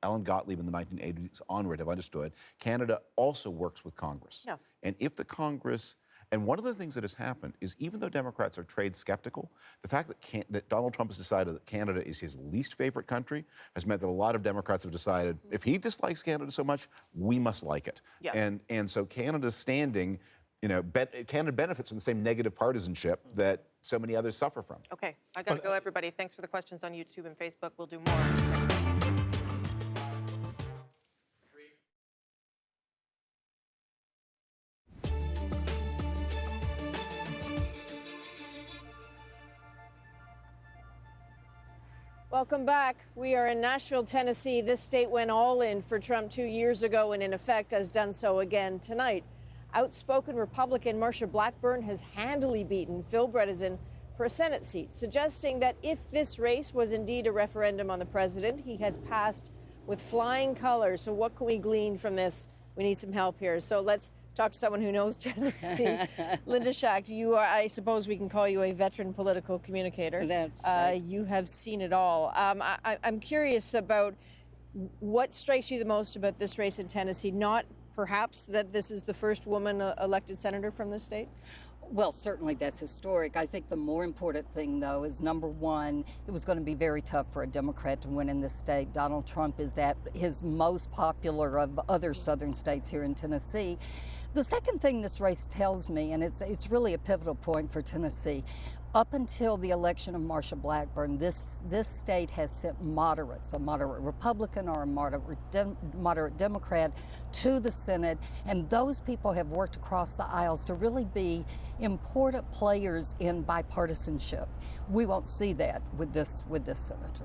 Alan Gottlieb in the 1980s onward have understood Canada also works with Congress. Yes. And if the Congress, and one of the things that has happened is even though Democrats are trade skeptical, the fact that Donald Trump has decided that Canada is his least favorite country has meant that a lot of Democrats have decided if he dislikes Canada so much, we must like it. Yeah. And so Canada's standing, Canada benefits from the same negative partisanship that so many others suffer from. Okay, I got to go, everybody. Thanks for the questions on YouTube and Facebook. We'll do more. Welcome back. We are in Nashville, Tennessee. This state went all in for Trump 2 years ago and in effect has done so again tonight. Outspoken Republican Marsha Blackburn has handily beaten Phil Bredesen for a Senate seat, suggesting that if this race was indeed a referendum on the president, he has passed with flying colors. So what can we glean from this? We need some help here. So let's talk to someone who knows Tennessee. Linda Schacht, you are, I suppose we can call you a veteran political communicator. That's right. You have seen it all. I'm curious about what strikes you the most about this race in Tennessee, not perhaps that this is the first woman elected senator from the state? Well, certainly that's historic. I think the more important thing, though, is number one, it was going to be very tough for a Democrat to win in this state. Donald Trump is at his most popular of other southern states here in Tennessee. The second thing this race tells me, and it's really a pivotal point for Tennessee, up until the election of Marsha Blackburn, this state has sent moderates, a moderate Republican or a moderate Democrat, to the Senate, and those people have worked across the aisles to really be important players in bipartisanship. We won't see that with this senator.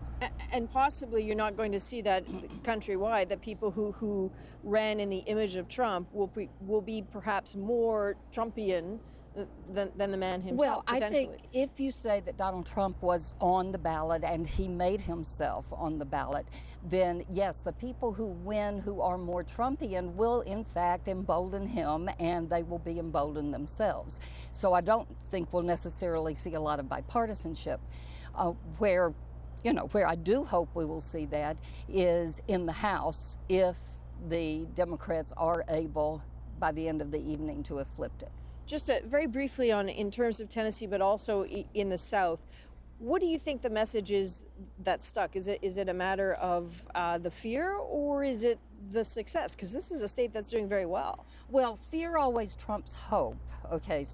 And possibly you're not going to see that countrywide, that people who ran in the image of Trump will be perhaps more Trumpian than the man himself. Well, I think if you say that Donald Trump was on the ballot and he made himself on the ballot, then yes, the people who win who are more Trumpian will in fact embolden him, and they will be emboldened themselves. So I don't think we'll necessarily see a lot of bipartisanship. Where I do hope we will see that is in the House, if the Democrats are able by the end of the evening to have flipped it. Just very briefly in terms of Tennessee, but also in the South, what do you think the message is that stuck? Is it a matter of the fear, or is it the success? Because this is a state that's doing very well. Well, fear always trumps hope. Okay,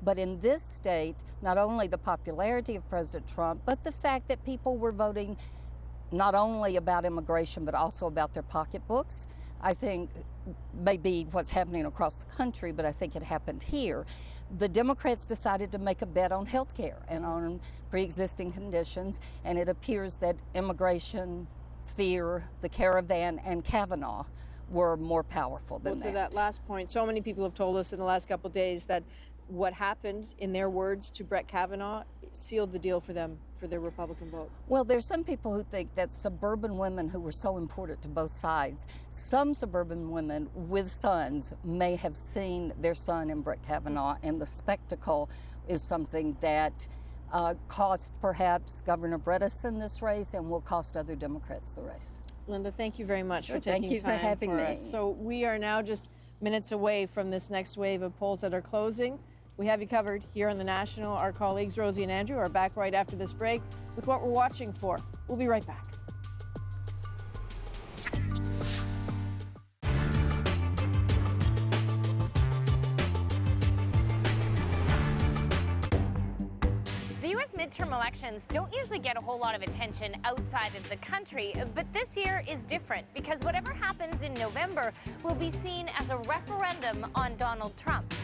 but in this state, not only the popularity of President Trump, but the fact that people were voting not only about immigration, but also about their pocketbooks, I think may be what's happening across the country, but I think it happened here. The Democrats decided to make a bet on health care and on pre-existing conditions, and it appears that immigration, fear, the caravan, and Kavanaugh were more powerful than that. To that last point, so many people have told us in the last couple of days that what happened, in their words, to Brett Kavanaugh sealed the deal for them, for their Republican vote. Well, there's some people who think that suburban women who were so important to both sides, some suburban women with sons may have seen their son in Brett Kavanaugh, and the spectacle is something that cost perhaps Governor Bredesen this race and will cost other Democrats the race. Linda, thank you very much Sure, for taking thank you time for having me. us. So we are now just minutes away from this next wave of polls that are closing. We have you covered here on The National. Our colleagues Rosie and Andrew are back right after this break with what we're watching for. We'll be right back. The U.S. midterm elections don't usually get a whole lot of attention outside of the country, but this year is different because whatever happens in November will be seen as a referendum on Donald Trump.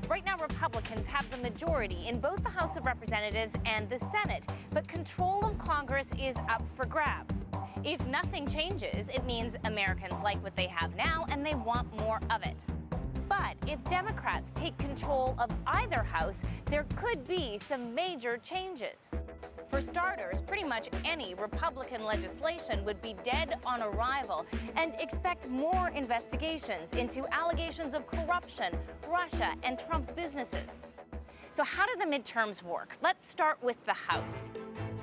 Right now, Republicans have the majority in both the House of Representatives and the Senate, but control of Congress is up for grabs. If nothing changes, it means Americans like what they have now and they want more of it. But if Democrats take control of either house, there could be some major changes. For starters, pretty much any Republican legislation would be dead on arrival, and expect more investigations into allegations of corruption, Russia, and Trump's businesses. So how do the midterms work? Let's start with the House.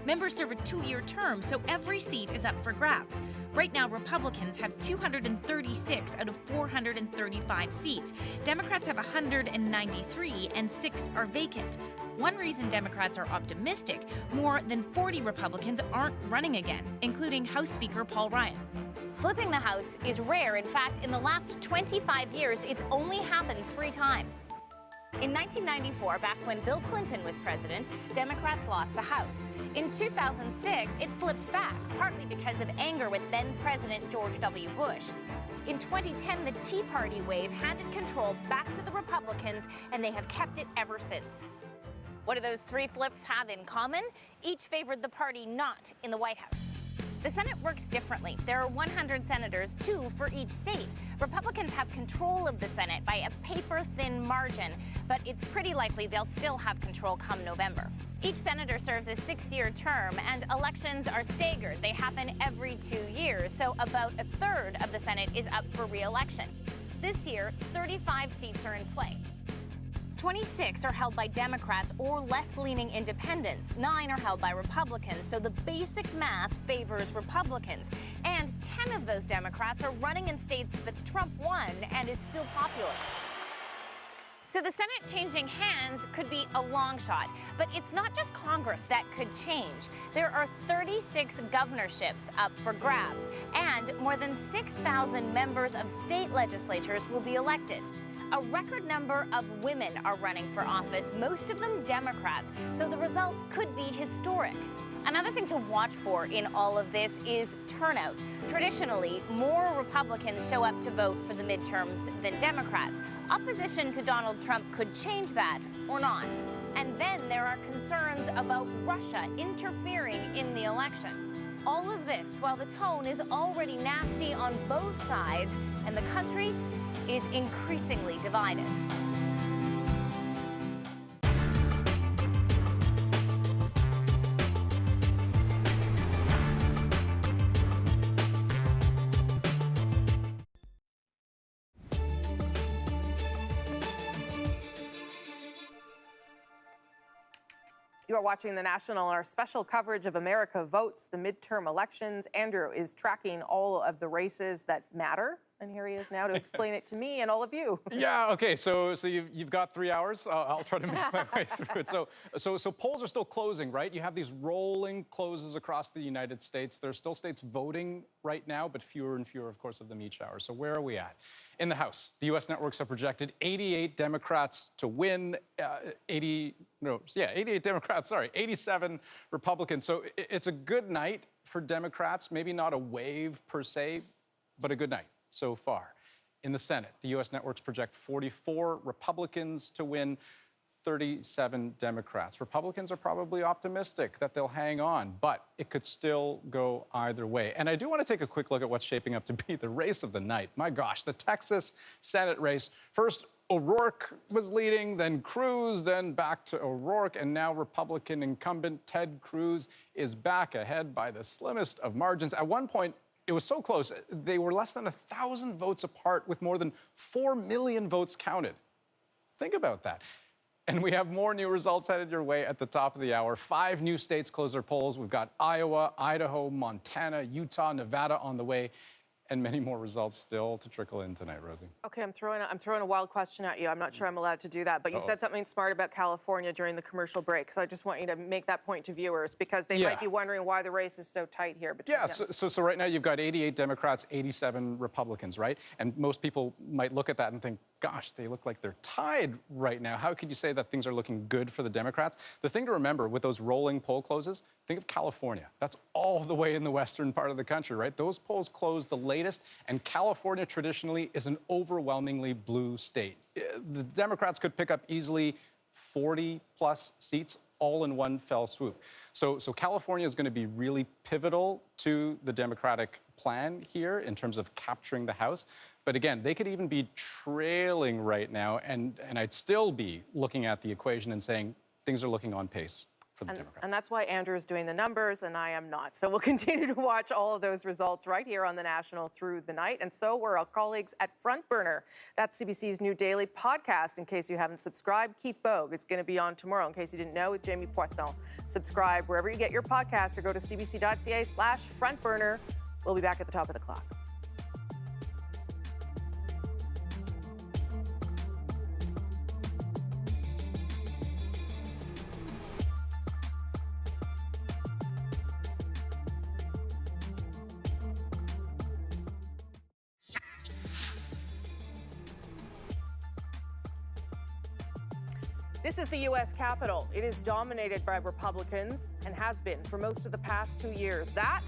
Members serve a 2-year term, so every seat is up for grabs. Right now, Republicans have 236 out of 435 seats. Democrats have 193, and 6 are vacant. One reason Democrats are optimistic, more than 40 Republicans aren't running again, including House Speaker Paul Ryan. Flipping the House is rare. In fact, in the last 25 years, it's only happened 3 times. In 1994, back when Bill Clinton was president, Democrats lost the House. In 2006, it flipped back, partly because of anger with then-President George W. Bush. In 2010, the Tea Party wave handed control back to the Republicans, and they have kept it ever since. What do those 3 flips have in common? Each favored the party not in the White House. The Senate works differently. There are 100 senators, 2 for each state. Republicans have control of the Senate by a paper-thin margin, but it's pretty likely they'll still have control come November. Each senator serves a 6-year term, and elections are staggered. They happen every 2 years, so about a third of the Senate is up for re-election. This year, 35 seats are in play. 26 are held by Democrats or left-leaning independents. 9 are held by Republicans, so the basic math favors Republicans. And 10 of those Democrats are running in states that Trump won and is still popular. So the Senate changing hands could be a long shot, but it's not just Congress that could change. There are 36 governorships up for grabs, and more than 6,000 members of state legislatures will be elected. A record number of women are running for office, most of them Democrats, so the results could be historic. Another thing to watch for in all of this is turnout. Traditionally, more Republicans show up to vote for the midterms than Democrats. Opposition to Donald Trump could change that or not. And then there are concerns about Russia interfering in the election. All of this while the tone is already nasty on both sides and the country is increasingly divided. You are watching The National, our special coverage of America Votes, the midterm elections. Andrew is tracking all of the races that matter. And here he is now to explain it to me and all of you. Yeah, okay, so you've got 3 hours. I'll try to make my way through it. So polls are still closing, right? You have these rolling closes across the United States. There are still states voting right now, but fewer and fewer, of course, of them each hour. So where are we at? In the House, the U.S. networks have projected 88 Democrats to win, 88 Democrats, 87 Republicans. So it's a good night for Democrats, maybe not a wave per se, but a good night so far. In the Senate, the U.S. networks project 44 Republicans to win, 37 Democrats. Republicans are probably optimistic that they'll hang on, but it could still go either way. And I do want to take a quick look at what's shaping up to be the race of the night. My gosh, the Texas Senate race. First, O'Rourke was leading, then Cruz, then back to O'Rourke, and now Republican incumbent Ted Cruz is back ahead by the slimmest of margins. At one point, it was so close, they were less than 1,000 votes apart with more than 4 million votes counted. Think about that. And we have more new results headed your way at the top of the hour. 5 new states close their polls. We've got Iowa, Idaho, Montana, Utah, Nevada on the way. and many more results still to trickle in tonight, Rosie. Okay, I'm throwing a wild question at you. I'm not sure I'm allowed to do that, but you said something smart about California during the commercial break. So I just want you to make that point to viewers because they might be wondering why the race is so tight here. Yeah, so right now you've got 88 Democrats, 87 Republicans, right? And most people might look at that and think, gosh, they look like they're tied right now. How could you say that things are looking good for the Democrats? The thing to remember with those rolling poll closes, think of California. That's all the way in the western part of the country, right? Those polls closed the latest, and California traditionally is an overwhelmingly blue state. The Democrats could pick up easily 40-plus seats all in one fell swoop. So California is going to be really pivotal to the Democratic plan here in terms of capturing the House. But again, they could even be trailing right now, and I'd still be looking at the equation and saying things are looking on pace for the Democrats. And that's why Andrew is doing the numbers and I am not. So we'll continue to watch all of those results right here on The National through the night. And so we're our colleagues at Front Burner. That's CBC's new daily podcast. In case you haven't subscribed, Keith Bogue is going to be on tomorrow. In case you didn't know, with Jamie Poisson. Subscribe wherever you get your podcasts or go to cbc.ca/frontburner. We'll be back at the top of the clock. This is the U.S. Capitol. It is dominated by Republicans and has been for most of the past 2 years. That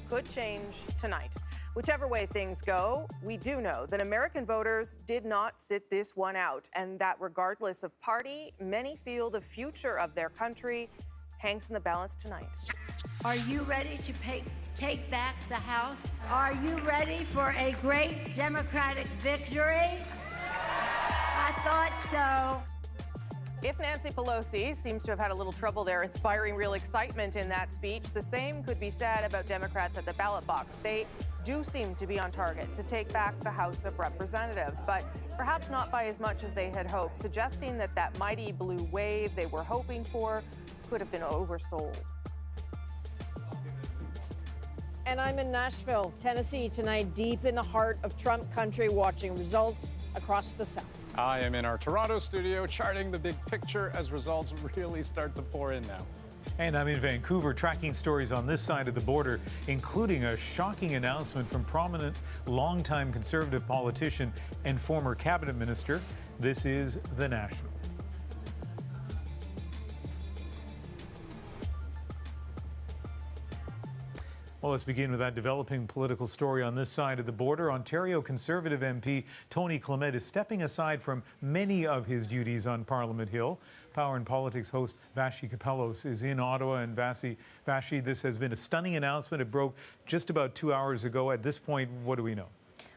could change tonight. Whichever way things go, we do know that American voters did not sit this one out, and that regardless of party, many feel the future of their country hangs in the balance tonight. Are you ready to take back the House? Are you ready for a great Democratic victory? I thought so. If Nancy Pelosi seems to have had a little trouble there inspiring real excitement in that speech, the same could be said about Democrats at the ballot box. They do seem to be on target to take back the House of Representatives, but perhaps not by as much as they had hoped, suggesting that that mighty blue wave they were hoping for could have been oversold. And I'm in Nashville, Tennessee tonight, deep in the heart of Trump country, watching results across the South. I am in our Toronto studio charting the big picture as results really start to pour in now. And I'm in Vancouver tracking stories on this side of the border, including a shocking announcement from prominent longtime Conservative politician and former cabinet minister. This is The National. Well, let's begin with that developing political story on this side of the border. Ontario Conservative MP Tony Clement is stepping aside from many of his duties on Parliament Hill. Power and Politics host Vassy Kapelos is in Ottawa. And Vassy, this has been a stunning announcement. It broke just about 2 hours ago. At this point, what do we know?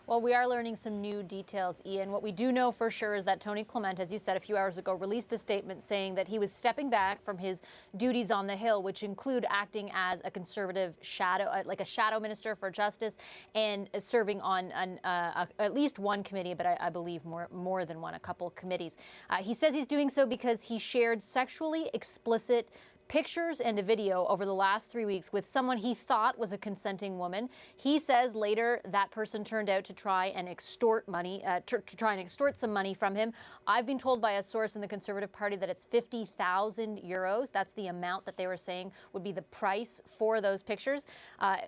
Well, we are learning some new details, Ian. What we do know for sure is that Tony Clement, as you said a few hours ago, released a statement saying that he was stepping back from his duties on the Hill, which include acting as a Conservative shadow, like a shadow minister for justice, and serving on at least one committee, but I believe more than one, a couple committees. He says he's doing so because he shared sexually explicit pictures and a video over the last 3 weeks with someone he thought was a consenting woman. He says later that person turned out to try and extort money, to try and extort some money from him. I've been told by a source in the Conservative Party that it's 50,000 euros. That's the amount that they were saying would be the price for those pictures,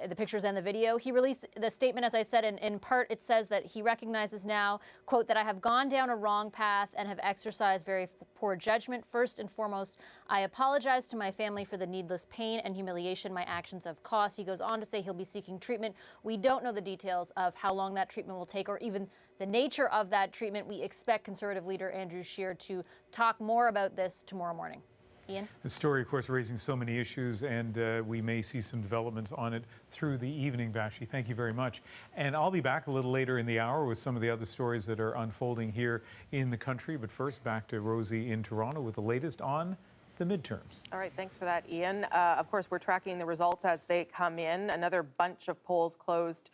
the pictures and the video. He released the statement, as I said, and in part it says that he recognizes now, quote, that I have gone down a wrong path and have exercised very poor judgment. First and foremost, I apologize to my family for the needless pain and humiliation my actions have caused. He goes on to say he'll be seeking treatment. We don't know the details of how long that treatment will take or even the nature of that treatment. We expect Conservative leader Andrew Scheer to talk more about this tomorrow morning. Ian? The story, of course, raising so many issues, and we may see some developments on it through the evening, Vassy. Thank you very much. And I'll be back a little later in the hour with some of the other stories that are unfolding here in the country. But first, back to Rosie in Toronto with the latest on the midterms. All right, thanks for that, Ian. Of course, we're tracking the results as they come in. Another bunch of polls closed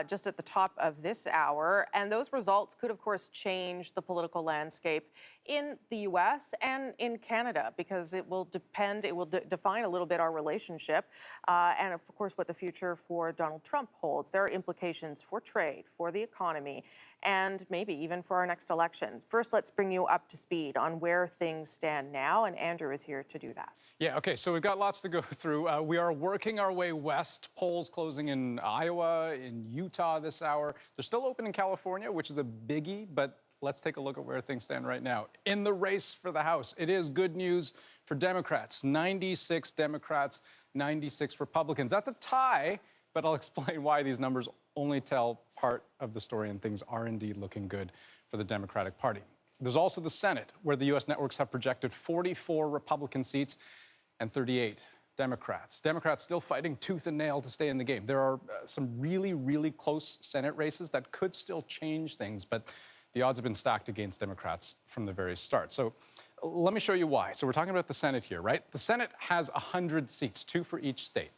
just at the top of this hour. And those results could, of course, change the political landscape in the U.S. and in Canada, because it will define a little bit our relationship, and of course what the future for Donald Trump holds. There are implications for trade, for the economy, and maybe even for our next election. First, let's bring you up to speed on where things stand now, and Andrew is here to do that. Yeah, okay, so we've got lots to go through. We are working our way west, polls closing in Iowa, in Utah this hour. They're still open in California, which is a biggie, but let's take a look at where things stand right now. In the race for the House, it is good news for Democrats. 96 Democrats, 96 Republicans. That's a tie, but I'll explain why these numbers only tell part of the story, and things are indeed looking good for the Democratic Party. There's also the Senate, where the U.S. networks have projected 44 Republican seats and 38 Democrats. Democrats still fighting tooth and nail to stay in the game. There are some really, really close Senate races that could still change things, but the odds have been stacked against Democrats from the very start. So let me show you why. So we're talking about the Senate here, right? The Senate has 100 seats, 2 for each state.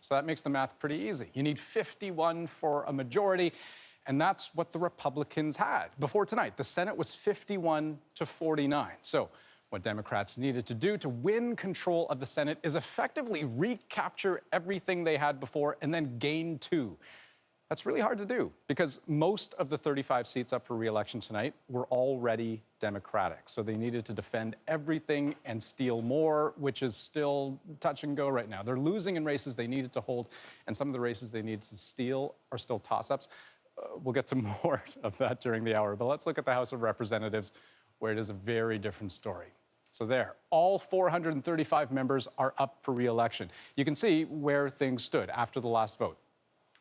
So that makes the math pretty easy. You need 51 for a majority, and that's what the Republicans had. Before tonight, the Senate was 51 to 49. So what Democrats needed to do to win control of the Senate is effectively recapture everything they had before and then gain 2. That's really hard to do because most of the 35 seats up for re-election tonight were already Democratic. So they needed to defend everything and steal more, which is still touch and go right now. They're losing in races they needed to hold, and some of the races they needed to steal are still toss-ups. We'll get to more of that during the hour, but let's look at the House of Representatives, where it is a very different story. So there, all 435 members are up for re-election. You can see where things stood after the last vote.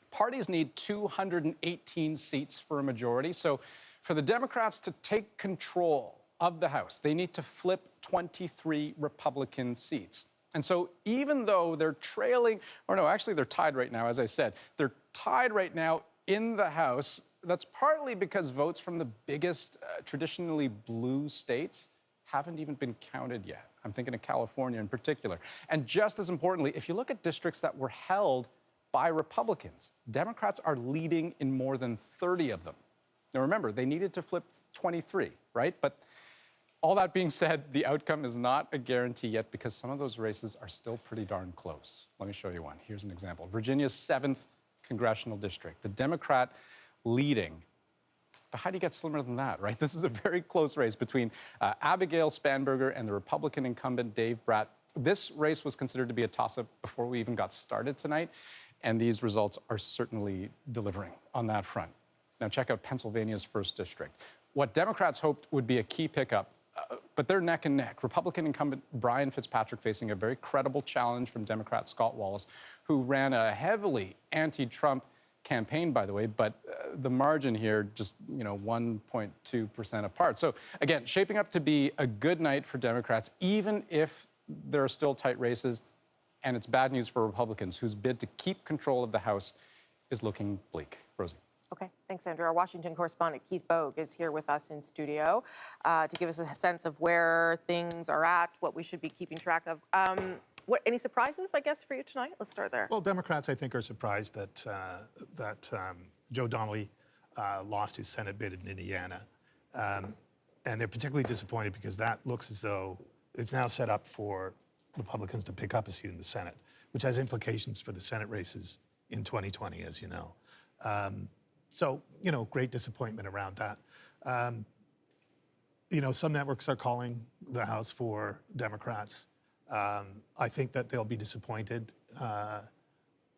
Parties need 218 seats for a majority. So for the Democrats to take control of the House, they need to flip 23 Republican seats. And so even though they're trailing, or no, actually they're tied right now, as I said, they're tied right now in the House. That's partly because votes from the biggest traditionally blue states haven't even been counted yet. I'm thinking of California in particular. And just as importantly, if you look at districts that were held by Republicans, Democrats are leading in more than 30 of them. Now remember, they needed to flip 23, right? But all that being said, the outcome is not a guarantee yet because some of those races are still pretty darn close. Let me show you one. Here's an example. Virginia's 7th congressional district. The Democrat leading. But how do you get slimmer than that, right? This is a very close race between Abigail Spanberger and the Republican incumbent Dave Bratt. This race was considered to be a toss-up before we even got started tonight, and these results are certainly delivering on that front. Now check out Pennsylvania's 1st district. What Democrats hoped would be a key pickup, but they're neck and neck. Republican incumbent Brian Fitzpatrick facing a very credible challenge from Democrat Scott Wallace, who ran a heavily anti-Trump campaign, by the way, but the margin here just, 1.2% apart. So again, shaping up to be a good night for Democrats, even if there are still tight races, and it's bad news for Republicans, whose bid to keep control of the House is looking bleak. Rosie. Okay, thanks, Andrew. Our Washington correspondent, Keith Bogue, is here with us in studio to give us a sense of where things are at, what we should be keeping track of. Any surprises, I guess, for you tonight? Let's start there. Well, Democrats, I think, are surprised that Joe Donnelly lost his Senate bid in Indiana. And they're particularly disappointed because that looks as though it's now set up for Republicans to pick up a seat in the Senate, which has implications for the Senate races in 2020, as you know. So, great disappointment around that. Some networks are calling the House for Democrats. I think that they'll be disappointed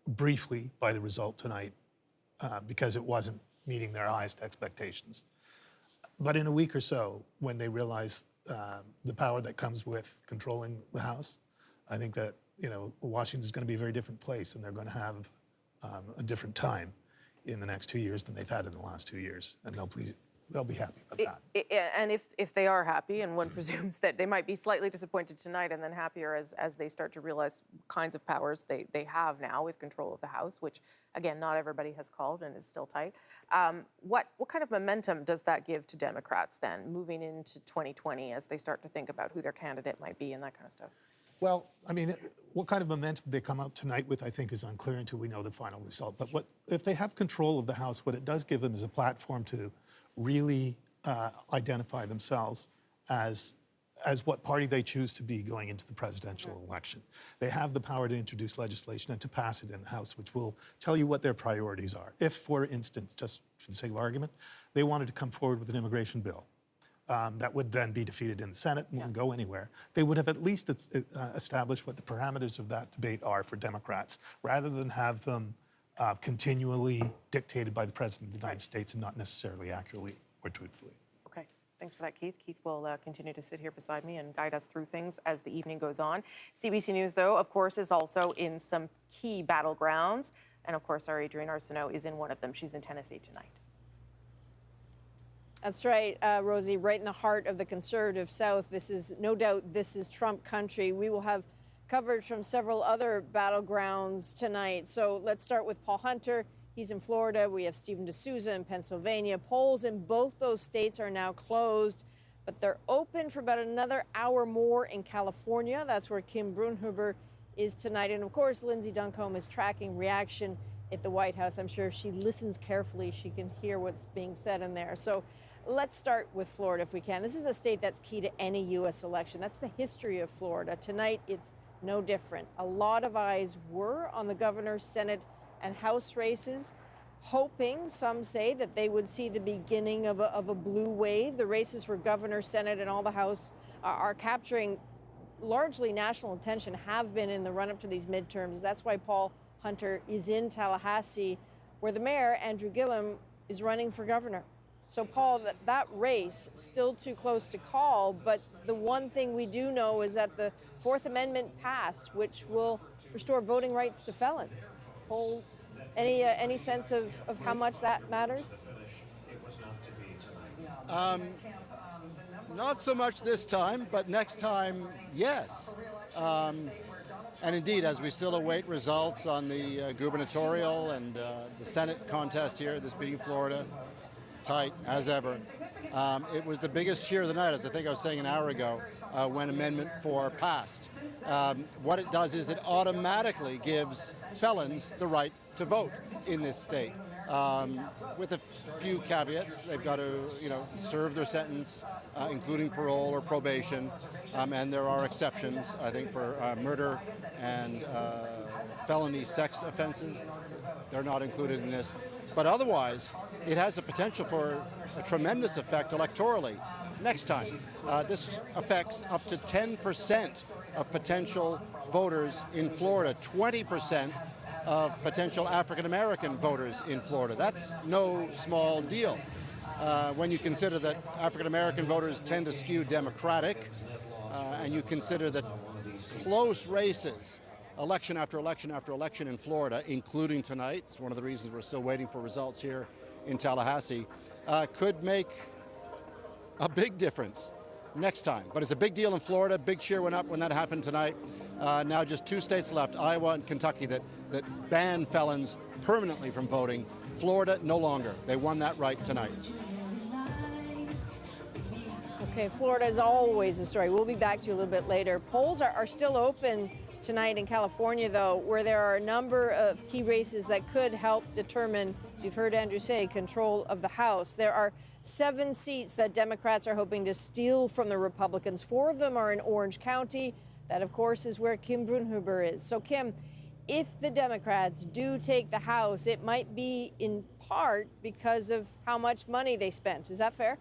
briefly by the result tonight because it wasn't meeting their highest expectations. But in a week or so, when they realize the power that comes with controlling the House, I think that Washington's going to be a very different place, and they're going to have a different time in the next 2 years than they've had in the last 2 years, and they'll be happy about that. And if they are happy, and one presumes that they might be slightly disappointed tonight and then happier as they start to realize kinds of powers they have now with control of the House, which, again, not everybody has called and is still tight. What kind of momentum does that give to Democrats then, moving into 2020 as they start to think about who their candidate might be and that kind of stuff? Well, I mean, what kind of momentum they come out tonight with, I think, is unclear until we know the final result. But if they have control of the House, what it does give them is a platform to really identify themselves as what party they choose to be going into the presidential election. They have the power to introduce legislation and to pass it in the House, which will tell you what their priorities are. If, for instance, just for the sake of argument, they wanted to come forward with an immigration bill that would then be defeated in the Senate and wouldn't go anywhere, they would have at least established what the parameters of that debate are for Democrats, rather than have them continually dictated by the President of the United States and not necessarily accurately or truthfully. Okay, thanks for that, Keith. Keith will continue to sit here beside me and guide us through things as the evening goes on. CBC News, though, of course, is also in some key battlegrounds. And of course, our Adrienne Arsenault is in one of them. She's in Tennessee tonight. That's right, Rosie, right in the heart of the conservative South. This is, no doubt, this is Trump country. We will have coverage from several other battlegrounds tonight. So let's start with Paul Hunter. He's in Florida. We have Stephen D'Souza in Pennsylvania. Polls in both those states are now closed, but they're open for about another hour more in California. That's where Kim Brunhuber is tonight. And of course, Lindsay Duncombe is tracking reaction at the White House. I'm sure if she listens carefully, she can hear what's being said in there. So let's start with Florida if we can. This is a state that's key to any U.S. election. That's the history of Florida. Tonight, it's no different. A lot of eyes were on the governor, Senate, and House races, hoping, some say, that they would see the beginning of a blue wave. The races for governor, Senate, and all the House are capturing largely national attention, have been in the run-up to these midterms. That's why Paul Hunter is in Tallahassee, where the mayor, Andrew Gillum, is running for governor. So, Paul, that race, still too close to call, but the one thing we do know is that the Fourth Amendment passed, which will restore voting rights to felons. Paul, any sense of how much that matters? Not so much this time, but next time, yes. And indeed, as we still await results on the gubernatorial and the Senate contest here, this being Florida, tight as ever. It was the biggest cheer of the night, as I think I was saying an hour ago, when Amendment 4 passed. What it does is it automatically gives felons the right to vote in this state. With a few caveats. They've got to, serve their sentence, including parole or probation, and there are exceptions, I think, for murder and felony sex offenses. They're not included in this. But otherwise, it has the potential for a tremendous effect electorally next time. This affects up to 10% of potential voters in Florida, 20% of potential African-American voters in Florida. That's no small deal when you consider that African-American voters tend to skew Democratic, and you consider that close races, election after election after election in Florida, including tonight, it's one of the reasons we're still waiting for results here in Tallahassee, could make a big difference next time. But it's a big deal in Florida. Big cheer went up when that happened tonight. Now just 2 states left, Iowa and Kentucky, that ban felons permanently from voting. Florida, no longer. They won that right tonight. Okay, Florida is always a story. We'll be back to you a little bit later. Polls are still open tonight in California, though, where there are a number of key races that could help determine, as you've heard Andrew say, control of the House. There are 7 seats that Democrats are hoping to steal from the Republicans. 4 of them are in Orange County. That, of course, is where Kim Brunhuber is. So, Kim, if the Democrats do take the House, it might be in part because of how much money they spent. Is that fair?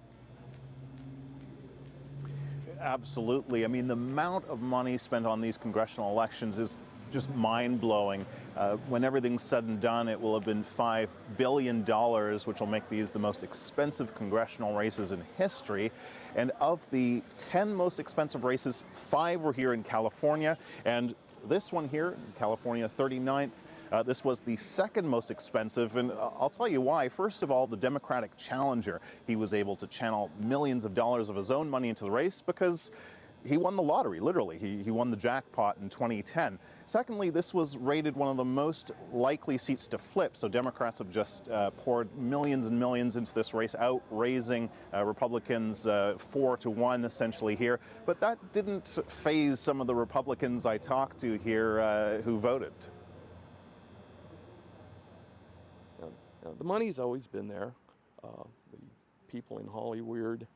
Absolutely. I mean, the amount of money spent on these congressional elections is just mind-blowing. When everything's said and done, it will have been $5 billion, which will make these the most expensive congressional races in history. And of the 10 most expensive races, 5 were here in California. And this one here, California 39th, this was the second most expensive, and I'll tell you why. First of all, the Democratic challenger, he was able to channel millions of dollars of his own money into the race because he won the lottery, literally. He won the jackpot in 2010. Secondly, this was rated one of the most likely seats to flip, so Democrats have just poured millions and millions into this race, outraising Republicans 4-1 essentially here. But that didn't faze some of the Republicans I talked to here who voted. The money's always been there. The people in Hollywood,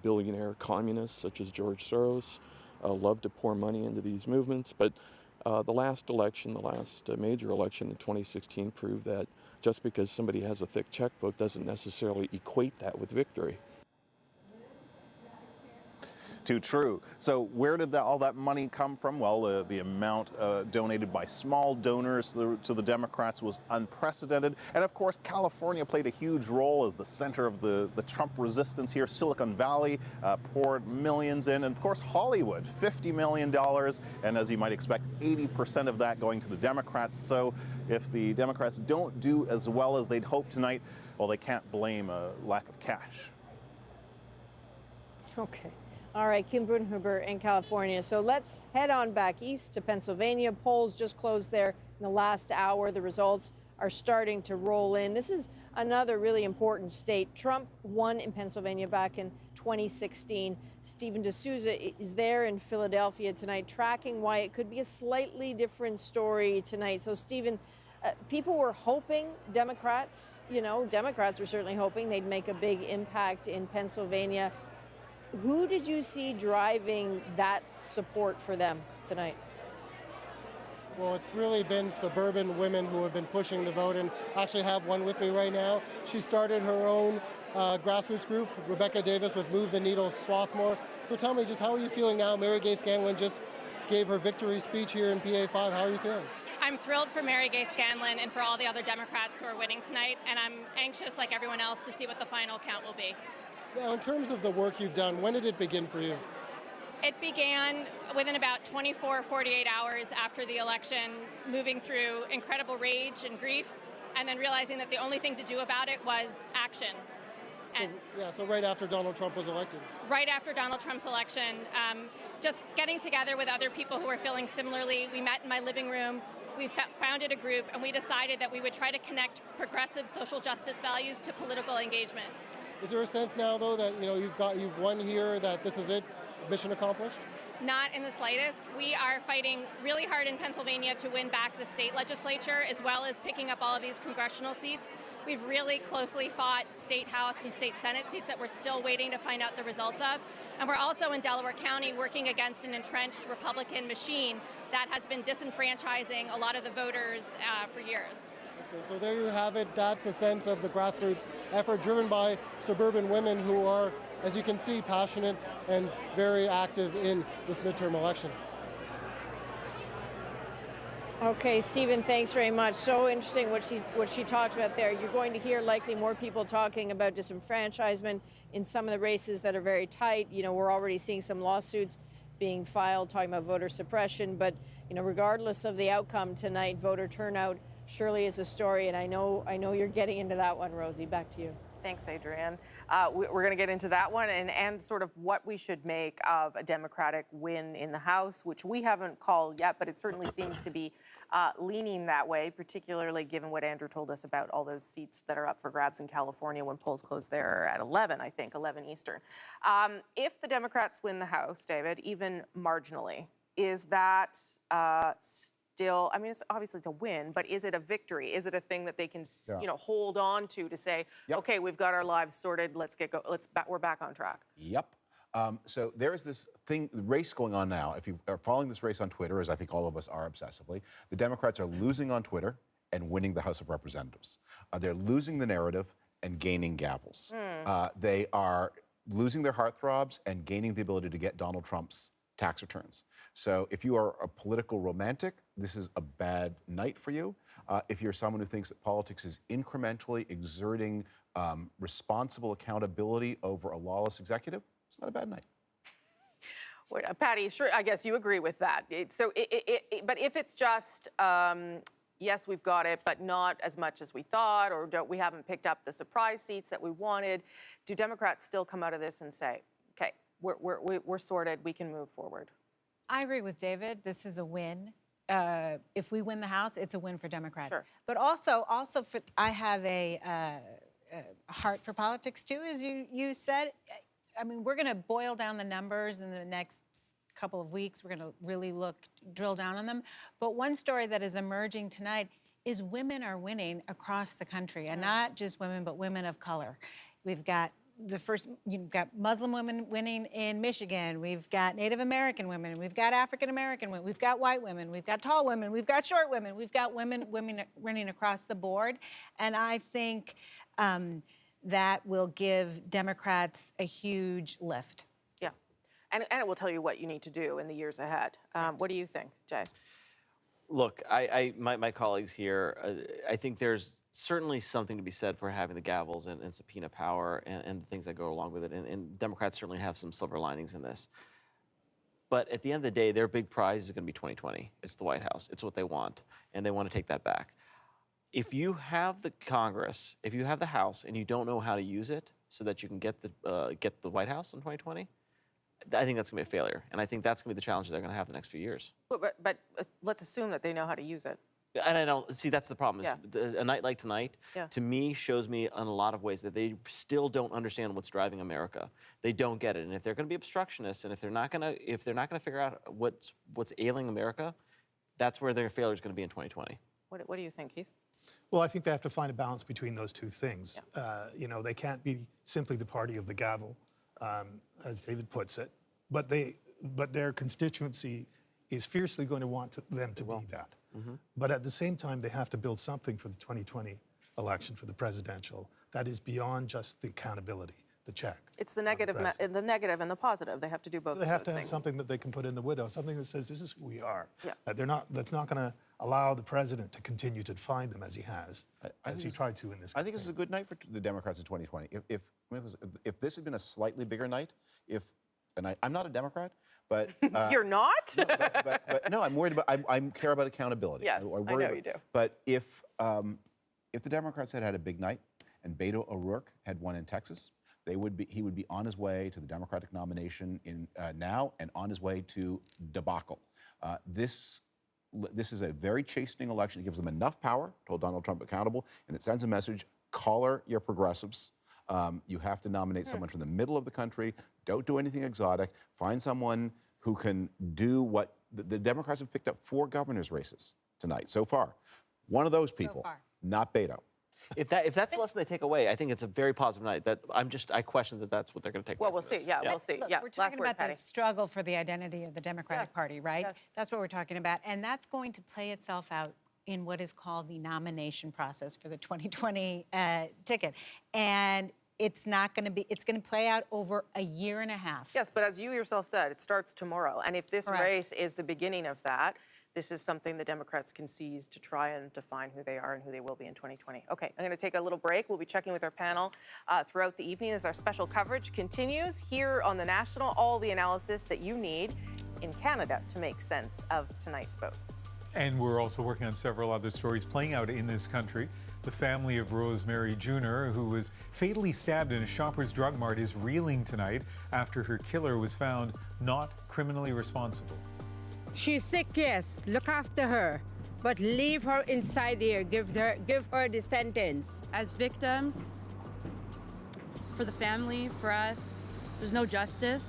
billionaire communists such as George Soros love to pour money into these movements. But the last election, the last major election in 2016 proved that just because somebody has a thick checkbook doesn't necessarily equate that with victory. Too true. So where did all that money come from? Well, the amount donated by small donors to the Democrats was unprecedented. And of course, California played a huge role as the center of the Trump resistance here. Silicon Valley poured millions in. And of course, Hollywood, $50 million. And as you might expect, 80% of that going to the Democrats. So if the Democrats don't do as well as they'd hoped tonight, well, they can't blame a lack of cash. Okay. All right, Kim Brunhuber in California. So let's head on back east to Pennsylvania. Polls just closed there in the last hour. The results are starting to roll in. This is another really important state. Trump won in Pennsylvania back in 2016. Stephen D'Souza is there in Philadelphia tonight, tracking why it could be a slightly different story tonight. So, Stephen, people were hoping Democrats were certainly hoping they'd make a big impact in Pennsylvania. Who did you see driving that support for them tonight? Well, it's really been suburban women who have been pushing the vote, and I actually have one with me right now. She started her own grassroots group, Rebecca Davis, with Move the Needle Swarthmore. So tell me, just how are you feeling now? Mary Gay Scanlon just gave her victory speech here in PA5. How are you feeling? I'm thrilled for Mary Gay Scanlon and for all the other Democrats who are winning tonight, and I'm anxious, like everyone else, to see what the final count will be. Now, in terms of the work you've done, when did it begin for you? It began within about 24, 48 hours after the election, moving through incredible rage and grief, and then realizing that the only thing to do about it was action. So right after Donald Trump was elected. Right after Donald Trump's election, just getting together with other people who were feeling similarly. We met in my living room. We founded a group, and we decided that we would try to connect progressive social justice values to political engagement. Is there a sense now, though, that you've won here, that this is it, mission accomplished? Not in the slightest. We are fighting really hard in Pennsylvania to win back the state legislature, as well as picking up all of these congressional seats. We've really closely fought state House and state Senate seats that we're still waiting to find out the results of. And we're also in Delaware County working against an entrenched Republican machine that has been disenfranchising a lot of the voters for years. So there you have it. That's a sense of the grassroots effort driven by suburban women who are, as you can see, passionate and very active in this midterm election. Okay, Stephen, thanks very much. So interesting what she talked about there. You're going to hear likely more people talking about disenfranchisement in some of the races that are very tight. We're already seeing some lawsuits being filed talking about voter suppression. But, regardless of the outcome tonight, voter turnout surely is a story, and I know you're getting into that one, Rosie. Back to you. Thanks, Adrienne. We're going to get into that one and sort of what we should make of a Democratic win in the House, which we haven't called yet, but it certainly seems to be leaning that way, particularly given what Andrew told us about all those seats that are up for grabs in California when polls close there at 11, I think, 11 Eastern. If the Democrats win the House, David, even marginally, is that still, I mean, it's a win, but is it a victory? Is it a thing that they can, hold on to say, okay, we've got our lives sorted, we're back on track? Yep. So there is this race going on now. If you are following this race on Twitter, as I think all of us are obsessively, the Democrats are losing on Twitter and winning the House of Representatives. They're losing the narrative and gaining gavels. They are losing their heartthrobs and gaining the ability to get Donald Trump's tax returns. So if you are a political romantic, this is a bad night for you. If you're someone who thinks that politics is incrementally exerting responsible accountability over a lawless executive, it's not a bad night. Well, Patty, sure, I guess you agree with that. But if it's just, yes, we've got it, but not as much as we thought, or we haven't picked up the surprise seats that we wanted, do Democrats still come out of this and say, okay, we're sorted, we can move forward? I agree with David. This is a win. If we win the House, it's a win for Democrats. Sure. But also I have a heart for politics too, as you said. I mean, we're going to boil down the numbers in the next couple of weeks. We're going to really drill down on them. But one story that is emerging tonight is women are winning across the country, and not just women, but women of color. We've got you've got Muslim women winning in Michigan. We've got Native American women. We've got African American women. We've got white women. We've got tall women. We've got short women. We've got women running across the board. And I think that will give Democrats a huge lift. Yeah. And it will tell you what you need to do in the years ahead. What do you think, Jay? Look, my colleagues here, I think there's certainly something to be said for having the gavels and subpoena power and the things that go along with it. And Democrats certainly have some silver linings in this. But at the end of the day, their big prize is going to be 2020. It's the White House. It's what they want. And they want to take that back. If you have the Congress, if you have the House, and you don't know how to use it so that you can get the White House in 2020, I think that's going to be a failure. And I think that's going to be the challenge they're going to have the next few years. But let's assume that they know how to use it. And I don't see that's the problem. Is a night like tonight, Yeah. to me, shows me in a lot of ways that they still don't understand what's driving America. They don't get it. And if they're going to be obstructionists, and if they're not going to figure out what's ailing America, that's where their failure is going to be in 2020. What do you think, Keith? Well, I think they have to find a balance between those two things. You know, they can't be simply the party of the gavel, as David puts it, but their constituency is fiercely going to want them to be that. But at the same time, they have to build something for the 2020 election, for the presidential, that is beyond just the accountability, the check. It's the negative and the positive. They have to do both They of have those to have things. something that they can put in the window, something that says this is who we are. Yeah. That's not going to allow the president to continue to define them as he has, as he tried to in this. I think this is a good night for the Democrats in 2020. If this had been a slightly bigger night, I'm not a Democrat, but You're not? no, I'm worried about. I care about accountability. Yes, I know you do. But if the Democrats had a big night and Beto O'Rourke had won in Texas, he would be on his way to the Democratic nomination now and on his way to debacle. This is a very chastening election. It gives them enough power to hold Donald Trump accountable, and it sends a message: collar your progressives. You have to nominate someone from the middle of the country. Don't do anything exotic. Find someone who can do what the Democrats have picked up 4 governor's races tonight so far. One of those people, not Beto. If that's the lesson they take away, I think it's a very positive night. I question that that's what they're going to take away. Well, we'll see. Yeah, we'll see. Look, Yeah, we're last talking word, about Patty. the struggle for the identity of the Democratic Party, right? Yes. That's what we're talking about. And that's going to play itself out in what is called the nomination process for the 2020 ticket. And it's going to play out over a year and a half. Yes, but as you yourself said, it starts tomorrow. And if this race is the beginning of that, this is something the Democrats can seize to try and define who they are and who they will be in 2020. Okay, I'm going to take a little break. We'll be checking with our panel throughout the evening as our special coverage continues here on The National. All the analysis that you need in Canada to make sense of tonight's vote. And we're also working on several other stories playing out in this country. The family of Rosemary Jr., who was fatally stabbed in a Shoppers Drug Mart, is reeling tonight after her killer was found not criminally responsible. She's sick, yes. Look after her. But leave her inside here. Give her the sentence. As victims, for the family, for us, there's no justice.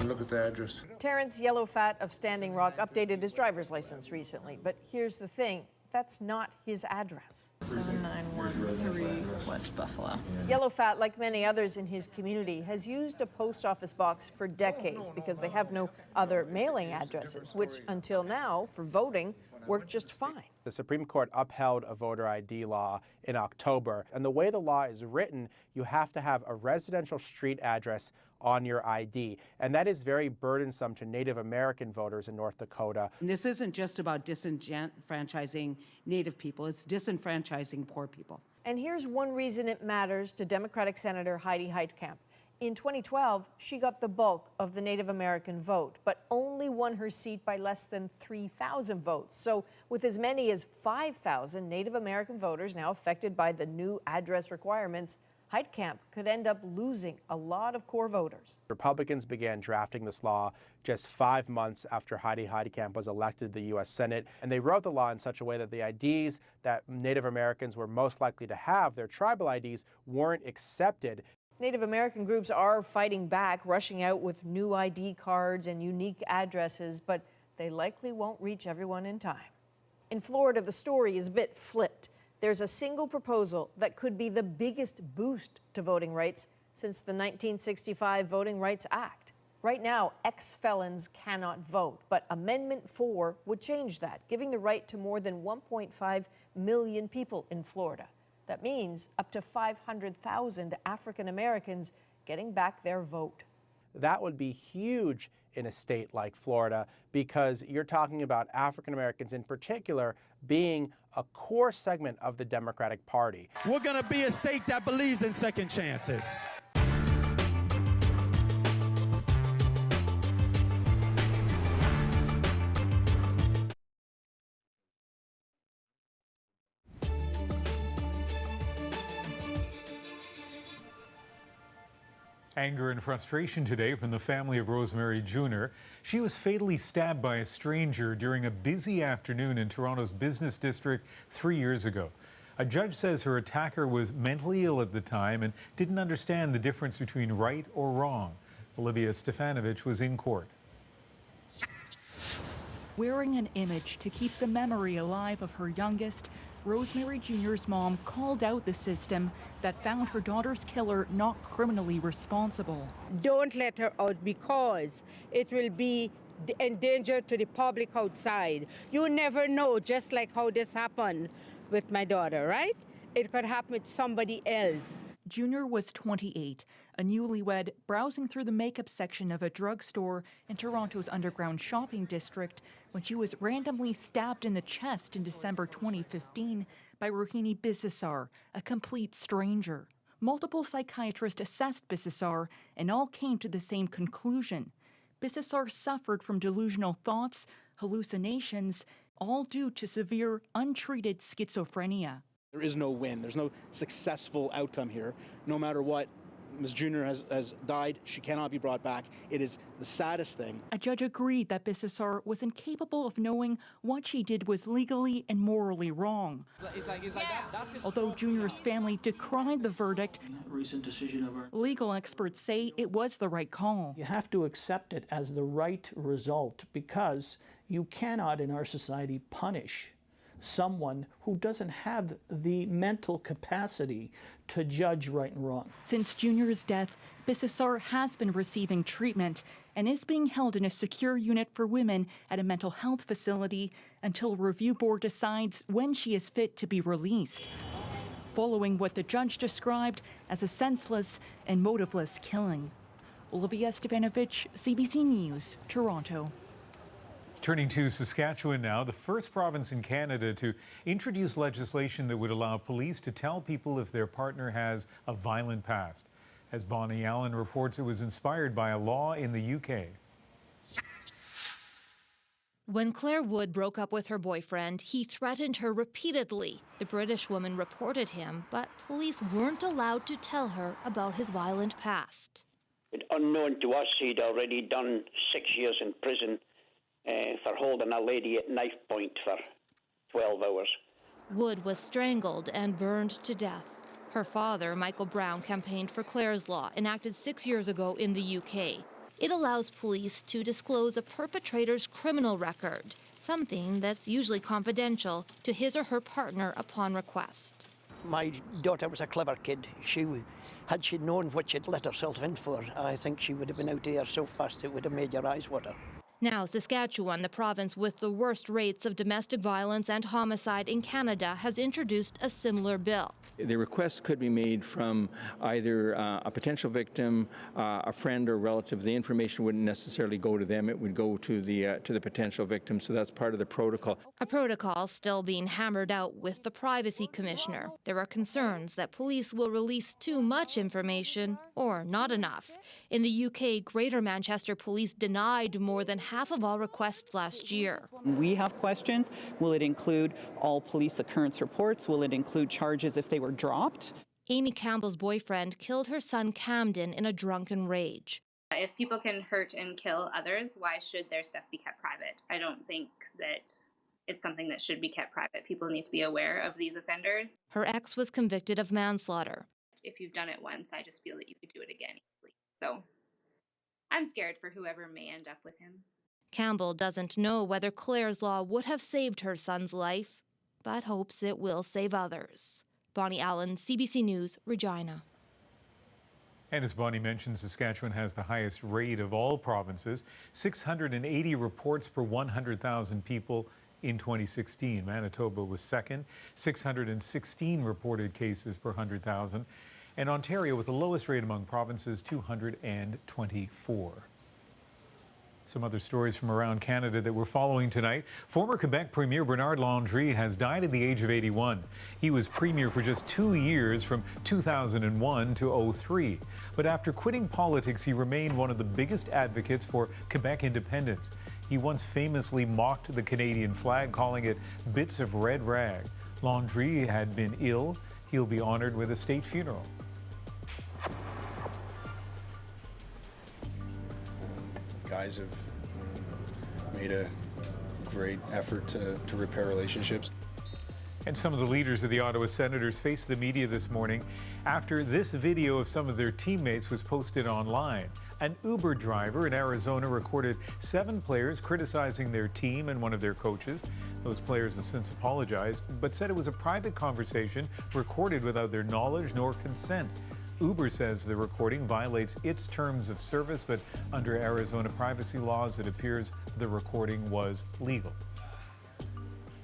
Look at the address. Terrence Yellowfat of Standing Rock updated his driver's license recently, but here's the thing, that's not his address. 7913 West Buffalo. Yellowfat, like many others in his community, has used a post office box for decades because they have no other mailing addresses, which until now, for voting, worked just fine. The Supreme Court upheld a voter ID law in October, and the way the law is written, you have to have a residential street address on your ID, and that is very burdensome to Native American voters in North Dakota. And this isn't just about disenfranchising Native people, it's disenfranchising poor people. And here's one reason it matters to Democratic Senator Heidi Heitkamp. In 2012, she got the bulk of the Native American vote, but only won her seat by less than 3,000 votes. So with as many as 5,000 Native American voters now affected by the new address requirements, Heitkamp could end up losing a lot of core voters. Republicans began drafting this law just 5 months after Heidi Heitkamp was elected to the U.S. Senate, and they wrote the law in such a way that the IDs that Native Americans were most likely to have, their tribal IDs, weren't accepted. Native American groups are fighting back, rushing out with new ID cards and unique addresses, but they likely won't reach everyone in time. In Florida, the story is a bit flipped. There's a single proposal that could be the biggest boost to voting rights since the 1965 Voting Rights Act. Right now, ex-felons cannot vote, but Amendment 4 would change that, giving the right to more than 1.5 million people in Florida. That means up to 500,000 African Americans getting back their vote. That would be huge in a state like Florida because you're talking about African Americans in particular being a core segment of the Democratic Party. We're going to be a state that believes in second chances. Anger and frustration today from the family of Rosemary Jr. She was fatally stabbed by a stranger during a busy afternoon in Toronto's business district 3 years ago. A judge says her attacker was mentally ill at the time and didn't understand the difference between right or wrong. Olivia Stefanovich was in court. Wearing an image to keep the memory alive of her youngest, Rosemary Jr.'s mom called out the system that found her daughter's killer not criminally responsible. Don't let her out because it will be in danger to the public outside. You never know, just like how this happened with my daughter, right? It could happen with somebody else. Jr. was 28, a newlywed browsing through the makeup section of a drugstore in Toronto's underground shopping district when she was randomly stabbed in the chest in December 2015 by Rohini Bisesar, a complete stranger. Multiple psychiatrists assessed Bisesar and all came to the same conclusion. Bisesar suffered from delusional thoughts, hallucinations, all due to severe, untreated schizophrenia. There is no win. There's no successful outcome here. No matter what, Ms. Jr. has died. She cannot be brought back. It is the saddest thing. A judge agreed that Bisesar was incapable of knowing what she did was legally and morally wrong. Although Jr.'s family decried the verdict, recent decision of our legal experts say it was the right call. You have to accept it as the right result because you cannot in our society punish someone who doesn't have the mental capacity to judge right and wrong. Since Jr.'s death, Bisesar has been receiving treatment and is being held in a secure unit for women at a mental health facility until a review board decides when she is fit to be released, following what the judge described as a senseless and motiveless killing. Olivia Stefanovich, CBC News, Toronto. Turning to Saskatchewan now, the first province in Canada to introduce legislation that would allow police to tell people if their partner has a violent past. As Bonnie Allen reports, it was inspired by a law in the UK. When Claire Wood broke up with her boyfriend, he threatened her repeatedly. The British woman reported him, but police weren't allowed to tell her about his violent past. Unknown to us, he'd already done 6 years in prison for holding a lady at knife point for 12 hours. Wood was strangled and burned to death. Her father, Michael Brown, campaigned for Clare's Law, enacted 6 years ago in the UK. It allows police to disclose a perpetrator's criminal record, something that's usually confidential to his or her partner upon request. My daughter was a clever kid. Had she known what she'd let herself in for, I think she would have been out there so fast it would have made your eyes water. Now, Saskatchewan, the province with the worst rates of domestic violence and homicide in Canada, has introduced a similar bill. The request could be made from either a potential victim, a friend or relative. The information wouldn't necessarily go to them. It would go to the potential victim. So that's part of the protocol. A protocol still being hammered out with the Privacy Commissioner. There are concerns that police will release too much information or not enough. In the UK, Greater Manchester Police denied more than half of all requests last year. We have questions. Will it include all police occurrence reports? Will it include charges if they were dropped? Amy Campbell's boyfriend killed her son Camden in a drunken rage. If people can hurt and kill others, why should their stuff be kept private? I don't think that it's something that should be kept private. People need to be aware of these offenders. Her ex was convicted of manslaughter. If you've done it once, I just feel that you could do it again easily. So I'm scared for whoever may end up with him. Campbell doesn't know whether Clare's Law would have saved her son's life, but hopes it will save others. Bonnie Allen, CBC News, Regina. And as Bonnie mentioned, Saskatchewan has the highest rate of all provinces, 680 reports per 100,000 people in 2016. Manitoba was second, 616 reported cases per 100,000. And Ontario, with the lowest rate among provinces, 224. Some other stories from around Canada that we're following tonight. Former Quebec Premier Bernard Landry has died at the age of 81. He was Premier for just 2 years, from 2001 to 2003. But after quitting politics, he remained one of the biggest advocates for Quebec independence. He once famously mocked the Canadian flag, calling it bits of red rag. Landry had been ill. He'll be honored with a state funeral. Guys have made a great effort to repair relationships. And some of the leaders of the Ottawa Senators faced the media this morning after this video of some of their teammates was posted online. An Uber driver in Arizona recorded 7 players criticizing their team and one of their coaches. Those players have since apologized, but said it was a private conversation recorded without their knowledge nor consent. Uber says the recording violates its terms of service, but under Arizona privacy laws, it appears the recording was legal.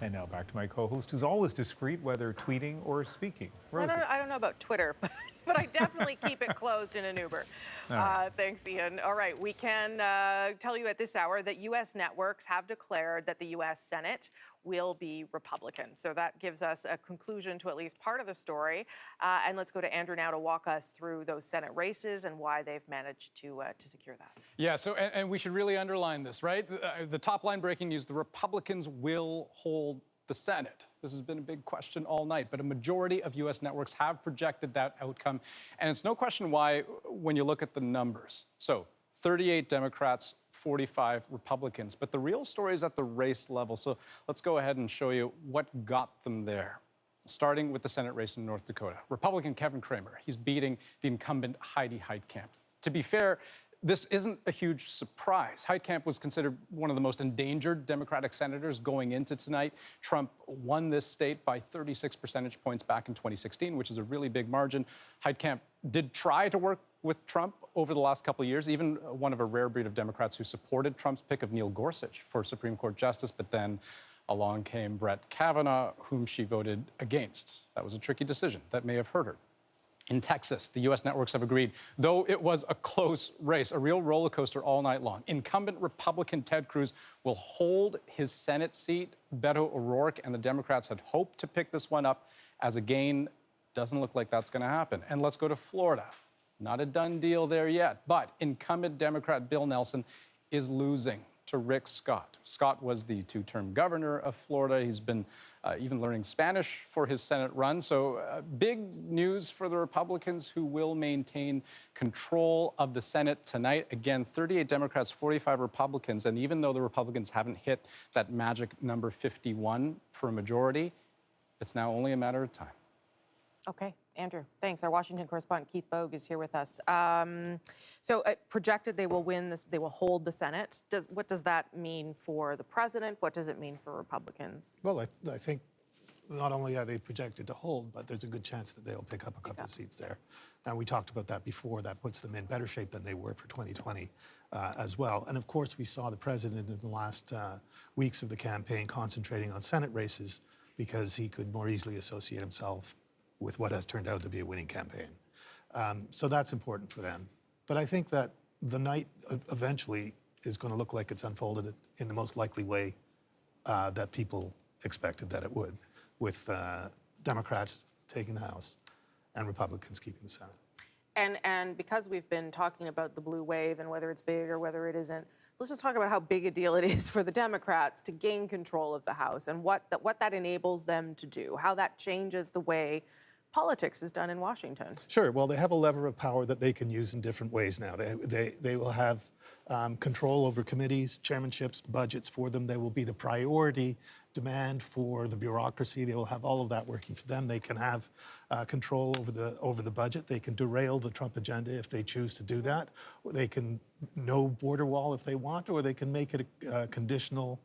And now back to my co-host, who's always discreet, whether tweeting or speaking. Rosie. I don't know about Twitter, but I definitely keep it closed in an Uber. Thanks, Ian. All right, we can tell you at this hour that U.S. networks have declared that the U.S. Senate will be Republican. So that gives us a conclusion to at least part of the story. And let's go to Andrew now to walk us through those Senate races and why they've managed to secure that. Yeah, so and we should really underline this, right? The top line breaking news, the Republicans will hold the Senate. This has been a big question all night, but a majority of U.S. networks have projected that outcome. And it's no question why when you look at the numbers. So 38 Democrats, 45 Republicans. But the real story is at the race level. So let's go ahead and show you what got them there. Starting with the Senate race in North Dakota. Republican Kevin Cramer, he's beating the incumbent Heidi Heitkamp. To be fair, this isn't a huge surprise. Heitkamp was considered one of the most endangered Democratic senators going into tonight. Trump won this state by 36 percentage points back in 2016, which is a really big margin. Heitkamp did try to work with Trump over the last couple of years, even one of a rare breed of Democrats who supported Trump's pick of Neil Gorsuch for Supreme Court Justice, but then along came Brett Kavanaugh, whom she voted against. That was a tricky decision that may have hurt her. In Texas, the U.S. networks have agreed, though it was a close race, a real roller coaster all night long. Incumbent Republican Ted Cruz will hold his Senate seat. Beto O'Rourke and the Democrats had hoped to pick this one up as a gain. Doesn't look like that's going to happen. And let's go to Florida. Not a done deal there yet, but incumbent Democrat Bill Nelson is losing to Rick Scott. Scott was the 2-term governor of Florida. He's been even learning Spanish for his Senate run. So big news for the Republicans, who will maintain control of the Senate tonight. Again, 38 Democrats, 45 Republicans. And even though the Republicans haven't hit that magic number 51 for a majority, it's now only a matter of time. Okay, Andrew, thanks. Our Washington correspondent Keith Bogue is here with us. So projected they will win this, they will hold the Senate. What does that mean for the president? What does it mean for Republicans? Well, I think not only are they projected to hold, but there's a good chance that they'll pick up a couple of seats there. And we talked about that before. That puts them in better shape than they were for 2020 as well. And of course, we saw the president in the last weeks of the campaign concentrating on Senate races because he could more easily associate himself with what has turned out to be a winning campaign. So that's important for them. But I think that the night eventually is going to look like it's unfolded in the most likely way that people expected that it would, with Democrats taking the House and Republicans keeping the Senate. And because we've been talking about the blue wave and whether it's big or whether it isn't, let's just talk about how big a deal it is for the Democrats to gain control of the House and what that enables them to do, how that changes the way politics is done in Washington. Sure. Well, they have a lever of power that they can use in different ways now. They will have control over committees, chairmanships, budgets for them. They will be the priority demand for the bureaucracy. They will have all of that working for them. They can have control over the budget. They can derail the Trump agenda if they choose to do that. Or they can no border wall if they want, or they can make it a conditional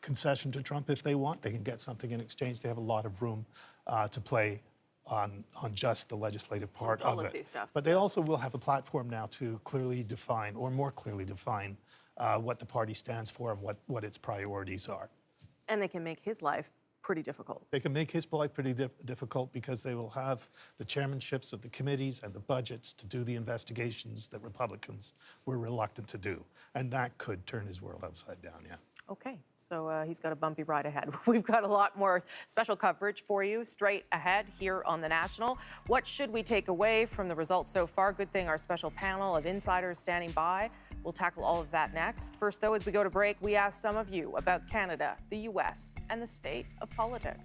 concession to Trump if they want. They can get something in exchange. They have a lot of room to play on just the legislative part of policy it. stuff. But they also will have a platform now to clearly define, or more clearly define, what the party stands for and what its priorities are. And they can make his life pretty difficult. They can make his life pretty difficult because they will have the chairmanships of the committees and the budgets to do the investigations that Republicans were reluctant to do. And that could turn his world upside down, yeah. Okay, so he's got a bumpy ride ahead. We've got a lot more special coverage for you straight ahead here on The National. What should we take away from the results so far? Good thing our special panel of insiders standing by. We'll tackle all of that next. First, though, as we go to break, we ask some of you about Canada, the U.S., and the state of politics.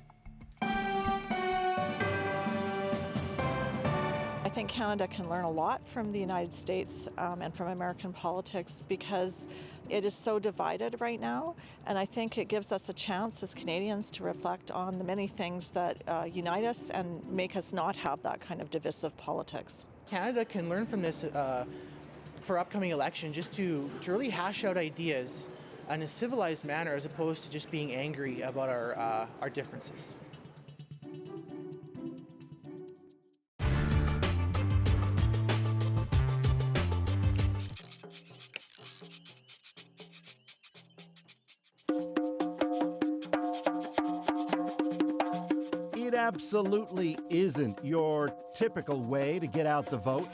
I think Canada can learn a lot from the United States and from American politics because it is so divided right now. And I think it gives us a chance as Canadians to reflect on the many things that unite us and make us not have that kind of divisive politics. Canada can learn from this for upcoming election, just to really hash out ideas in a civilized manner as opposed to just being angry about our differences. It absolutely isn't your typical way to get out the vote.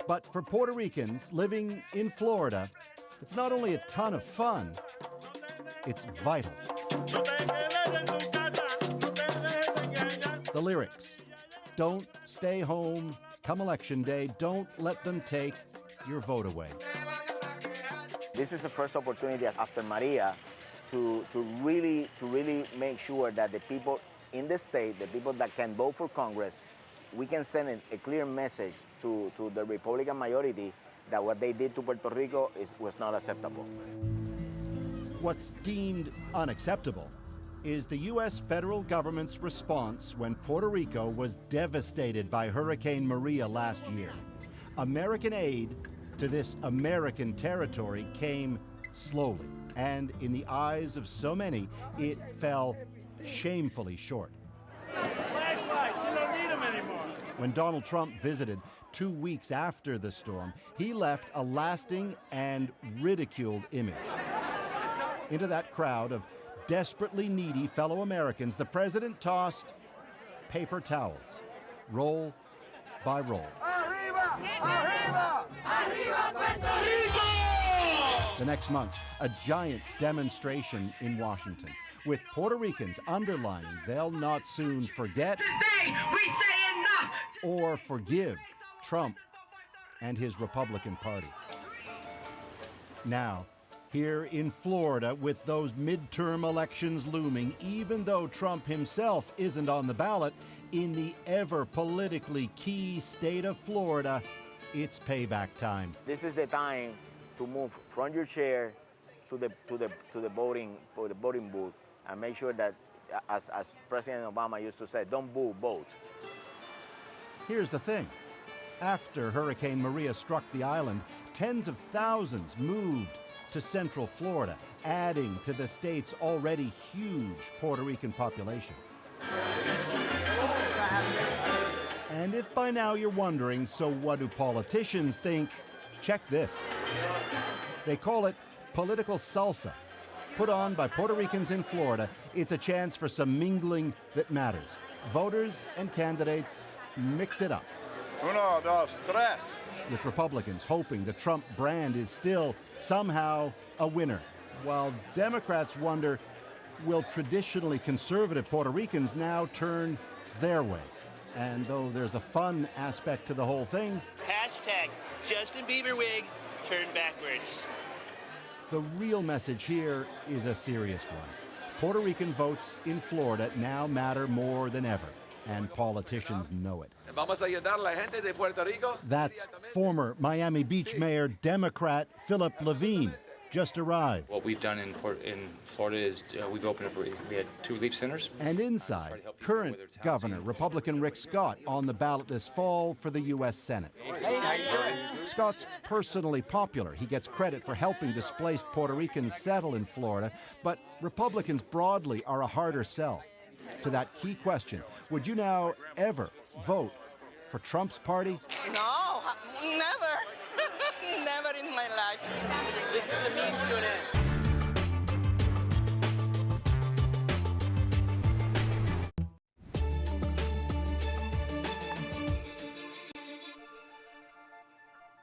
But for Puerto Ricans living in Florida, it's not only a ton of fun, it's vital. The lyrics: don't stay home come election day, don't let them take your vote away. This is the first opportunity after Maria to really make sure that the people in the state, the people that can vote for Congress, we can send a clear message to the Republican majority that what they did to Puerto Rico was not acceptable. What's deemed unacceptable is the U.S. federal government's response when Puerto Rico was devastated by Hurricane Maria last year. American aid to this American territory came slowly, and in the eyes of so many, it fell shamefully short. Flashlights, you don't need them anymore. When Donald Trump visited 2 weeks after the storm, he left a lasting and ridiculed image. Into that crowd of desperately needy fellow Americans, the president tossed paper towels, roll by roll. Arriba! Arriba! Arriba Puerto Rico! The next month, a giant demonstration in Washington, with Puerto Ricans underlining they'll not soon forget Today we say enough! Or forgive Trump and his Republican Party. Now, here in Florida, with those midterm elections looming, even though Trump himself isn't on the ballot, in the ever politically key state of Florida, it's payback time. This is the time to move from your chair to the voting booth and make sure that, as President Obama used to say, don't boo, vote. Here's the thing. After Hurricane Maria struck the island, tens of thousands moved to Central Florida, adding to the state's already huge Puerto Rican population. And if by now you're wondering, so what do politicians think? Check this. They call it political salsa. Put on by Puerto Ricans in Florida, it's a chance for some mingling that matters. Voters and candidates mix it up. Uno, dos, tres. With Republicans hoping the Trump brand is still somehow a winner, while Democrats wonder, will traditionally conservative Puerto Ricans now turn their way? And though there's a fun aspect to the whole thing, Hashtag Justin Bieber wig turned backwards. the real message here is a serious one. Puerto Rican votes in Florida now matter more than ever, and politicians know it. Vamos a ayudar a la gente de Puerto Rico. That's former Miami Beach Mayor Democrat Philip Levine, just arrived. What we've done in Florida is we've opened up, we had 2 relief centers. And inside, current Governor Republican Rick Scott on the ballot this fall for the U.S. Senate. Scott's personally popular. He gets credit for helping displaced Puerto Ricans settle in Florida, but Republicans broadly are a harder sell. To that key question, would you now ever vote for Trump's party? No, never. Never in my life. This is a means to an end.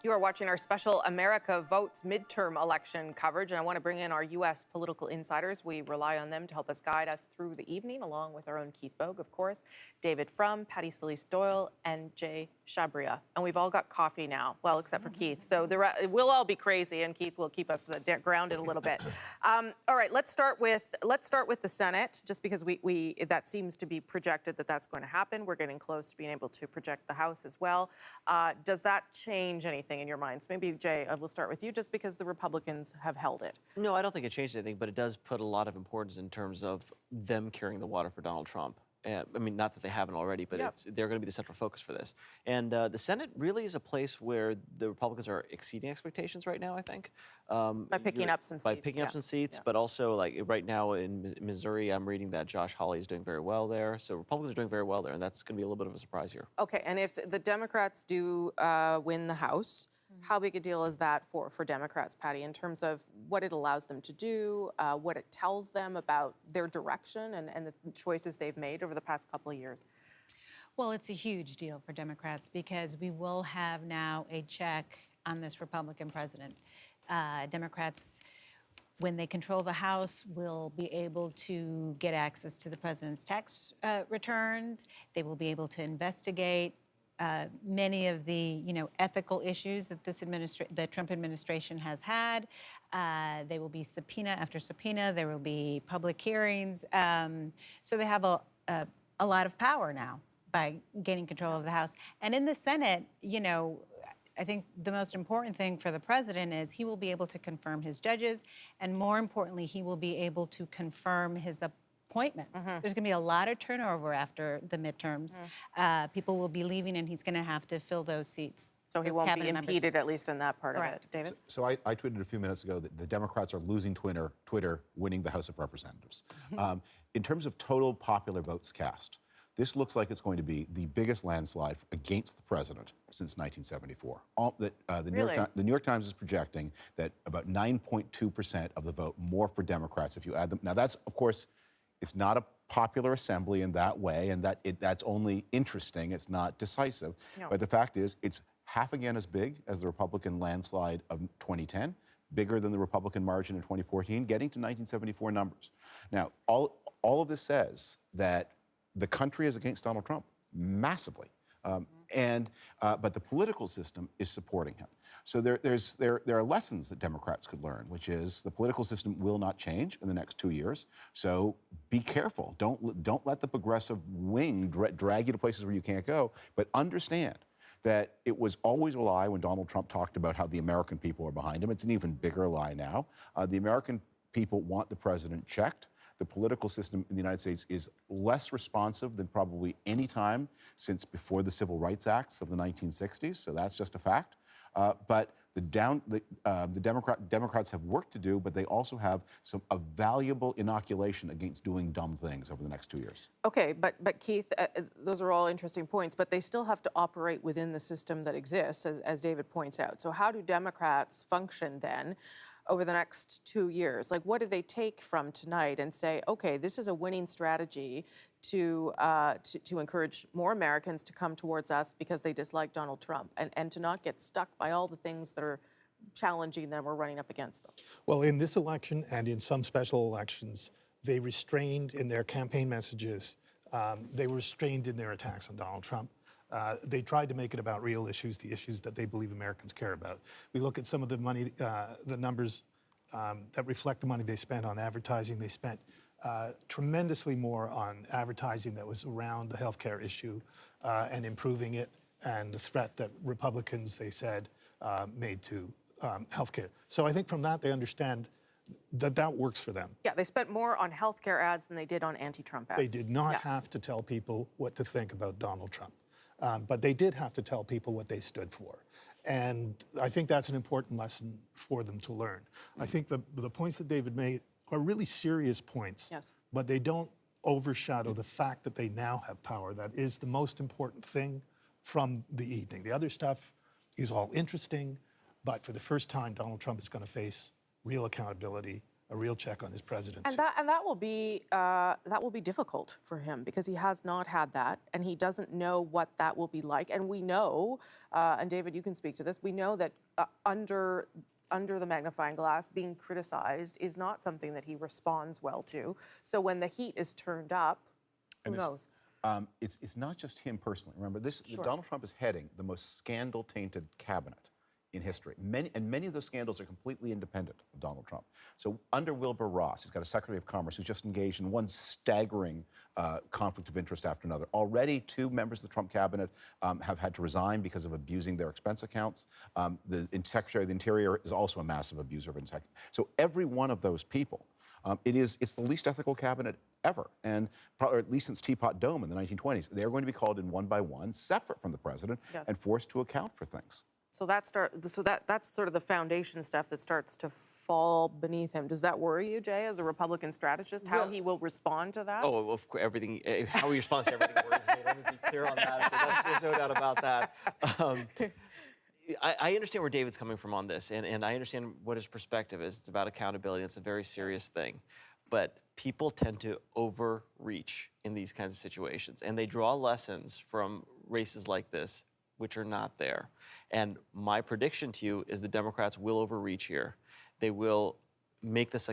You are watching our special America Votes midterm election coverage, and I want to bring in our U.S. political insiders. We rely on them to help us guide us through the evening, along with our own Keith Bogue, of course, David Frum, Patty Solis-Doyle, and Jay Chabria. And we've all got coffee now, well, except for Keith. So we'll all be crazy, and Keith will keep us grounded a little bit. All right, let's start with the Senate, just because that seems to be projected that's going to happen. We're getting close to being able to project the House as well. Does that change anything in your minds? Maybe, Jay, we'll start with you, just because the Republicans have held it. No, I don't think it changed anything, but it does put a lot of importance in terms of them carrying the water for Donald Trump. I mean, not that they haven't already, but they're going to be the central focus for this. And the Senate really is a place where the Republicans are exceeding expectations right now, I think. By picking up some seats. By picking up some seats, but also, like, right now in Missouri, I'm reading that Josh Hawley is doing very well there. So Republicans are doing very well there, and that's going to be a little bit of a surprise here. Okay, and if the Democrats do win the House, how big a deal is that for Democrats, Patty, in terms of what it allows them to do, what it tells them about their direction and the choices they've made over the past couple of years? Well, it's a huge deal for Democrats because we will have now a check on this Republican president. Democrats, when they control the House, will be able to get access to the president's tax returns. They will be able to investigate many of the ethical issues that the Trump administration has had. They will be subpoena after subpoena. There will be public hearings. So they have a lot of power now by gaining control of the House. And in the Senate, I think the most important thing for the president is he will be able to confirm his judges, and more importantly, he will be able to confirm his appointments. There's going to be a lot of turnover after the midterms. People will be leaving, and he's going to have to fill those seats. So he won't be impeded, at least in that part of it. David? So I tweeted a few minutes ago that the Democrats are losing Twitter, winning the House of Representatives. In terms of total popular votes cast, this looks like it's going to be the biggest landslide against the president since 1974. The New York Times is projecting that about 9.2% of the vote more for Democrats if you add them. Now that's, of course, it's not a popular assembly in that way, and that's only interesting. It's not decisive. No. But the fact is, it's half again as big as the Republican landslide of 2010, bigger than the Republican margin in 2014, getting to 1974 numbers. Now, all of this says that the country is against Donald Trump massively, but the political system is supporting him. So there are lessons that Democrats could learn, which is the political system will not change in the next 2 years. So be careful. Don't let the progressive wing drag you to places where you can't go. But understand that it was always a lie when Donald Trump talked about how the American people are behind him. It's an even bigger lie now. The American people want the president checked. The political system in the United States is less responsive than probably any time since before the Civil Rights Acts of the 1960s. So that's just a fact. But the Democrats have work to do, but they also have a valuable inoculation against doing dumb things over the next 2 years. Okay, but Keith, those are all interesting points, but they still have to operate within the system that exists, as David points out. So how do Democrats function then over the next 2 years? Like, what do they take from tonight and say, okay, this is a winning strategy to encourage more Americans to come towards us because they dislike Donald Trump, and to not get stuck by all the things that are challenging them or running up against them? Well, in this election and in some special elections, they restrained in their campaign messages, they were restrained in their attacks on Donald Trump. They tried to make it about real issues, the issues that they believe Americans care about. We look at some of the money, the numbers that reflect the money they spent on advertising. They spent tremendously more on advertising that was around the healthcare issue and improving it, and the threat that Republicans, they said, made to healthcare. So I think from that they understand that that works for them. Yeah, they spent more on healthcare ads than they did on anti-Trump ads. They did not have to tell people what to think about Donald Trump, but they did have to tell people what they stood for. And I think that's an important lesson for them to learn. I think the points that David made are really serious points, but they don't overshadow the fact that they now have power. That is the most important thing from the evening. The other stuff is all interesting, but for the first time, Donald Trump is going to face real accountability, a real check on his presidency. And that will be difficult for him because he has not had that, and he doesn't know what that will be like. And we know, and David, you can speak to this. We know that under the magnifying glass, being criticized is not something that he responds well to. So when the heat is turned up, who knows? It's not just him personally. Remember, Donald Trump is heading the most scandal-tainted cabinet in history. Many of those scandals are completely independent of Donald Trump. So under Wilbur Ross, he's got a Secretary of Commerce who's just engaged in one staggering conflict of interest after another. Already, 2 members of the Trump cabinet have had to resign because of abusing their expense accounts. The Secretary of the Interior is also a massive abuser of expense. So every one of those people, it's the least ethical cabinet ever, and probably at least since Teapot Dome in the 1920s. They're going to be called in one by one, separate from the president, and forced to account for things. So that's sort of the foundation stuff that starts to fall beneath him. Does that worry you, Jay, as a Republican strategist, how he will respond to that? Oh, of course, everything. How he responds to everything worries me. Let me be clear on that. There's no doubt about that. I understand where David's coming from on this, and I understand what his perspective is. It's about accountability. It's a very serious thing. But people tend to overreach in these kinds of situations, and they draw lessons from races like this, which are not there. And my prediction to you is the Democrats will overreach here. They will make this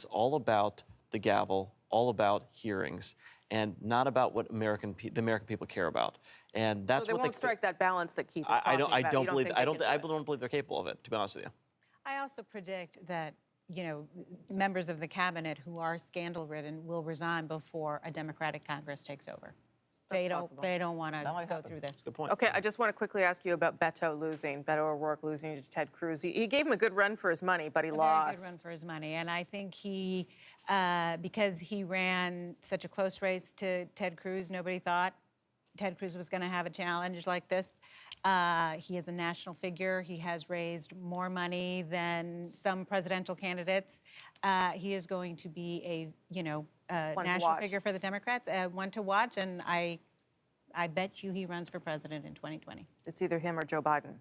all about the gavel, all about hearings, and not about what the American people care about. And that's so they won't strike that balance that Keith is talking about. I don't believe they're capable of it, to be honest with you. I also predict that, members of the cabinet who are scandal-ridden will resign before a Democratic Congress takes over. They don't want to go through this. Good point. Okay, I just want to quickly ask you about Beto O'Rourke losing to Ted Cruz. He gave him a good run for his money, but he lost. Very good run for his money, and I think he, because he ran such a close race to Ted Cruz, nobody thought Ted Cruz was going to have a challenge like this. He is a national figure. He has raised more money than some presidential candidates. He is going to be a, national figure for the Democrats, one to watch, and I bet you he runs for president in 2020. It's either him or Joe Biden.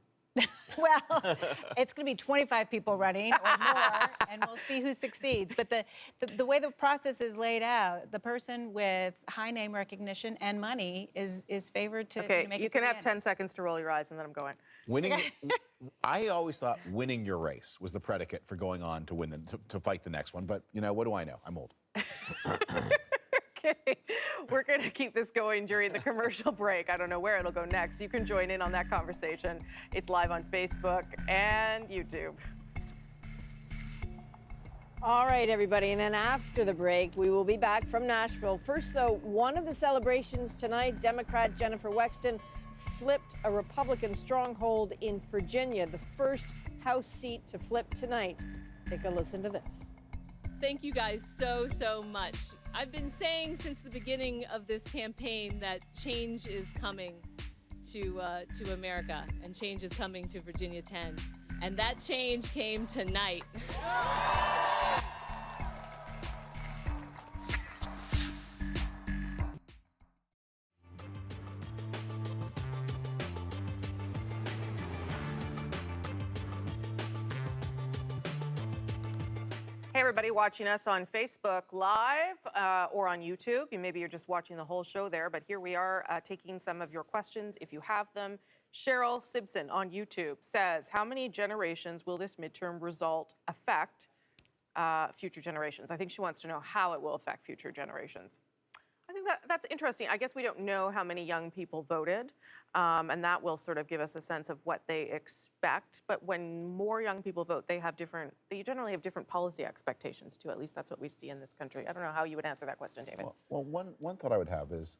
Well, it's going to be 25 people running or more, and we'll see who succeeds. But the way the process is laid out, the person with high name recognition and money is favored to make it. Okay, you can have 10 seconds to roll your eyes, and then I'm going. Winning. I always thought winning your race was the predicate for going on to win to fight the next one. But what do I know? I'm old. Okay, we're going to keep this going during the commercial break. I don't know where it'll go next. You can join in on that conversation. It's live on Facebook and YouTube. All right, everybody, and then after the break, we will be back from Nashville. First, though, one of the celebrations tonight, Democrat Jennifer Wexton flipped a Republican stronghold in Virginia, the first House seat to flip tonight. Take a listen to this. Thank you guys so much. I've been saying since the beginning of this campaign that change is coming to America, and change is coming to Virginia 10. And that change came tonight. Hey, everybody watching us on Facebook Live or on YouTube. Maybe you're just watching the whole show there, but here we are taking some of your questions if you have them. Cheryl Simpson on YouTube says, how many generations will this midterm result affect future generations? I think she wants to know how it will affect future generations. I think that's interesting. I guess we don't know how many young people voted, and that will sort of give us a sense of what they expect. But when more young people vote, they generally have different policy expectations too. At least that's what we see in this country. I don't know how you would answer that question, David. Well, one thought I would have is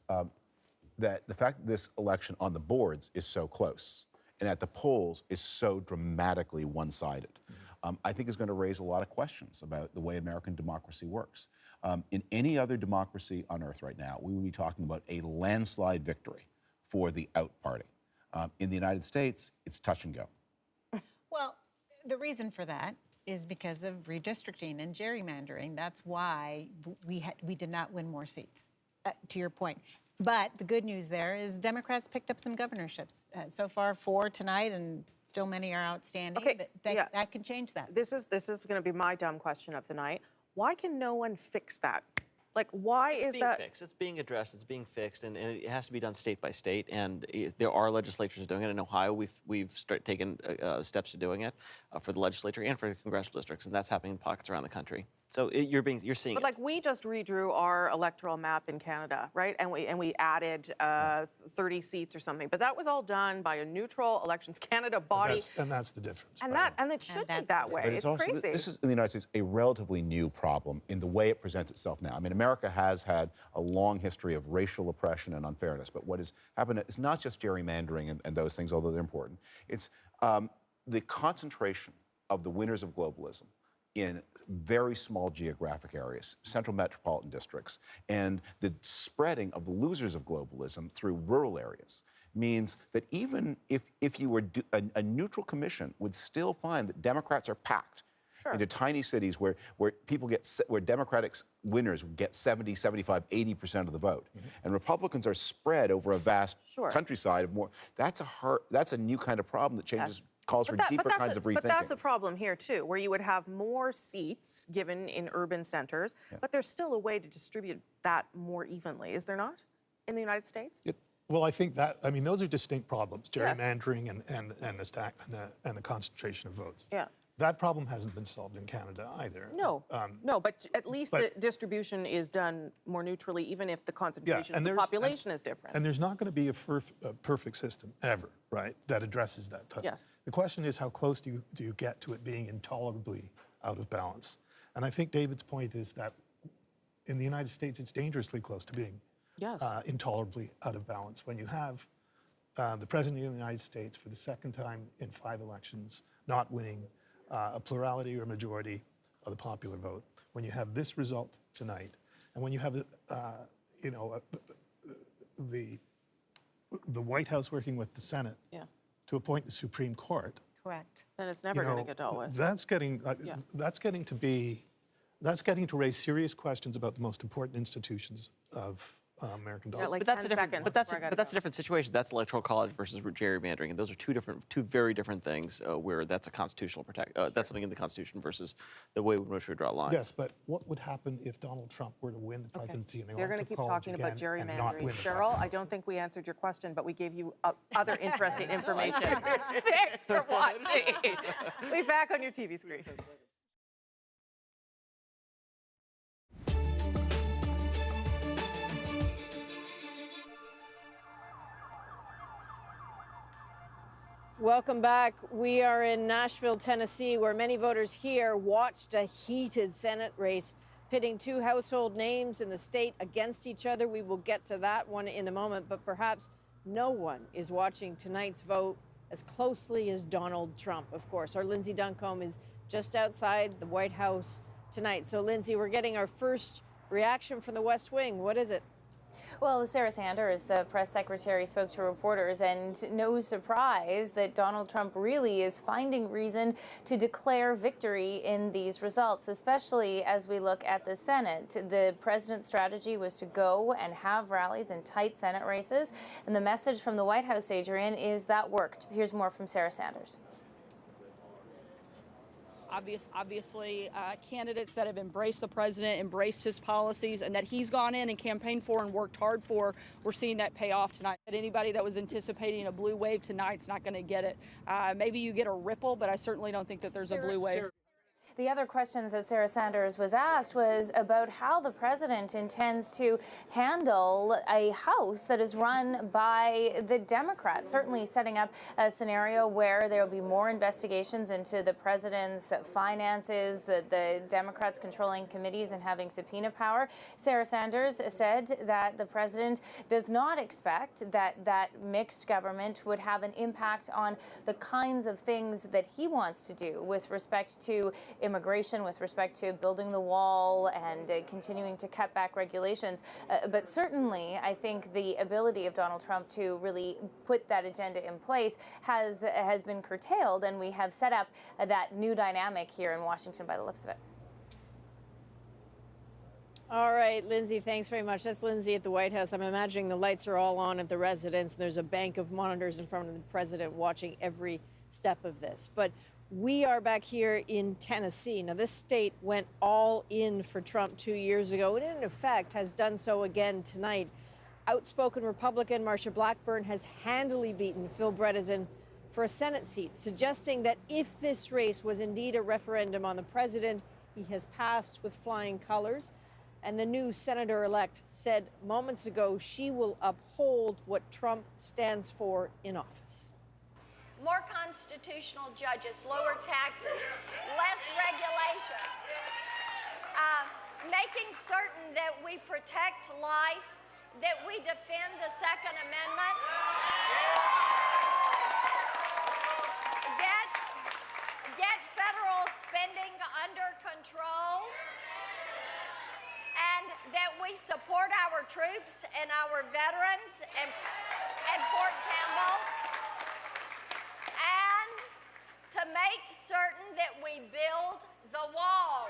that the fact that this election on the boards is so close, and at the polls is so dramatically one-sided. I think is going to raise a lot of questions about the way American democracy works. In any other democracy on earth right now, we would be talking about a landslide victory for the out party. In the United States, it's touch and go. Well, the reason for that is because of redistricting and gerrymandering. That's why we did not win more seats, to your point. But the good news there is Democrats picked up some governorships. So far, 4 tonight, and still many are outstanding. Okay, but that can change that. This is going to be my dumb question of the night. Why can no one fix that? Like, why It's is being that? fixed. It's being addressed. It's being fixed, and it has to be done state by state. And there are legislatures doing it. In Ohio, we've taken steps to doing it for the legislature and for the congressional districts, and that's happening in pockets around the country. So you're seeing But it. like, we just redrew our electoral map in Canada, right? And we added 30 seats or something. But that was all done by a neutral Elections Canada body. And that's the difference. And it should be that way. But It's also, crazy. this is, in the United States, a relatively new problem in the way it presents itself now. I mean, America has had a long history of racial oppression and unfairness, but what has happened is not just gerrymandering and those things, although they're important. It's the concentration of the winners of globalism in very small geographic areas, central metropolitan districts, and the spreading of the losers of globalism through rural areas means that even if you were a neutral commission would still find that Democrats are packed into tiny cities where people where Democratic winners get 70, 75, 80% of the vote, and Republicans are spread over a vast countryside of more. That's a new kind of problem that calls for deeper kinds of rethinking. But that's a problem here, too, where you would have more seats given in urban centers, but there's still a way to distribute that more evenly, is there not, in the United States? Well, I think that, I mean, those are distinct problems, gerrymandering and the concentration of votes. Yeah. That problem hasn't been solved in Canada either. No, but at least the distribution is done more neutrally, even if the concentration of the population is different. And there's not going to be a perfect system ever, right, that addresses that. Yes. The question is, how close do you get to it being intolerably out of balance? And I think David's point is that in the United States, it's dangerously close to being intolerably out of balance. When you have the President of the United States for the second time in 5 elections not winning a plurality or majority of the popular vote, when you have this result tonight, and when you have the White House working with the Senate to appoint the Supreme Court, correct? Then it's never going to get dealt with. That's getting to raise serious questions about the most important institutions of American democracy. But that's a different situation. That's electoral college versus gerrymandering, and those are two very different things. Where that's a constitutional that's something in the Constitution versus the way in which we draw lines. Yes, but what would happen if Donald Trump were to win the presidency and they They're going to keep talking about gerrymandering. Cheryl, I don't think we answered your question, but we gave you other interesting information. Thanks for watching. We'll be back on your TV screen. Welcome back. We are in Nashville, Tennessee, where many voters here watched a heated Senate race pitting 2 household names in the state against each other. We will get to that one in a moment, but perhaps no one is watching tonight's vote as closely as Donald Trump, of course. Our Lindsay Duncombe is just outside the White House tonight. So, Lindsay, we're getting our first reaction from the West Wing. What is it? Well, Sarah Sanders, the press secretary, spoke to reporters, and no surprise that Donald Trump really is finding reason to declare victory in these results, especially as we look at the Senate. The president's strategy was to go and have rallies in tight Senate races, and the message from the White House, Adrian, is that worked. Here's more from Sarah Sanders. Obviously, candidates that have embraced the president, embraced his policies, and that he's gone in and campaigned for and worked hard for, we're seeing that pay off tonight. But anybody that was anticipating a blue wave tonight's not going to get it. Maybe you get a ripple, but I certainly don't think that there's a blue wave. The other questions that Sarah Sanders was asked was about how the president intends to handle a House that is run by the Democrats, certainly setting up a scenario where there will be more investigations into the president's finances, the Democrats controlling committees and having subpoena power. Sarah Sanders said that the president does not expect that mixed government would have an impact on the kinds of things that he wants to do with respect to immigration, with respect to building the wall and continuing to cut back regulations. But certainly, I think the ability of Donald Trump to really put that agenda in place has been curtailed, and we have set up that new dynamic here in Washington by the looks of it. All right, Lindsay, thanks very much. That's Lindsay at the White House. I'm imagining the lights are all on at the residence, and there's a bank of monitors in front of the president watching every step of this. But we are back here in Tennessee. Now, this state went all in for Trump 2 years ago, and in effect has done so again tonight. Outspoken Republican Marsha Blackburn has handily beaten Phil Bredesen for a Senate seat, suggesting that if this race was indeed a referendum on the president, he has passed with flying colors. And the new senator-elect said moments ago she will uphold what Trump stands for in office. More constitutional judges, lower taxes, less regulation, making certain that we protect life, that we defend the Second Amendment, get federal spending under control, and that we support our troops and our veterans and Fort Campbell, and to make certain that we build the wall.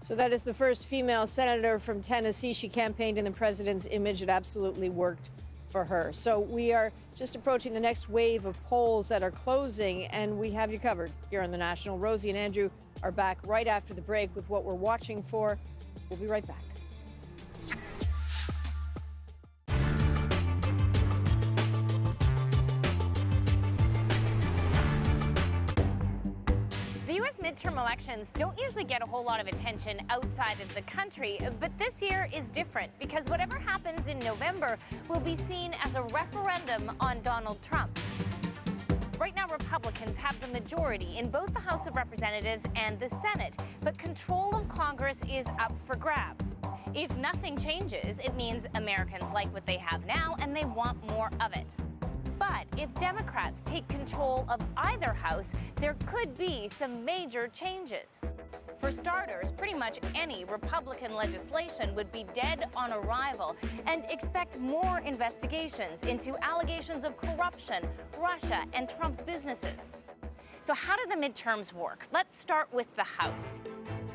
So that is the first female senator from Tennessee. She campaigned in the president's image. It absolutely worked for her. So we are just approaching the next wave of polls that are closing, and we have you covered here on The National. Rosie and Andrew are back right after the break with what we're watching for. We'll be right back. The U.S. midterm elections don't usually get a whole lot of attention outside of the country, but this year is different because whatever happens in November will be seen as a referendum on Donald Trump. Right now, Republicans have the majority in both the House of Representatives and the Senate, but control of Congress is up for grabs. If nothing changes, it means Americans like what they have now and they want more of it. But if Democrats take control of either house, there could be some major changes. For starters, pretty much any Republican legislation would be dead on arrival, and expect more investigations into allegations of corruption, Russia, and Trump's businesses. So how do the midterms work? Let's start with the House.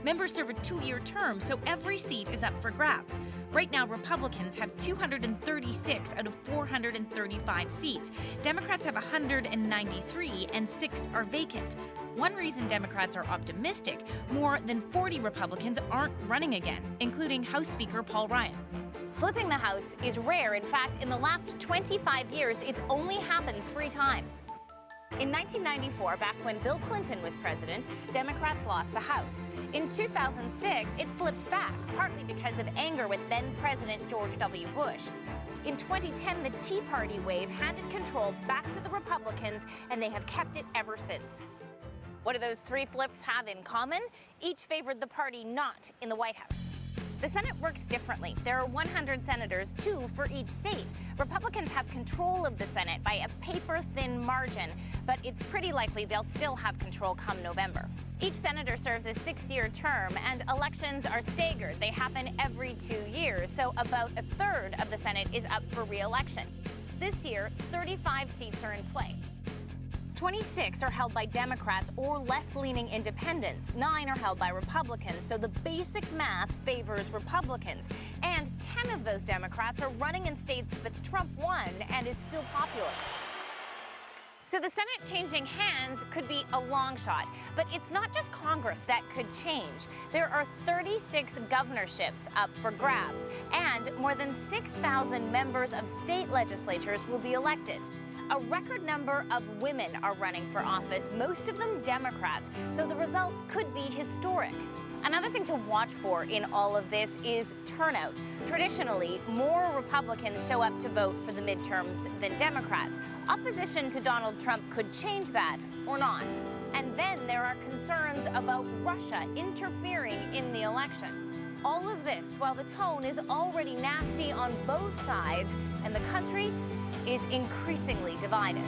Members serve a 2-year term, so every seat is up for grabs. Right now, Republicans have 236 out of 435 seats. Democrats have 193, and 6 are vacant. One reason Democrats are optimistic, more than 40 Republicans aren't running again, including House Speaker Paul Ryan. Flipping the House is rare. In fact, in the last 25 years, it's only happened 3 times. In 1994, back when Bill Clinton was president, Democrats lost the House. In 2006, it flipped back, partly because of anger with then-President George W. Bush. In 2010, the Tea Party wave handed control back to the Republicans, and they have kept it ever since. What do those 3 flips have in common? Each favored the party not in the White House. The Senate works differently. There are 100 senators, 2 for each state. Republicans have control of the Senate by a paper-thin margin, but it's pretty likely they'll still have control come November. Each senator serves a 6-year term, and elections are staggered. They happen every 2 years, so about a third of the Senate is up for re-election. This year, 35 seats are in play. 26 are held by Democrats or left-leaning independents. 9 are held by Republicans, so the basic math favors Republicans. And 10 of those Democrats are running in states that Trump won and is still popular. So the Senate changing hands could be a long shot, but it's not just Congress that could change. There are 36 governorships up for grabs, and more than 6,000 members of state legislatures will be elected. A record number of women are running for office, most of them Democrats, so the results could be historic. Another thing to watch for in all of this is turnout. Traditionally, more Republicans show up to vote for the midterms than Democrats. Opposition to Donald Trump could change that or not. And then there are concerns about Russia interfering in the election. All of this while the tone is already nasty on both sides and the country is increasingly divided.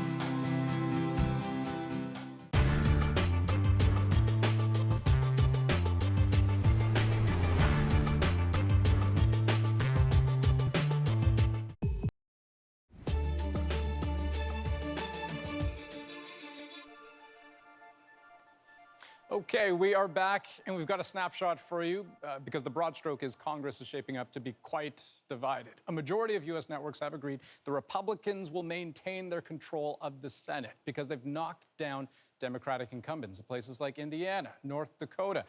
Okay, we are back, and we've got a snapshot for you because the broad stroke is Congress is shaping up to be quite divided. A majority of U.S. networks have agreed the Republicans will maintain their control of the Senate because they've knocked down Democratic incumbents in places like Indiana, North Dakota,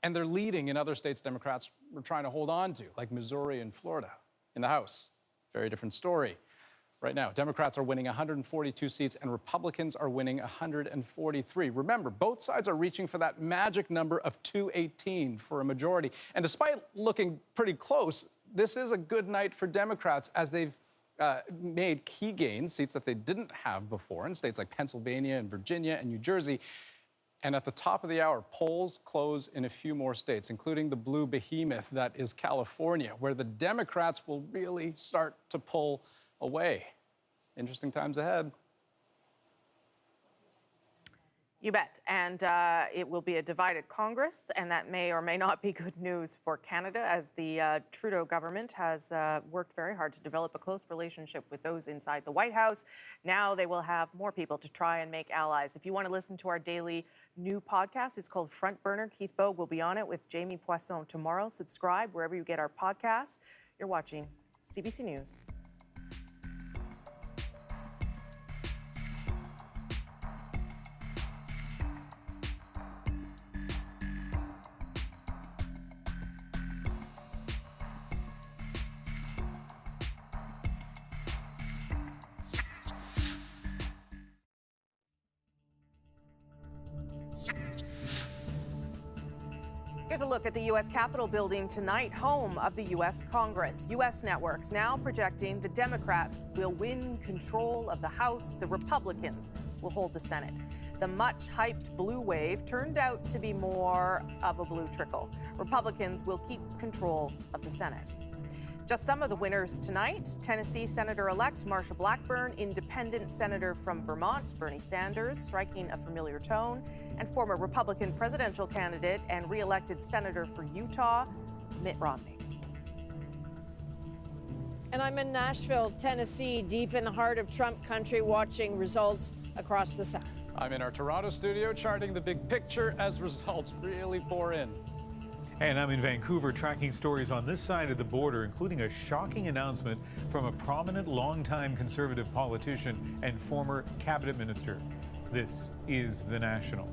and they're leading in other states Democrats were trying to hold on to, like Missouri and Florida. In the House, very different story. Right now, Democrats are winning 142 seats and Republicans are winning 143. Remember, both sides are reaching for that magic number of 218 for a majority. And despite looking pretty close, this is a good night for Democrats as they've made key gains, seats that they didn't have before in states like Pennsylvania and Virginia and New Jersey. And at the top of the hour, polls close in a few more states, including the blue behemoth that is California, where the Democrats will really start to pull away. Interesting times ahead. You bet. And it will be a divided Congress, and that may or may not be good news for Canada, as the Trudeau government has worked very hard to develop a close relationship with those inside the White House. Now they will have more people to try and make allies. If you want to listen to our daily new podcast, it's called Front Burner. Keith Bogue will be on it with Jamie Poisson tomorrow. Subscribe wherever you get our podcasts. You're watching CBC News. Here's a look at the U.S. Capitol building tonight, home of the U.S. Congress. U.S. networks now projecting the Democrats will win control of the House. The Republicans will hold the Senate. The much-hyped blue wave turned out to be more of a blue trickle. Republicans will keep control of the Senate. Just some of the winners tonight: Tennessee Senator-elect Marsha Blackburn, independent senator from Vermont Bernie Sanders, striking a familiar tone, and former Republican presidential candidate and re-elected senator for Utah, Mitt Romney. And I'm in Nashville, Tennessee, deep in the heart of Trump country, watching results across the South. I'm in our Toronto studio charting the big picture as results really pour in. And I'm in Vancouver tracking stories on this side of the border, including a shocking announcement from a prominent longtime Conservative politician and former cabinet minister. This is The National.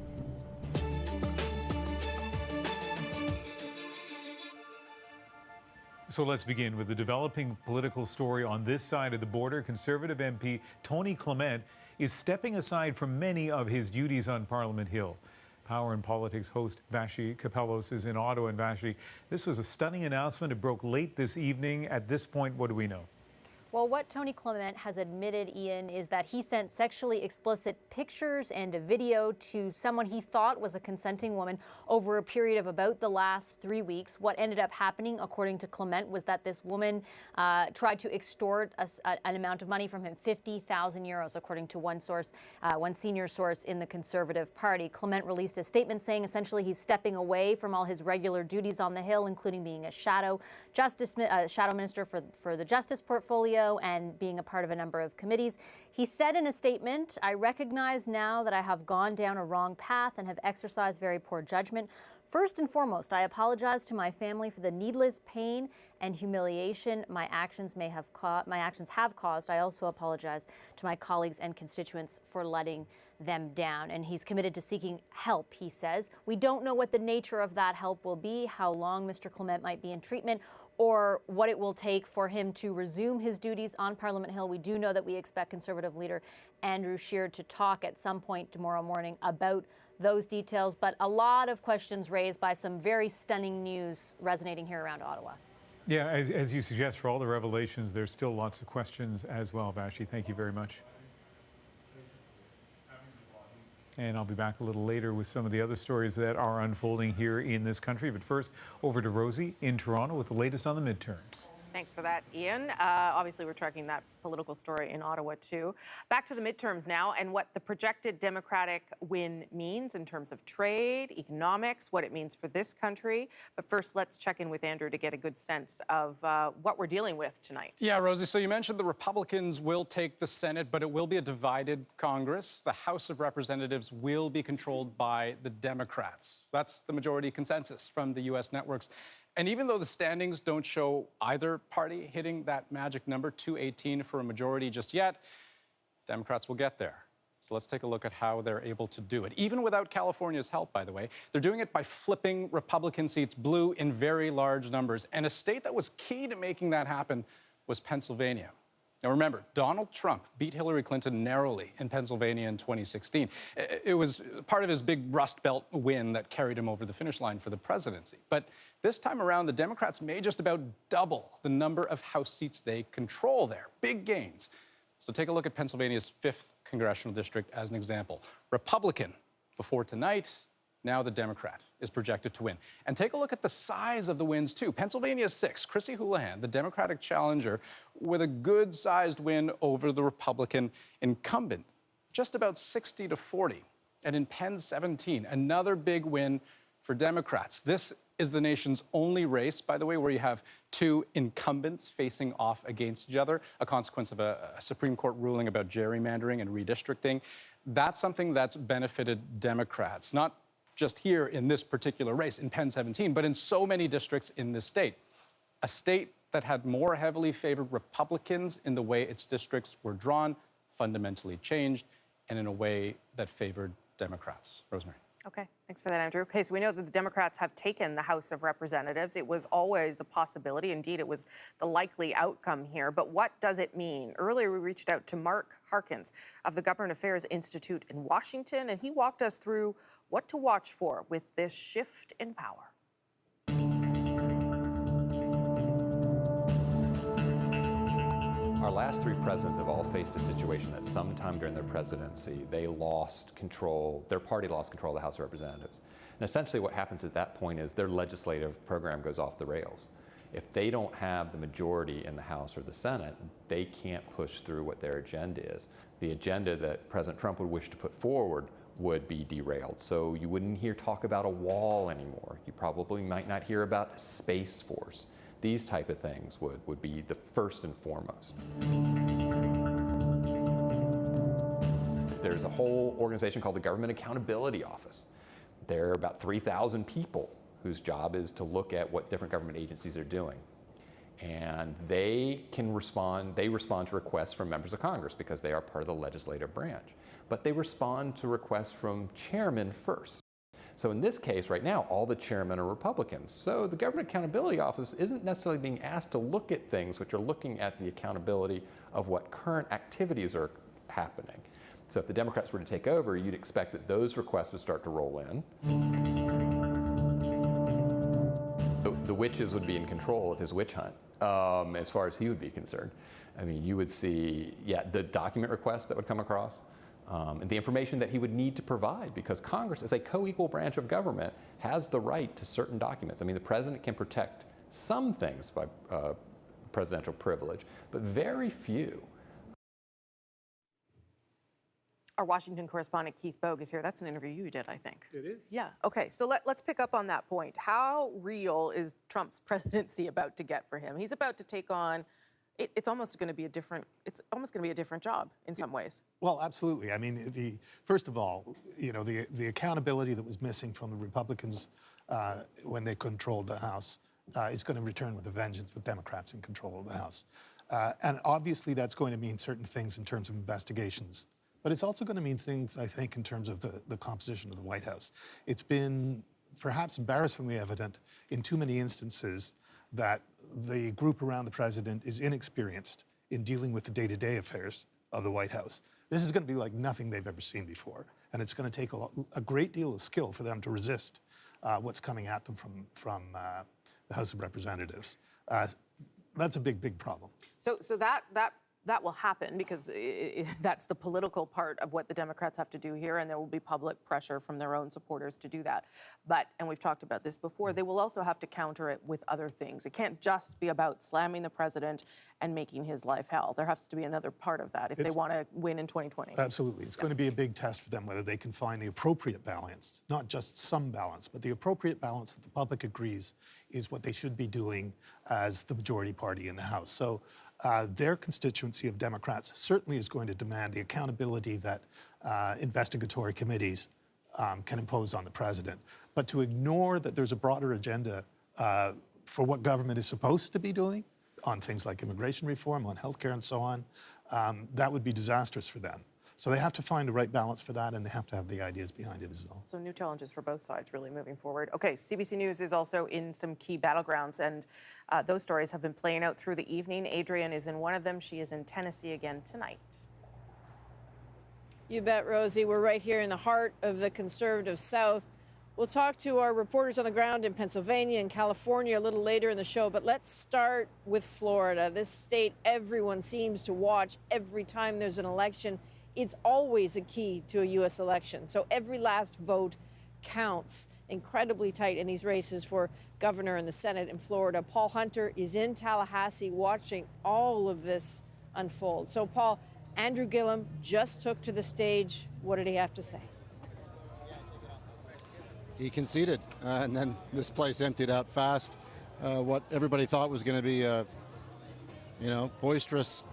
So let's begin with the developing political story on this side of the border. Conservative MP Tony Clement is stepping aside from many of his duties on Parliament Hill. Power and Politics host Vashi Kapelos is in Ottawa. And Vashi, this was a stunning announcement. It broke late this evening. At this point, what do we know? Well, what Tony Clement has admitted, Ian, is that he sent sexually explicit pictures and a video to someone he thought was a consenting woman over a period of about the last 3 weeks. What ended up happening, according to Clement, was that this woman tried to extort an amount of money from him, 50,000 euros, according to one source, one senior source in the Conservative Party. Clement released a statement saying essentially he's stepping away from all his regular duties on the Hill, including being a shadow minister for the Justice portfolio and being a part of a number of committees. He said in a statement, "I recognize now that I have gone down a wrong path and have exercised very poor judgment. First and foremost, I apologize to my family for the needless pain and humiliation my actions have caused. I also apologize to my colleagues and constituents for letting them down." And he's committed to seeking help, he says. We don't know what the nature of that help will be, how long Mr. Clement might be in treatment, or what it will take for him to resume his duties on Parliament Hill. We do know that we expect Conservative leader Andrew Scheer to talk at some point tomorrow morning about those details, but a lot of questions raised by some very stunning news resonating here around Ottawa. Yeah, as you suggest, for all the revelations, there's still lots of questions as well, Vashi. Thank you very much. And I'll be back a little later with some of the other stories that are unfolding here in this country. But first, over to Rosie in Toronto with the latest on the midterms. Thanks for that, Ian. Obviously, we're tracking that political story in Ottawa, too. Back to the midterms now and what the projected Democratic win means in terms of trade, economics, what it means for this country. But first, let's check in with Andrew to get a good sense of what we're dealing with tonight. Yeah, Rosie, so you mentioned the Republicans will take the Senate, but it will be a divided Congress. The House of Representatives will be controlled by the Democrats. That's the majority consensus from the U.S. networks. And even though the standings don't show either party hitting that magic number, 218 for a majority just yet, Democrats will get there. So let's take a look at how they're able to do it. Even without California's help, by the way, they're doing it by flipping Republican seats blue in very large numbers. And a state that was key to making that happen was Pennsylvania. Now remember, Donald Trump beat Hillary Clinton narrowly in Pennsylvania in 2016. It was part of his big Rust Belt win that carried him over the finish line for the presidency. But this time around, the Democrats may just about double the number of House seats they control there. Big gains. So take a look at Pennsylvania's 5th congressional district as an example. Republican before tonight, now the Democrat is projected to win. And take a look at the size of the wins, too. Pennsylvania's 6th, Chrissy Houlihan, the Democratic challenger, with a good-sized win over the Republican incumbent, just about 60-40. And in Penn's 17, another big win for Democrats. This is the nation's only race, by the way, where you have two incumbents facing off against each other, a consequence of a Supreme Court ruling about gerrymandering and redistricting. That's something that's benefited Democrats, not just here in this particular race, in Penn 17, but in so many districts in this state. A state that had more heavily favored Republicans in the way its districts were drawn, fundamentally changed, and in a way that favored Democrats. Rosemary. Okay, thanks for that, Andrew. Okay, so we know that the Democrats have taken the House of Representatives. It was always a possibility. Indeed, it was the likely outcome here. But what does it mean? Earlier, we reached out to Mark Harkins of the Government Affairs Institute in Washington, and he walked us through what to watch for with this shift in power. Our last three presidents have all faced a situation that sometime during their presidency, they lost control, their party lost control of the House of Representatives. And essentially what happens at that point is their legislative program goes off the rails. If they don't have the majority in the House or the Senate, they can't push through what their agenda is. The agenda that President Trump would wish to put forward would be derailed. So you wouldn't hear talk about a wall anymore. You probably might not hear about a Space Force. These type of things would be the first and foremost. There's a whole organization called the Government Accountability Office. There are about 3,000 people whose job is to look at what different government agencies are doing. And they respond to requests from members of Congress because they are part of the legislative branch. But they respond to requests from chairmen first. So in this case right now, all the chairmen are Republicans. So the Government Accountability Office isn't necessarily being asked to look at things which are looking at the accountability of what current activities are happening. So if the Democrats were to take over, you'd expect that those requests would start to roll in. The witches would be in control of his witch hunt, as far as he would be concerned. I mean, you would see, the document requests that would come across, and the information that he would need to provide, because Congress, as a co-equal branch of government, has the right to certain documents. I mean, the president can protect some things by presidential privilege, but very few. Our Washington correspondent Keith Bogue is here. That's an interview you did, I think. It is. Yeah. Okay. So let's pick up on that point. How real is Trump's presidency about to get for him? He's about to take on. It's almost going to be a different. It's almost going to be a different job in some ways. Well, absolutely. I mean, first of all, you know, the accountability that was missing from the Republicans when they controlled the House is going to return with a vengeance with Democrats in control of the House, and obviously that's going to mean certain things in terms of investigations. But it's also going to mean things, I think, in terms of the composition of the White House. It's been perhaps embarrassingly evident in too many instances that the group around the president is inexperienced in dealing with the day-to-day affairs of the White House. This is going to be like nothing they've ever seen before. And it's going to take a great deal of skill for them to resist what's coming at them from the House of Representatives. That's a big, big problem. So that will happen because that's the political part of what the Democrats have to do here, and there will be public pressure from their own supporters to do that. But, and we've talked about this before, they will also have to counter it with other things. It can't just be about slamming the president and making his life hell. There has to be another part of that if they want to win in 2020. Absolutely. It's going to be a big test for them whether they can find the appropriate balance, not just some balance, but the appropriate balance that the public agrees is what they should be doing as the majority party in the House. So their constituency of Democrats certainly is going to demand the accountability that investigatory committees can impose on the president. But to ignore that there's a broader agenda for what government is supposed to be doing on things like immigration reform, on healthcare and so on, that would be disastrous for them. So they have to find the right balance for that, and they have to have the ideas behind it as well. So new challenges for both sides really moving forward. Okay, CBC News is also in some key battlegrounds, and those stories have been playing out through the evening. Adrienne is in one of them. She is in Tennessee again tonight. You bet, Rosie. We're right here in the heart of the conservative South. We'll talk to our reporters on the ground in Pennsylvania and California a little later in the show, but let's start with Florida. This state everyone seems to watch every time there's an election. It's always a key to a U.S. election, so every last vote counts. Incredibly tight in these races for governor and the Senate in Florida. Paul Hunter is in Tallahassee watching all of this unfold. So, Paul, Andrew Gillum just took to the stage. What did he have to say? He conceded, and then this place emptied out fast. What everybody thought was going to be a, boisterous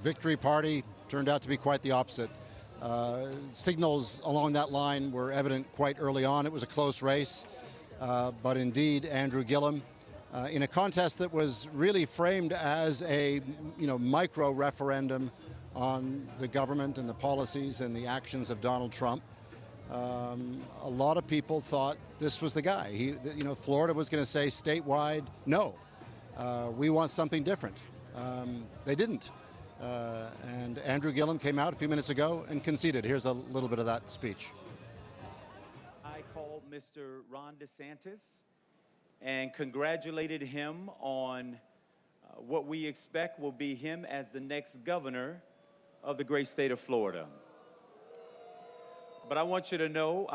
victory party turned out to be quite the opposite. Signals along that line were evident quite early on. It was a close race, but indeed, Andrew Gillum, in a contest that was really framed as a, micro referendum on the government and the policies and the actions of Donald Trump. A lot of people thought this was the guy. Florida was going to say statewide, no, we want something different. They didn't. And Andrew Gillum came out a few minutes ago and conceded. Here's a little bit of that speech. I called Mr. Ron DeSantis and congratulated him on what we expect will be him as the next governor of the great state of Florida. But I want you to know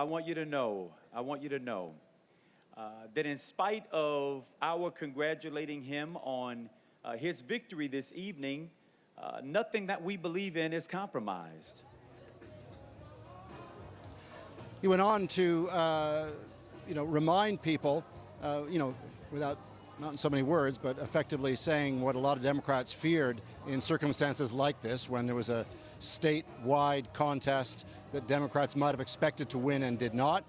that in spite of our congratulating him on his victory this evening, nothing that we believe in is compromised. He went on to, remind people, without not in so many words, but effectively saying what a lot of Democrats feared in circumstances like this, when there was a statewide contest that Democrats might have expected to win and did not.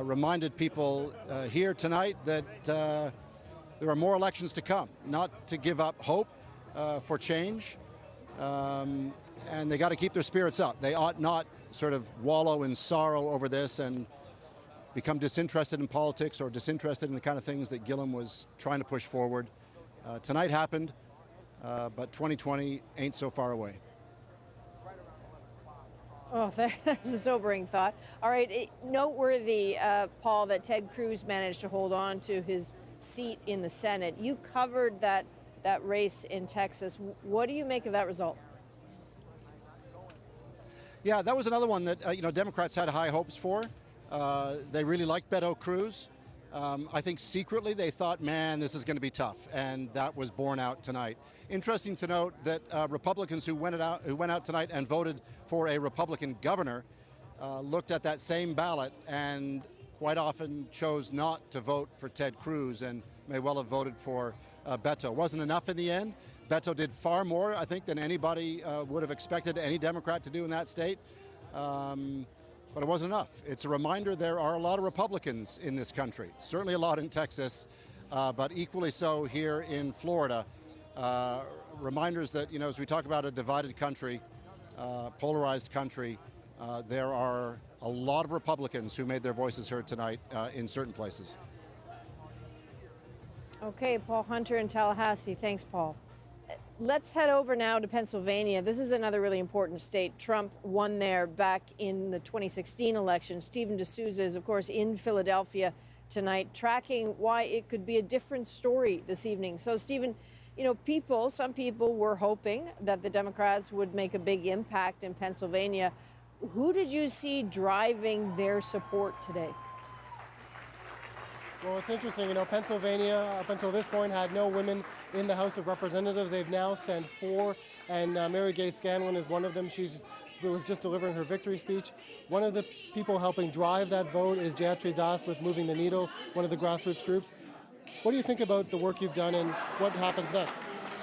Reminded people here tonight that there are more elections to come, not to give up hope for change. And they got to keep their spirits up. They ought not sort of wallow in sorrow over this and become disinterested in politics or disinterested in the kind of things that Gillum was trying to push forward. Tonight happened, but 2020 ain't so far away. Oh, there's a sobering thought. All right, noteworthy, Paul, that Ted Cruz managed to hold on to his seat in the Senate. You covered that race in Texas. What do you make of that result? Yeah, that was another one that Democrats had high hopes for. They really liked Beto Cruz. I think secretly they thought, man, this is going to be tough, and that was borne out tonight. Interesting to note that Republicans who went out tonight and voted for a Republican governor looked at that same ballot and quite often chose not to vote for Ted Cruz and may well have voted for Beto. Wasn't enough in the end. Beto did far more, I think, than anybody would have expected any Democrat to do in that state. But it wasn't enough. It's a reminder there are a lot of Republicans in this country, certainly a lot in Texas, but equally so here in Florida. Reminders that, as we talk about a divided country, polarized country, there are a lot of Republicans who made their voices heard tonight in certain places. Okay, Paul Hunter in Tallahassee. Thanks, Paul. Let's head over now to Pennsylvania. This is another really important state. Trump won there back in the 2016 election. Stephen D'Souza is, of course, in Philadelphia tonight, tracking why it could be a different story this evening. So, Stephen, you know, some people were hoping that the Democrats would make a big impact in Pennsylvania. Who did you see driving their support today? Well, it's interesting, you know, Pennsylvania up until this point had no women in the House of Representatives. They've now sent 4, and Mary Gay Scanlon is one of them. She was just delivering her victory speech. One of the people helping drive that vote is Jayatri Das with Moving the Needle, one of the grassroots groups. What do you think about the work you've done and what happens next?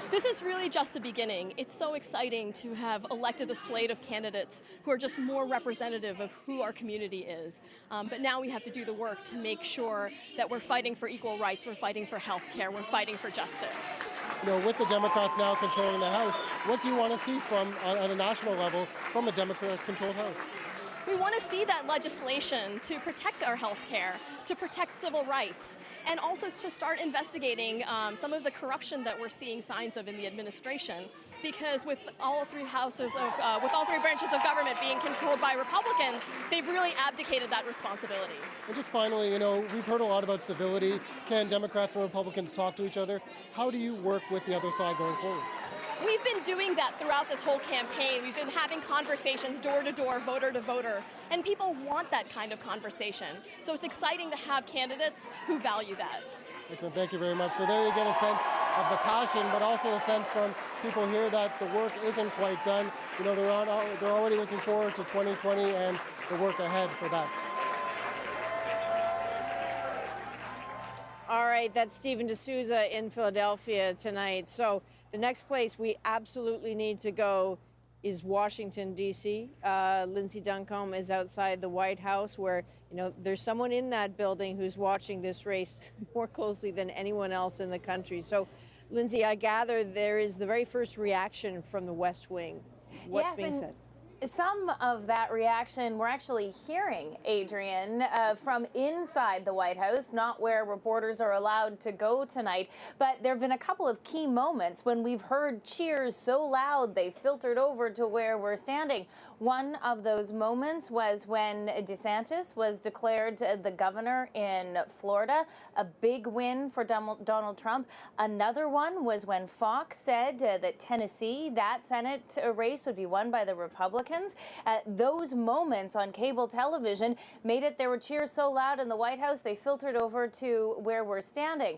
This is really just the beginning. It's so exciting to have elected a slate of candidates who are just more representative of who our community is. But now we have to do the work to make sure that we're fighting for equal rights, we're fighting for health care, we're fighting for justice. You know, with the Democrats now controlling the House, what do you want to see from, on a national level, from a Democrat-controlled House? We want to see that legislation to protect our health care, to protect civil rights, and also to start investigating some of the corruption that we're seeing signs of in the administration. Because with all three branches of government being controlled by Republicans, they've really abdicated that responsibility. And just finally, you know, we've heard a lot about civility. Can Democrats and Republicans talk to each other? How do you work with the other side going forward? We've been doing that throughout this whole campaign. We've been having conversations door to door, voter to voter, and people want that kind of conversation. So it's exciting to have candidates who value that. Excellent, thank you very much. So there you get a sense of the passion, but also a sense from people here that the work isn't quite done. You know, they're already looking forward to 2020 and the work ahead for that. All right, that's Stephen D'Souza in Philadelphia tonight. So the next place we absolutely need to go is Washington, D.C. Lindsay Duncombe is outside the White House, where, you know, there's someone in that building who's watching this race more closely than anyone else in the country. So, Lindsay, I gather there is the very first reaction from the West Wing. What's being said? Some of that reaction we're actually hearing, Adrienne, from inside the White House, not where reporters are allowed to go tonight. But there have been a couple of key moments when we've heard cheers so loud they filtered over to where we're standing. One of those moments was when DeSantis was declared the governor in Florida, a big win for Donald Trump. Another one was when Fox said that Tennessee, that Senate race, would be won by the Republicans. Those moments on cable television made it, there were cheers so loud in the White House, they filtered over to where we're standing.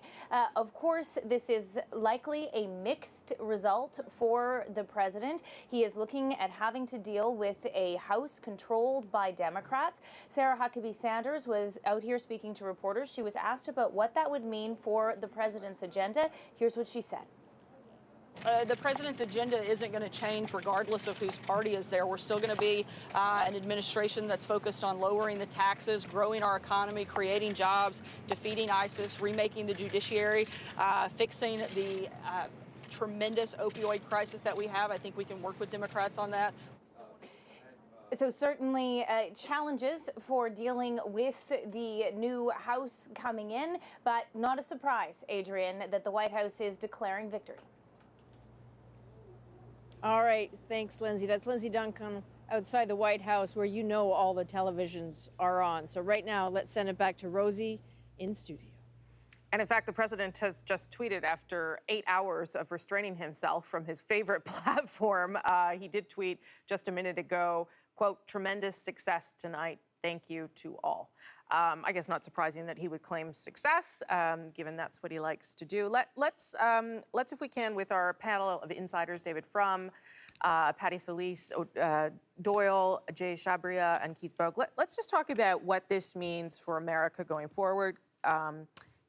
Of course, this is likely a mixed result for the president. He is looking at having to deal with a House controlled by Democrats. Sarah Huckabee Sanders was out here speaking to reporters. She was asked about what that would mean for the president's agenda. Here's what she said. The president's agenda isn't going to change regardless of whose party is there. We're still going to be an administration that's focused on lowering the taxes, growing our economy, creating jobs, defeating ISIS, remaking the judiciary, fixing the tremendous opioid crisis that we have. I think we can work with Democrats on that. So certainly challenges for dealing with the new House coming in, but not a surprise, Adrienne, that the White House is declaring victory. All right, thanks, Lindsay. That's Lindsay Duncombe outside the White House, where you know all the televisions are on. So right now, let's send it back to Rosie in studio. And in fact, the president has just tweeted after 8 hours of restraining himself from his favorite platform. He did tweet just a minute ago, quote, "Tremendous success tonight. Thank you to all." I guess not surprising that he would claim success, given that's what he likes to do. Let's, if we can, with our panel of insiders, David Frum, Patty Solis, Doyle, Jay Shabria, and Keith Bogue. Let's just talk about what this means for America going forward.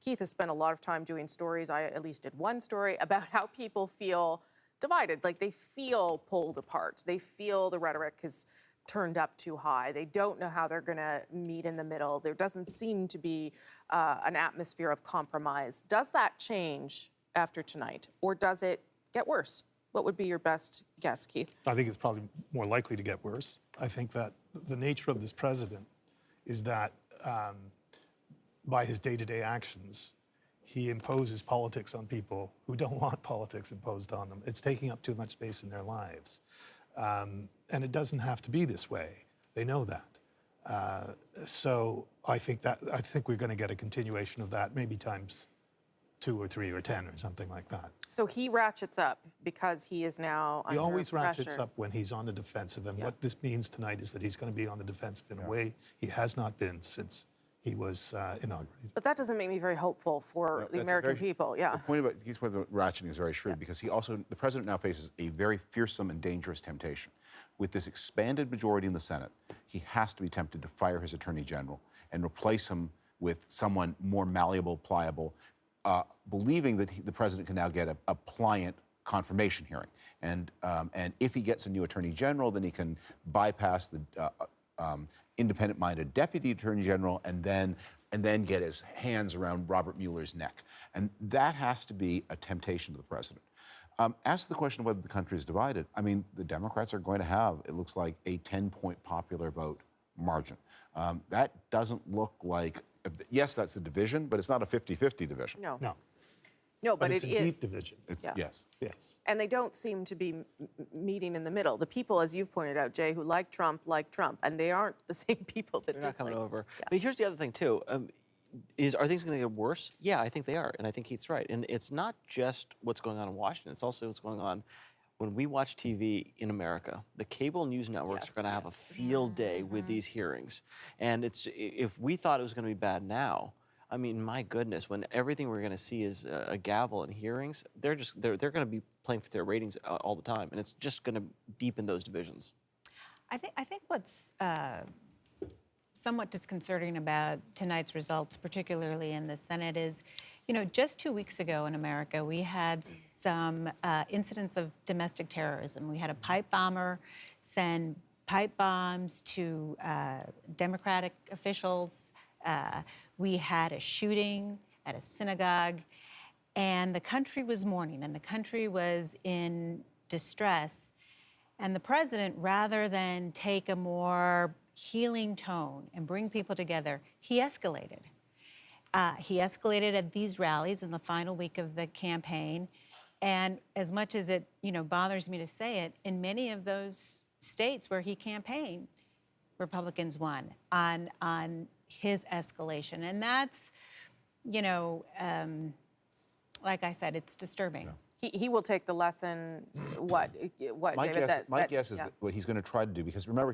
Keith has spent a lot of time doing stories. I at least did one story about how people feel divided, like they feel pulled apart. They feel the rhetoric is turned up too high. They don't know how they're going to meet in the middle. There doesn't seem to be an atmosphere of compromise. Does that change after tonight, or does it get worse? What would be your best guess, Keith? I think it's probably more likely to get worse. I think that the nature of this president is that by his day-to-day actions, he imposes politics on people who don't want politics imposed on them. It's taking up too much space in their lives. And it doesn't have to be this way. They know that. So I think we're going to get a continuation of that, maybe times 2 or 3 or 10 or something like that. So he ratchets up because he is now He under always ratchets pressure. up when he's on the defensive. And what this means tonight is that he's going to be on the defensive in a way he has not been since he was inaugurated. But that doesn't make me very hopeful for the American people. Yeah. The point about ratcheting is very shrewd because the president now faces a very fearsome and dangerous temptation. With this expanded majority in the Senate, he has to be tempted to fire his attorney general and replace him with someone more malleable, pliable, believing that the president can now get a pliant confirmation hearing. And if he gets a new attorney general, then he can bypass the independent-minded deputy attorney general and then get his hands around Robert Mueller's neck. And that has to be a temptation to the president. As to the question of whether the country is divided, I mean, the Democrats are going to have, it looks like, a 10-point popular vote margin. That doesn't look like, yes, that's a division, but it's not a 50-50 division. No. No. No, but it's a deep division. Yes. Yes. And they don't seem to be meeting in the middle. The people, as you've pointed out, Jay, who like Trump, and they aren't the same people that They're not coming over. Yeah. But here's the other thing, too. Are things going to get worse? Yeah, I think they are. And I think Keith's right. And it's not just what's going on in Washington. It's also what's going on when we watch TV in America. The cable news networks are going to have a field day with these hearings. And if we thought it was going to be bad now, I mean, my goodness, when everything we're going to see is a gavel and hearings, they're going to be playing for their ratings all the time. And it's just going to deepen those divisions. I think what's somewhat disconcerting about tonight's results, particularly in the Senate, is, just 2 weeks ago in America, we had some incidents of domestic terrorism. We had a pipe bomber send pipe bombs to Democratic officials. We had a shooting at a synagogue, and the country was mourning, and the country was in distress. And the president, rather than take a more healing tone and bring people together, he escalated. He escalated at these rallies in the final week of the campaign. And as much as it, bothers me to say it, in many of those states where he campaigned, Republicans won on his escalation. And that's, like I said, it's disturbing. Yeah. He will take the lesson, what, My David? guess is that what he's going to try to do, because remember,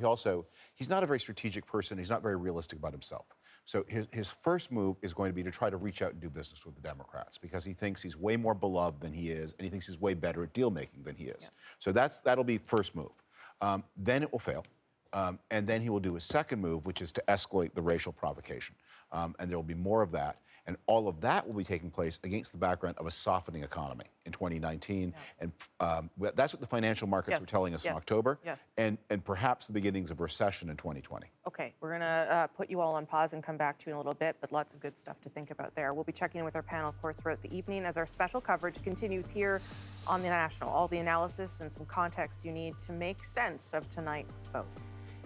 he's not a very strategic person. He's not very realistic about himself. So his first move is going to be to try to reach out and do business with the Democrats, because he thinks he's way more beloved than he is, and he thinks he's way better at deal-making than he is. Yes. So that'll be first move. Then it will fail. And then he will do his second move, which is to escalate the racial provocation. And there will be more of that. And all of that will be taking place against the background of a softening economy in 2019. Yeah. And that's what the financial markets were telling us in October. Yes. And perhaps the beginnings of recession in 2020. Okay, we're going to put you all on pause and come back to you in a little bit, but lots of good stuff to think about there. We'll be checking in with our panel, of course, throughout the evening as our special coverage continues here on The National. All the analysis and some context you need to make sense of tonight's vote.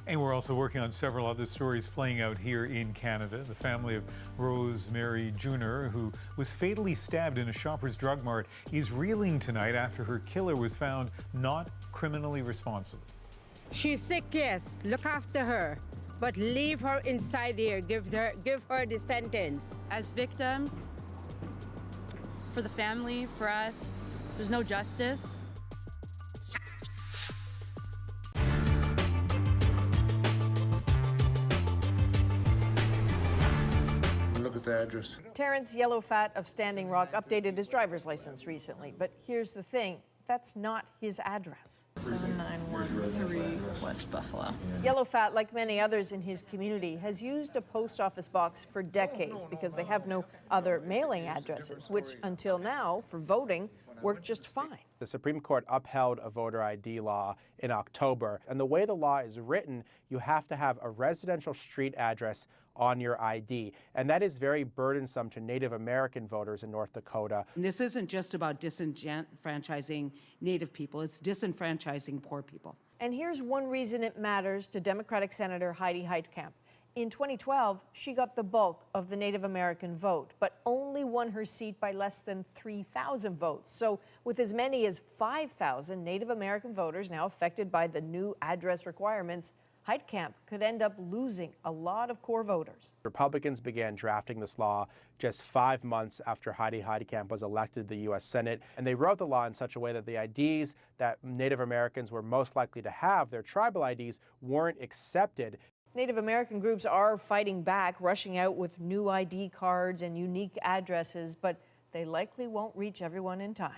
And we're also working on several other stories playing out here in Canada. The family of Rosemary Junior, who was fatally stabbed in a Shoppers Drug Mart, is reeling tonight after her killer was found not criminally responsible. She's sick, yes. Look after her. But leave her inside here. Give her the sentence. As victims, for the family, for us, there's no justice. Look at the address. Terrence Yellowfat of Standing Rock updated his driver's license recently, but here's the thing, that's not his address. 7913 West Buffalo. Yellowfat, like many others in his community, has used a post office box for decades because they have no other mailing addresses, which until now, for voting, worked just fine. The Supreme Court upheld a voter ID law in October, and the way the law is written, you have to have a residential street address on your ID, and that is very burdensome to Native American voters in North Dakota. And this isn't just about disenfranchising Native people, it's disenfranchising poor people. And here's one reason it matters to Democratic Senator Heidi Heitkamp. In 2012, she got the bulk of the Native American vote, but only won her seat by less than 3,000 votes. So with as many as 5,000 Native American voters now affected by the new address requirements, Heitkamp could end up losing a lot of core voters. Republicans began drafting this law just 5 months after Heidi Heitkamp was elected to the U.S. Senate, and they wrote the law in such a way that the IDs that Native Americans were most likely to have, their tribal IDs, weren't accepted. Native American groups are fighting back, rushing out with new ID cards and unique addresses, but they likely won't reach everyone in time.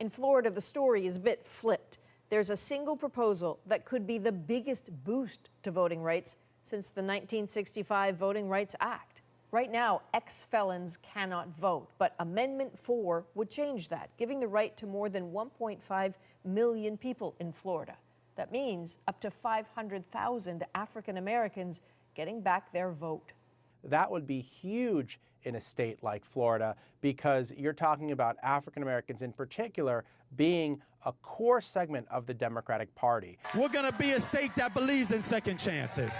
In Florida, the story is a bit flipped. There's a single proposal that could be the biggest boost to voting rights since the 1965 Voting Rights Act. Right now, ex-felons cannot vote, but Amendment 4 would change that, giving the right to more than 1.5 million people in Florida. That means up to 500,000 African Americans getting back their vote. That would be huge in a state like Florida because you're talking about African Americans in particular being a core segment of the Democratic Party. We're going to be a state that believes in second chances.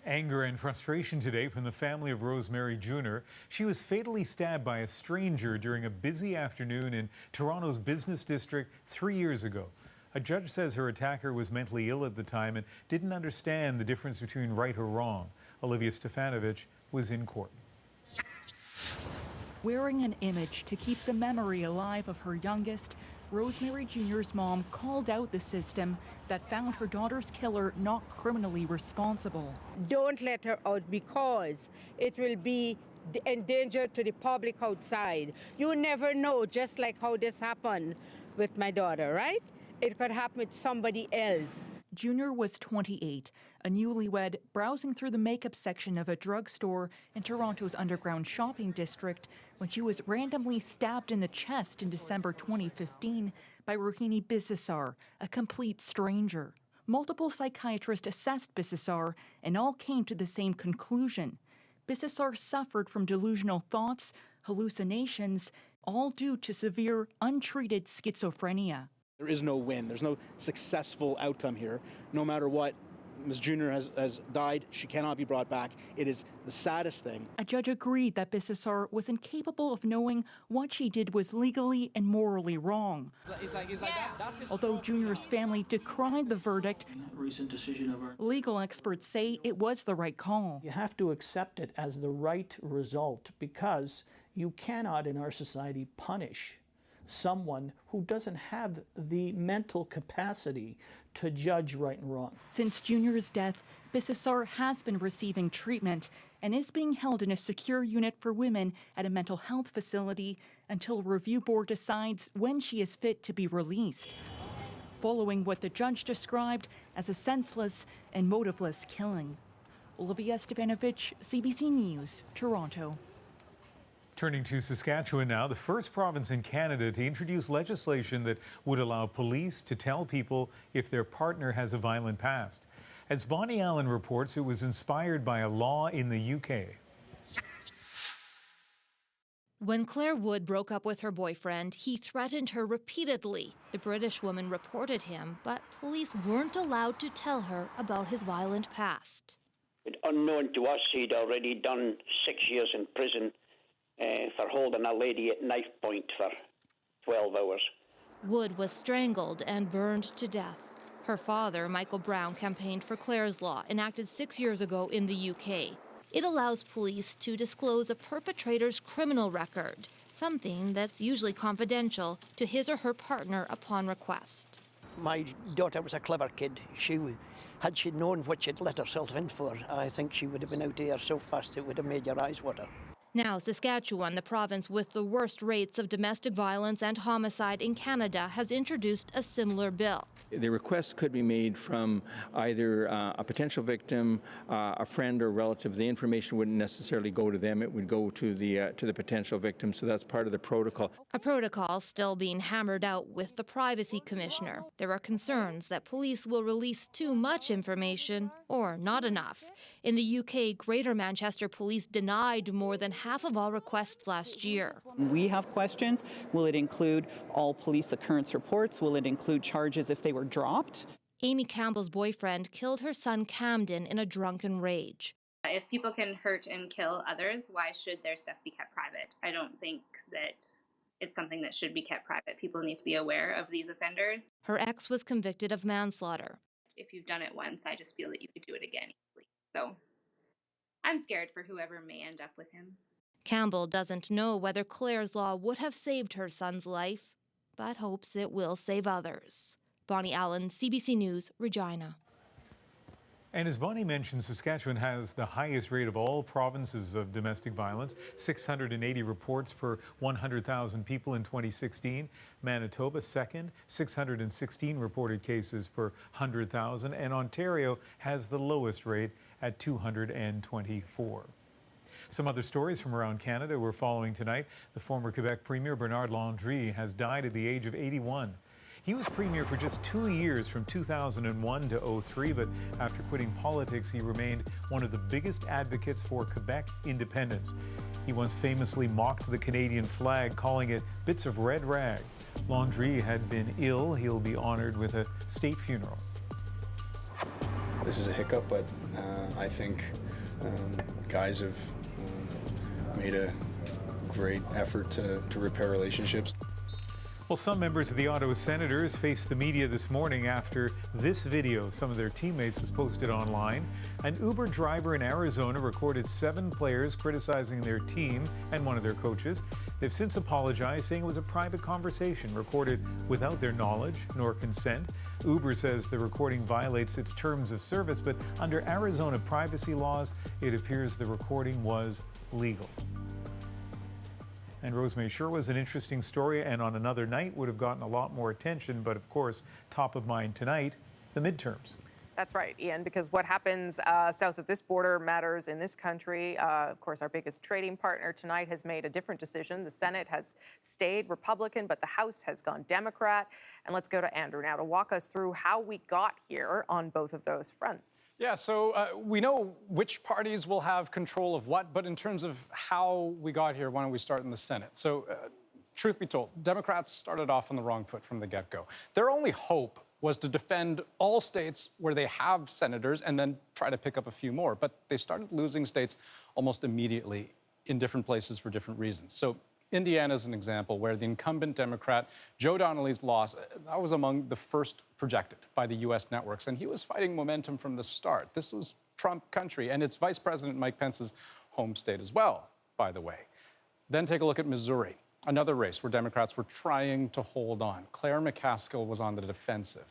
Anger and frustration today from the family of Rosemary Jr. She was fatally stabbed by a stranger during a busy afternoon in Toronto's business district 3 years ago. A judge says her attacker was mentally ill at the time and didn't understand the difference between right or wrong. Olivia Stefanovich was in court. Wearing an image to keep the memory alive of her youngest, Rosemary Jr.'s mom called out the system that found her daughter's killer not criminally responsible. Don't let her out because it will be in danger to the public outside. You never know, just like how this happened with my daughter, right? It could happen with somebody else. Jr. was 28, a newlywed browsing through the makeup section of a drugstore in Toronto's underground shopping district when she was randomly stabbed in the chest in December 2015 by Rohini Bisesar, a complete stranger. Multiple psychiatrists assessed Bisesar and all came to the same conclusion. Bisesar suffered from delusional thoughts, hallucinations, all due to severe, untreated schizophrenia. There is no win. There's no successful outcome here. No matter what, Ms. Jr. has died. She cannot be brought back. It is the saddest thing. A judge agreed that Bisesar was incapable of knowing what she did was legally and morally wrong. Although Jr.'s family decried the verdict, recent decision of our legal experts say it was the right call. You have to accept it as the right result because you cannot in our society punish someone who doesn't have the mental capacity to judge right and wrong. Since Jr.'s death, Bisesar has been receiving treatment and is being held in a secure unit for women at a mental health facility until a review board decides when she is fit to be released, following what the judge described as a senseless and motiveless killing. Olivia Stefanovich, CBC News, Toronto. Turning to Saskatchewan now, the first province in Canada to introduce legislation that would allow police to tell people if their partner has a violent past. As Bonnie Allen reports, it was inspired by a law in the UK. When Claire Wood broke up with her boyfriend, he threatened her repeatedly. The British woman reported him, but police weren't allowed to tell her about his violent past. Unknown to us, he'd already done 6 years in prison for holding a lady at knife point for 12 hours. Wood was strangled and burned to death. Her father, Michael Brown, campaigned for Clare's Law, enacted 6 years ago in the UK. It allows police to disclose a perpetrator's criminal record, something that's usually confidential to his or her partner upon request. My daughter was a clever kid. Had she known what she'd let herself in for, I think she would have been out there so fast it would have made your eyes water. Now, Saskatchewan, the province with the worst rates of domestic violence and homicide in Canada, has introduced a similar bill. The request could be made from either a potential victim, a friend or relative. The information wouldn't necessarily go to them. It would go to the potential victim. So that's part of the protocol. A protocol still being hammered out with the Privacy Commissioner. There are concerns that police will release too much information or not enough. In the UK, Greater Manchester Police denied more than half of all requests last year. We have questions. Will it include all police occurrence reports? Will it include charges if they were dropped? Amy Campbell's boyfriend killed her son Camden in a drunken rage. If people can hurt and kill others, why should their stuff be kept private? I don't think that it's something that should be kept private. People need to be aware of these offenders. Her ex was convicted of manslaughter. If you've done it once, I just feel that you could do it again easily. So I'm scared for whoever may end up with him. Campbell doesn't know whether Clare's Law would have saved her son's life, but hopes it will save others. Bonnie Allen, CBC News, Regina. And as Bonnie mentioned, Saskatchewan has the highest rate of all provinces of domestic violence, 680 reports per 100,000 people in 2016. Manitoba second, 616 reported cases per 100,000. And Ontario has the lowest rate at 224. Some other stories from around Canada we're following tonight. The former Quebec Premier Bernard Landry has died at the age of 81. He was premier for just 2 years from 2001 to 2003, but after quitting politics, he remained one of the biggest advocates for Quebec independence. He once famously mocked the Canadian flag, calling it bits of red rag. Landry had been ill. He'll be honored with a state funeral. This is a hiccup, but I think guys have made a great effort to repair relationships. Well, some members of the Ottawa Senators faced the media this morning after this video of some of their teammates was posted online. An Uber driver in Arizona recorded 7 players criticizing their team and one of their coaches. They've since apologized, saying it was a private conversation recorded without their knowledge nor consent. Uber says the recording violates its terms of service, but under Arizona privacy laws, it appears the recording was legal. And Rosemary, sure was an interesting story, and on another night would have gotten a lot more attention, but of course, top of mind tonight, the midterms. That's right, Ian, because what happens south of this border matters in this country. Of course, our biggest trading partner tonight has made a different decision. The Senate has stayed Republican, but the House has gone Democrat. And let's go to Andrew now to walk us through how we got here on both of those fronts. Yeah, so we know which parties will have control of what, but in terms of how we got here, why don't we start in the Senate? So truth be told, Democrats started off on the wrong foot from the get-go. Their only hope was to defend all states where they have senators and then try to pick up a few more. But they started losing states almost immediately in different places for different reasons. So Indiana is an example where the incumbent Democrat, Joe Donnelly's loss, that was among the first projected by the U.S. networks. And he was fighting momentum from the start. This was Trump country, and it's Vice President Mike Pence's home state as well, by the way. Then take a look at Missouri. Another race where Democrats were trying to hold on. Claire McCaskill was on the defensive,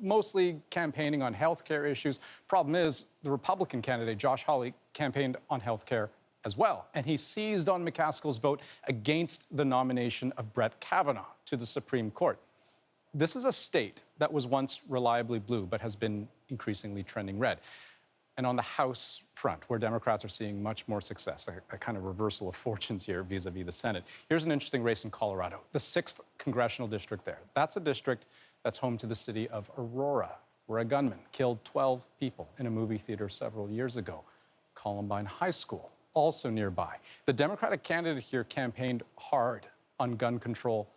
mostly campaigning on health care issues. Problem is, the Republican candidate, Josh Hawley, campaigned on health care as well. And he seized on McCaskill's vote against the nomination of Brett Kavanaugh to the Supreme Court. This is a state that was once reliably blue, but has been increasingly trending red. And on the House front, where Democrats are seeing much more success, a kind of reversal of fortunes here vis-a-vis the Senate. Here's an interesting race in Colorado, the 6th congressional district there. That's a district that's home to the city of Aurora, where a gunman killed 12 people in a movie theater several years ago. Columbine High School, also nearby. The Democratic candidate here campaigned hard on gun control,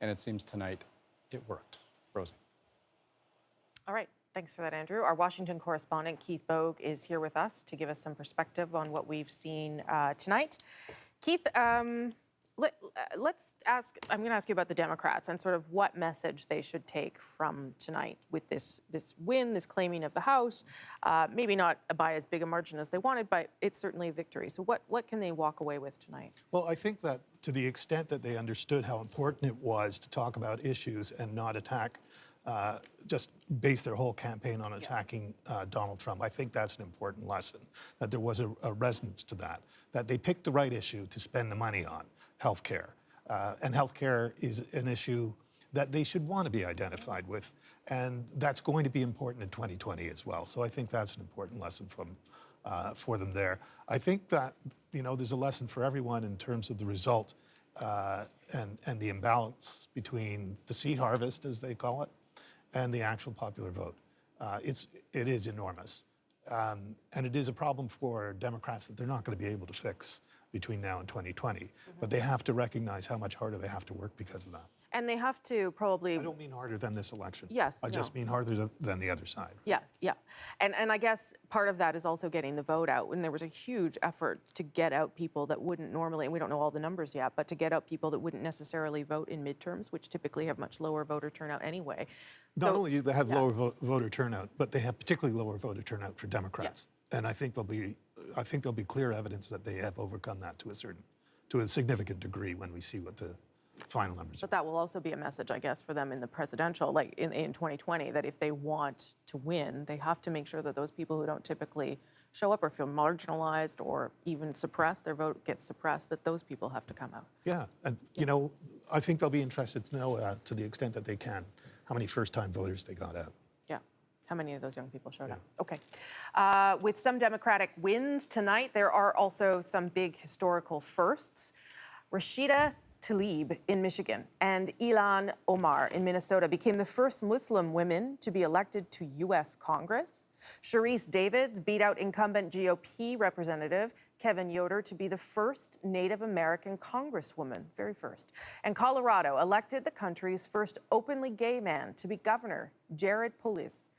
and it seems tonight it worked. Rosie. All right. Thanks for that, Andrew. Our Washington correspondent, Keith Bogue, is here with us to give us some perspective on what we've seen tonight. Keith, let's ask, I'm going to ask you about the Democrats and sort of what message they should take from tonight with this win, this claiming of the House. Maybe not by as big a margin as they wanted, but it's certainly a victory. So what can they walk away with tonight? Well, I think that to the extent that they understood how important it was to talk about issues and not attack just base their whole campaign on attacking Donald Trump. I think that's an important lesson, that there was a resonance to that they picked the right issue to spend the money on, healthcare. And healthcare is an issue that they should want to be identified with. And that's going to be important in 2020 as well. So I think that's an important lesson for them there. I think that, there's a lesson for everyone in terms of the result and the imbalance between the seat harvest, as they call it, and the actual popular vote. It is enormous. And it is a problem for Democrats that they're not going to be able to fix between now and 2020. But they have to recognize how much harder they have to work because of that. And they have to probably... I don't mean harder than this election. Yes, I just mean harder than the other side. Yeah. And I guess part of that is also getting the vote out. And there was a huge effort to get out people that wouldn't normally, and we don't know all the numbers yet, but to get out people that wouldn't necessarily vote in midterms, which typically have much lower voter turnout anyway. Not only do they have lower voter turnout, but they have particularly lower voter turnout for Democrats. Yeah. And I think there'll be clear evidence that they have overcome that to a significant degree when we see what the final numbers. But that will also be a message, I guess, for them in the presidential, like in 2020, that if they want to win, they have to make sure that those people who don't typically show up or feel marginalized or even suppressed, their vote gets suppressed, that those people have to come out. Yeah, and I think they'll be interested to know, to the extent that they can, how many first-time voters they got out. Yeah, how many of those young people showed up. Okay. With some Democratic wins tonight, there are also some big historical firsts. Rashida Tlaib in Michigan and Ilhan Omar in Minnesota became the first Muslim women to be elected to U.S. Congress. Sharice Davids beat out incumbent GOP representative Kevin Yoder to be the first Native American congresswoman, very first. And Colorado elected the country's first openly gay man to be governor, Jared Polis.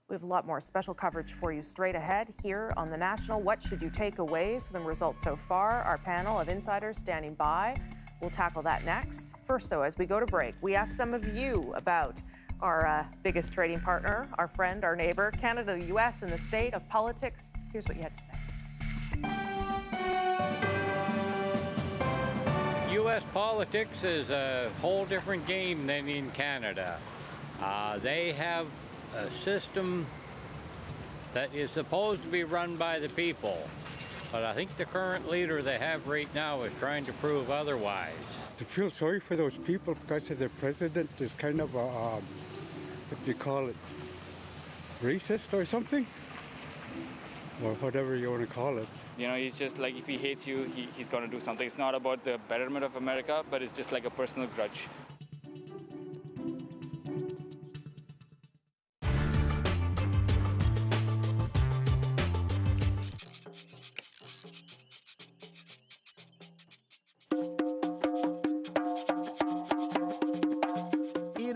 We have a lot more special coverage for you straight ahead here on The National. What should you take away from the results so far? Our panel of insiders standing by. We'll tackle that next. First, though, as we go to break, we asked some of you about our biggest trading partner, our friend, our neighbor, Canada, the U.S., and the state of politics. Here's what you had to say. U.S. politics is a whole different game than in Canada. They have a system that is supposed to be run by the people. But I think the current leader they have right now is trying to prove otherwise. To feel sorry for those people because the president is kind of a, what do you call it, racist or something? Or whatever you want to call it. He's just like, if he hates you, he's going to do something. It's not about the betterment of America, but it's just like a personal grudge.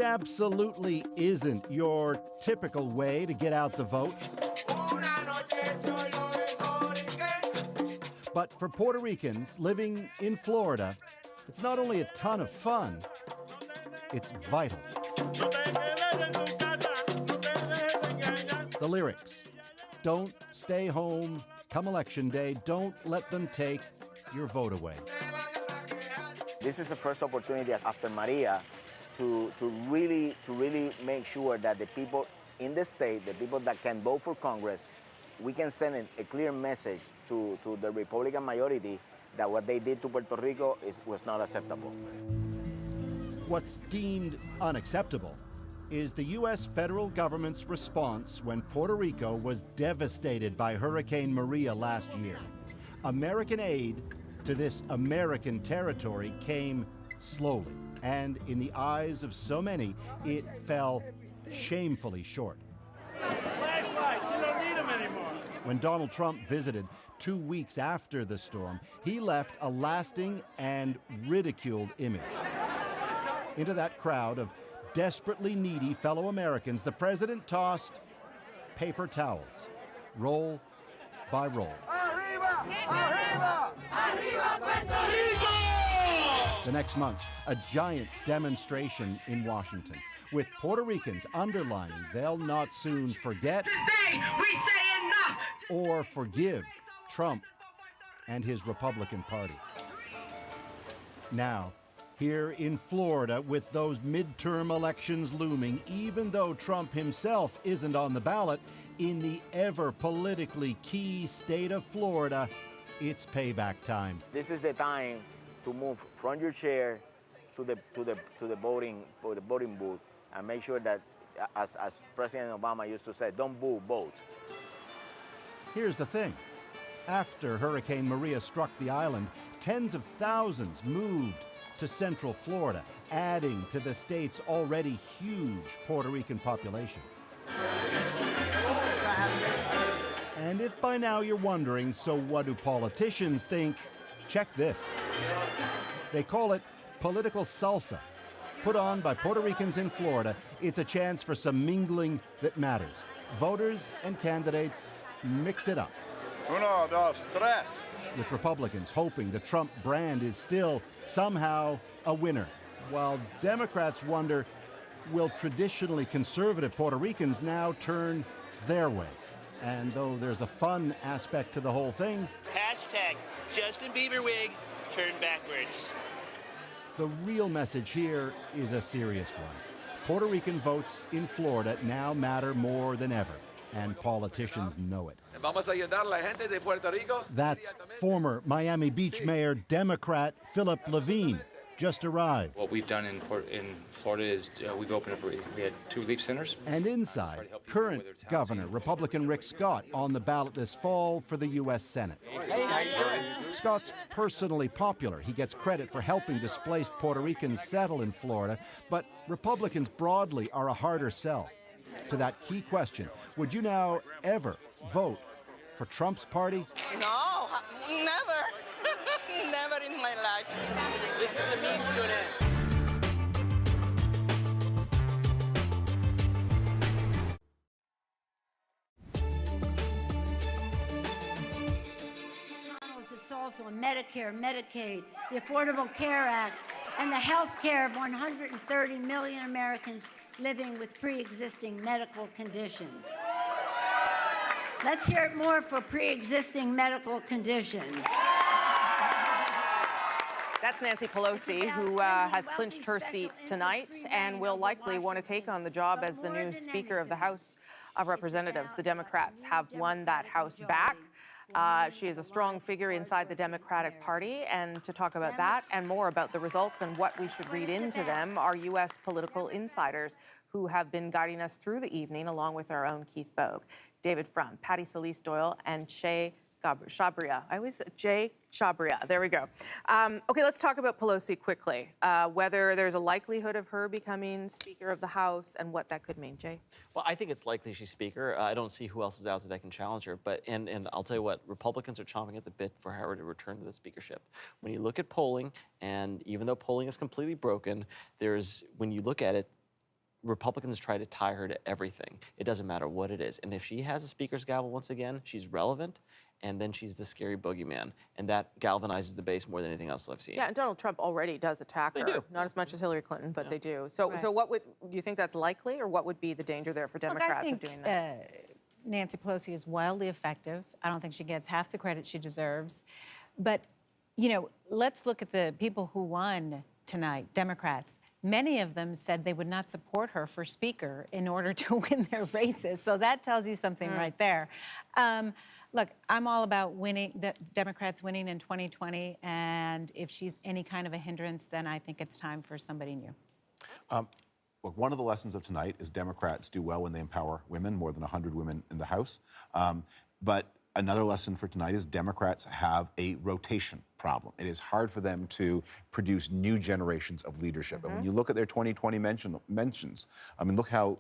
Absolutely isn't your typical way to get out the vote. But for Puerto Ricans living in Florida, it's not only a ton of fun, it's vital. The lyrics: don't stay home come election day, don't let them take your vote away. This is the first opportunity after Maria to really make sure that the people in the state, the people that can vote for Congress, we can send a clear message to the Republican majority that what they did to Puerto Rico was not acceptable. What's deemed unacceptable is the U.S. federal government's response when Puerto Rico was devastated by Hurricane Maria last year. American aid to this American territory came slowly, and in the eyes of so many, it fell shamefully short. Flashlights, you don't need them anymore. When Donald Trump visited 2 weeks after the storm, he left a lasting and ridiculed image. Into that crowd of desperately needy fellow Americans, the president tossed paper towels, roll by roll. Arriba! Arriba! Arriba Puerto Rico! The next month, a giant demonstration in Washington, with Puerto Ricans underlining they'll not soon forget Today, we say enough! Or forgive Trump and his Republican Party. Now, Here in Florida, with those midterm elections looming, even though Trump himself isn't on the ballot, in the ever politically key state of Florida, it's payback time. This is the time to move from your chair to the voting booth and make sure that, as President Obama used to say, don't boo, vote. Here's the thing. After Hurricane Maria struck the island, tens of thousands moved to Central Florida, adding to the state's already huge Puerto Rican population. And if by now you're wondering, so what do politicians think? Check this. They call it political salsa. Put on by Puerto Ricans in Florida, it's a chance for some mingling that matters. Voters and candidates mix it up. Uno, dos, tres. With Republicans hoping the Trump brand is still somehow a winner, while Democrats wonder, will traditionally conservative Puerto Ricans now turn their way? And though there's a fun aspect to the whole thing, Hashtag Justin Bieber wig turned backwards. the real message here is a serious one. Puerto Rican votes in Florida now matter more than ever, and politicians know it. Vamos a ayudar a la gente de Puerto Rico. That's former Miami Beach Mayor Democrat Philip Levine, just arrived. What we've done in Florida is we've opened up, we had 2 relief centers. And inside, current Governor Republican Rick Scott on the ballot this fall for the U.S. Senate. Scott's personally popular. He gets credit for helping displaced Puerto Ricans settle in Florida, but Republicans broadly are a harder sell. To that key question, would you now ever vote for Trump's party? No, never. Never in my life. This is a means to an end. It's also Medicare, Medicaid, the Affordable Care Act, and the health care of 130 million Americans living with pre-existing medical conditions. Let's hear it more for pre-existing medical conditions. That's Nancy Pelosi, who has clinched her seat tonight and will likely want to take on the job as the new Speaker of the House of Representatives. The Democrats have won that House back. She is a strong figure inside the Democratic Party. And to talk about that and more about the results and what we should read into them are U.S. political insiders who have been guiding us through the evening, along with our own Keith Bogue, David Frum, Patty Solis Doyle, and Jay Chabria. Jay Chabria. There we go. Okay, let's talk about Pelosi quickly. Whether there's a likelihood of her becoming Speaker of the House and what that could mean. Jay? Well, I think it's likely she's Speaker. I don't see who else is out there that can challenge her. But and I'll tell you what, Republicans are chomping at the bit for her to return to the speakership. When you look at polling, and even though polling is completely broken, when you look at it, Republicans try to tie her to everything. It doesn't matter what it is. And if she has a speaker's gavel once again, she's relevant, and then she's the scary boogeyman. And that galvanizes the base more than anything else I've seen. Yeah, and Donald Trump already does attack her. They do. Not as much as Hillary Clinton, but they do. So what do you think that's likely, or what would be the danger there for Democrats of doing that? Nancy Pelosi is wildly effective. I don't think she gets half the credit she deserves. But, you know, let's look at the people who won tonight, Democrats. Many of them said they would not support her for Speaker in order to win their races. So that tells you something right there. Look, I'm all about winning, the Democrats winning in 2020, and if she's any kind of a hindrance, then I think it's time for somebody new. Look, one of the lessons of tonight is Democrats do well when they empower women, more than 100 women in the House. But another lesson for tonight is Democrats have a rotation problem. It is hard for them to produce new generations of leadership. And when you look at their 2020 mentions, I mean, look how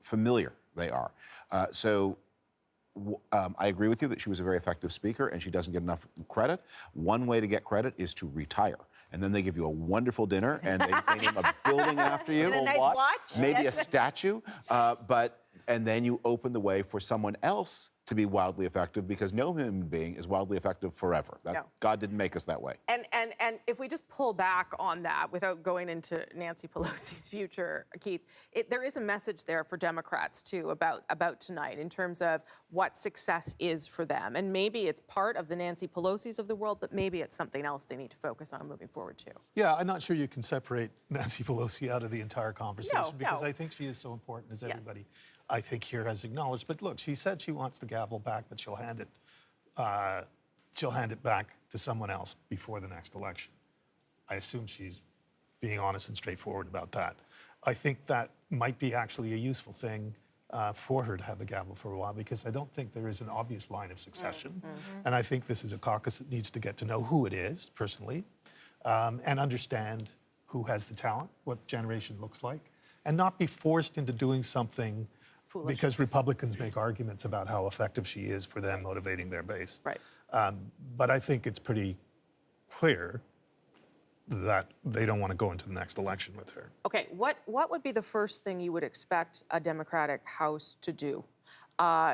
familiar they are. I agree with you that she was a very effective speaker and she doesn't get enough credit. One way to get credit is to retire. And then they give you a wonderful dinner and they name a building after you. And a nice watch. Maybe a statue. And then you open the way for someone else to be wildly effective because no human being is wildly effective forever. No. God didn't make us that way. And if we just pull back on that without going into Nancy Pelosi's future, Keith, there is a message there for Democrats too about tonight in terms of what success is for them. And maybe it's part of the Nancy Pelosi's of the world, but maybe it's something else they need to focus on moving forward too. Yeah, I'm not sure you can separate Nancy Pelosi out of the entire conversation because I think she is so important, as everybody I think here has acknowledged. But look, she said she wants the gavel back, but she'll hand it back to someone else before the next election. I assume she's being honest and straightforward about that. I think that might be actually a useful thing for her to have the gavel for a while because I don't think there is an obvious line of succession. And I think this is a caucus that needs to get to know who it is personally and understand who has the talent, what the generation looks like, and not be forced into doing something foolish because Republicans make arguments about how effective she is for them motivating their base. Right. But I think it's pretty clear that they don't want to go into the next election with her. Okay, what would be the first thing you would expect a Democratic House to do,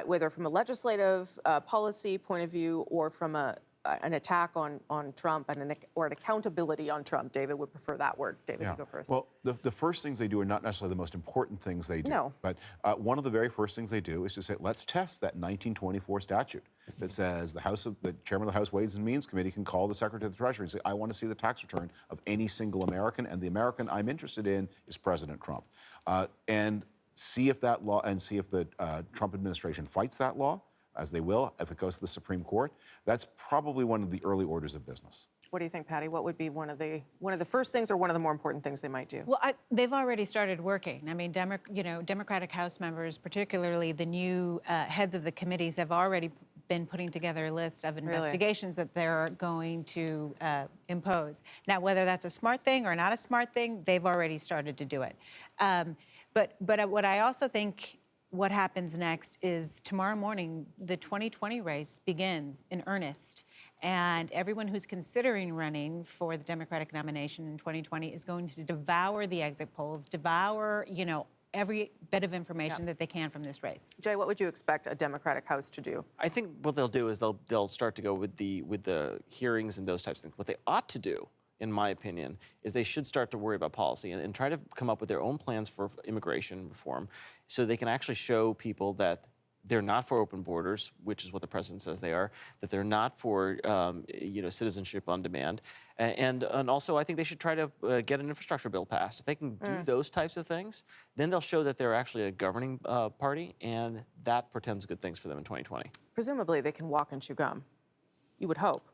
whether from a legislative policy point of view or from an attack on Trump or an accountability on Trump? David would prefer that word. David, you go first. Well, the first things they do are not necessarily the most important things they do. No. But one of the very first things they do is to say, let's test that 1924 statute that says the chairman of the House Ways and Means Committee can call the Secretary of the Treasury and say, I want to see the tax return of any single American, and the American I'm interested in is President Trump. And see if that law, and see if the Trump administration fights that law, as they will, if it goes to the Supreme Court. That's probably one of the early orders of business. What do you think, Patty? What would be one of the first things or one of the more important things they might do? Well, they've already started working. I mean, Democratic House members, particularly the new heads of the committees, have already been putting together a list of investigations that they're going to impose. Now, whether that's a smart thing or not a smart thing, they've already started to do it. But what I also think what happens next is tomorrow morning, the 2020 race begins in earnest. And everyone who's considering running for the Democratic nomination in 2020 is going to devour the exit polls, devour, every bit of information that they can from this race. Jay, what would you expect a Democratic House to do? I think what they'll do is they'll start to go with the hearings and those types of things. What they ought to do, in my opinion, is they should start to worry about policy and try to come up with their own plans for immigration reform so they can actually show people that they're not for open borders, which is what the president says they are, that they're not for citizenship on demand. And also, I think they should try to get an infrastructure bill passed. If they can do those types of things, then they'll show that they're actually a governing party, and that portends good things for them in 2020. Presumably, they can walk and chew gum. You would hope.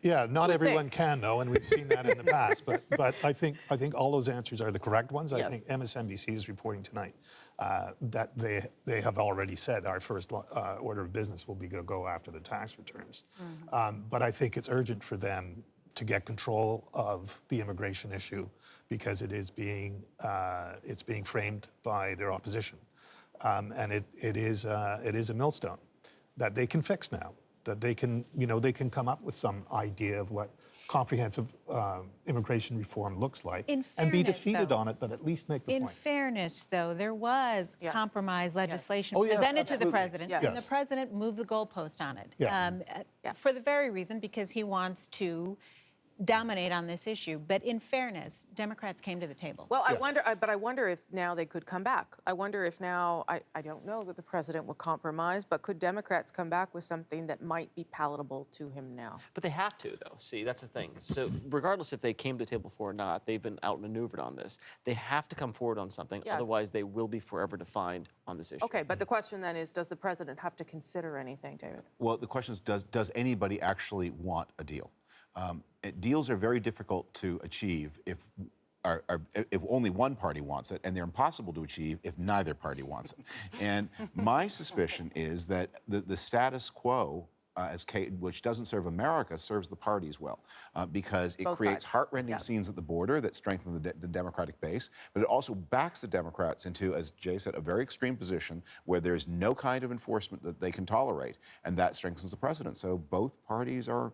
Yeah, not everyone can, though, and we've seen that in the past. But I think all those answers are the correct ones. I think MSNBC is reporting tonight that they have already said our first order of business will be to go after the tax returns. But I think it's urgent for them to get control of the immigration issue because it's being framed by their opposition, and it is a millstone that they can fix now. That they can come up with some idea of what comprehensive immigration reform looks like and be defeated on it, but at least make the point. In fairness, though, there was compromise legislation Oh, yes, presented to the absolutely. president, Yes. and the president moved the goalpost on it Yeah. for the very reason because he wants to dominate on this issue. But in fairness, Democrats came to the table. Well, I wonder if now they could come back. I wonder if now, I don't know that the president will compromise, but could Democrats come back with something that might be palatable to him now? But they have to, though. See, that's the thing. So regardless if they came to the table before or not, they've been outmaneuvered on this. They have to come forward on something, otherwise they will be forever defined on this issue. Okay, but the question then is, does the president have to consider anything, David? Well, the question is, does anybody actually want a deal? Deals are very difficult to achieve if only one party wants it, and they're impossible to achieve if neither party wants it. And my suspicion is that the status quo, which doesn't serve America, serves the parties well, because it Both creates sides. heart-rending scenes at the border that strengthen the Democratic base, but it also backs the Democrats into, as Jay said, a very extreme position where there's no kind of enforcement that they can tolerate, and that strengthens the president. So both parties are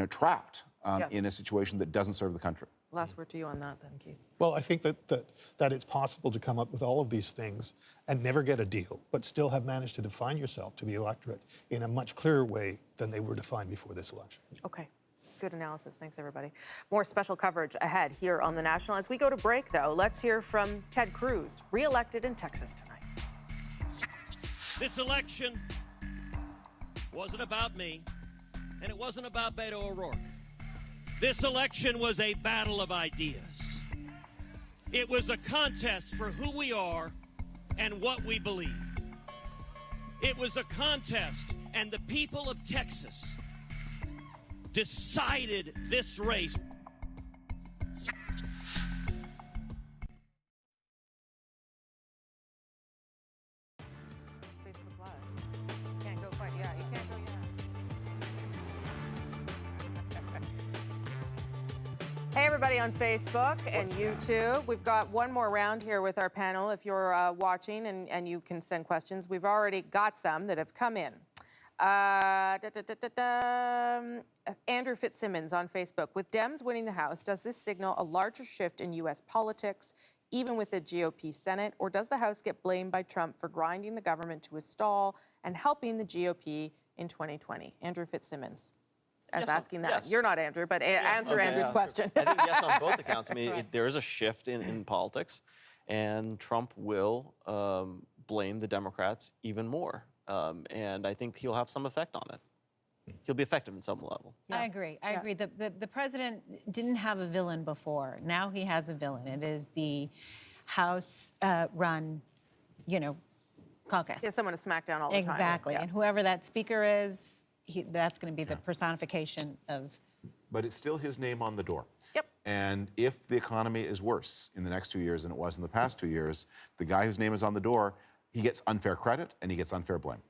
trapped in a situation that doesn't serve the country. Last word to you on that, then, Keith. Well, I think that it's possible to come up with all of these things and never get a deal, but still have managed to define yourself to the electorate in a much clearer way than they were defined before this election. Okay. Good analysis. Thanks, everybody. More special coverage ahead here on The National. As we go to break, though, let's hear from Ted Cruz, re-elected in Texas tonight. This election wasn't about me, and it wasn't about Beto O'Rourke. This election was a battle of ideas. It was a contest for who we are and what we believe. It was a contest, and the people of Texas decided this race. Facebook Live. Can't go quite. Yeah, you can't go yet. Hey, everybody on Facebook and YouTube. We've got one more round here with our panel. If you're watching and you can send questions, we've already got some that have come in. Andrew Fitzsimmons on Facebook. With Dems winning the House, does this signal a larger shift in U.S. politics, even with the GOP Senate, or does the House get blamed by Trump for grinding the government to a stall and helping the GOP in 2020? Andrew Fitzsimmons. As asking that. Yes. You're not Andrew, but answer Andrew's question. I think yes on both accounts. I mean, there is a shift in politics, and Trump will blame the Democrats even more. And I think he'll have some effect on it. He'll be effective in some level. Yeah. I agree. I agree. The president didn't have a villain before. Now he has a villain. It is the House-run, caucus. He has someone to smack down all the time. Exactly. And whoever that speaker is, that's going to be the personification of... But it's still his name on the door. Yep. And if the economy is worse in the next 2 years than it was in the past 2 years, the guy whose name is on the door, he gets unfair credit and he gets unfair blame.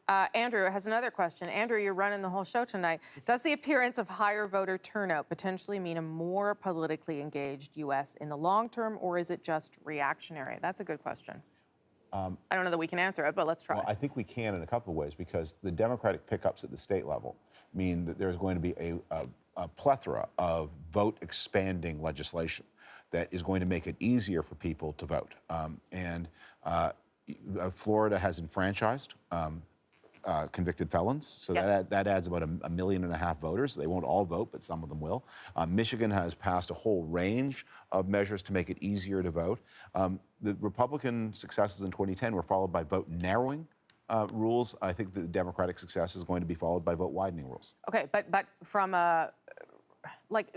Andrew has another question. Andrew, you're running the whole show tonight. Does the appearance of higher voter turnout potentially mean a more politically engaged U.S. in the long term, or is it just reactionary? That's a good question. I don't know that we can answer it, but let's try. Well, I think we can in a couple of ways, because the Democratic pickups at the state level mean that there's going to be a plethora of vote-expanding legislation that is going to make it easier for people to vote. Florida has enfranchised convicted felons, so that adds about 1.5 million voters. They won't all vote, but some of them will. Michigan has passed a whole range of measures to make it easier to vote. The Republican successes in 2010 were followed by vote narrowing rules. I think the Democratic success is going to be followed by vote widening rules. Okay, but from a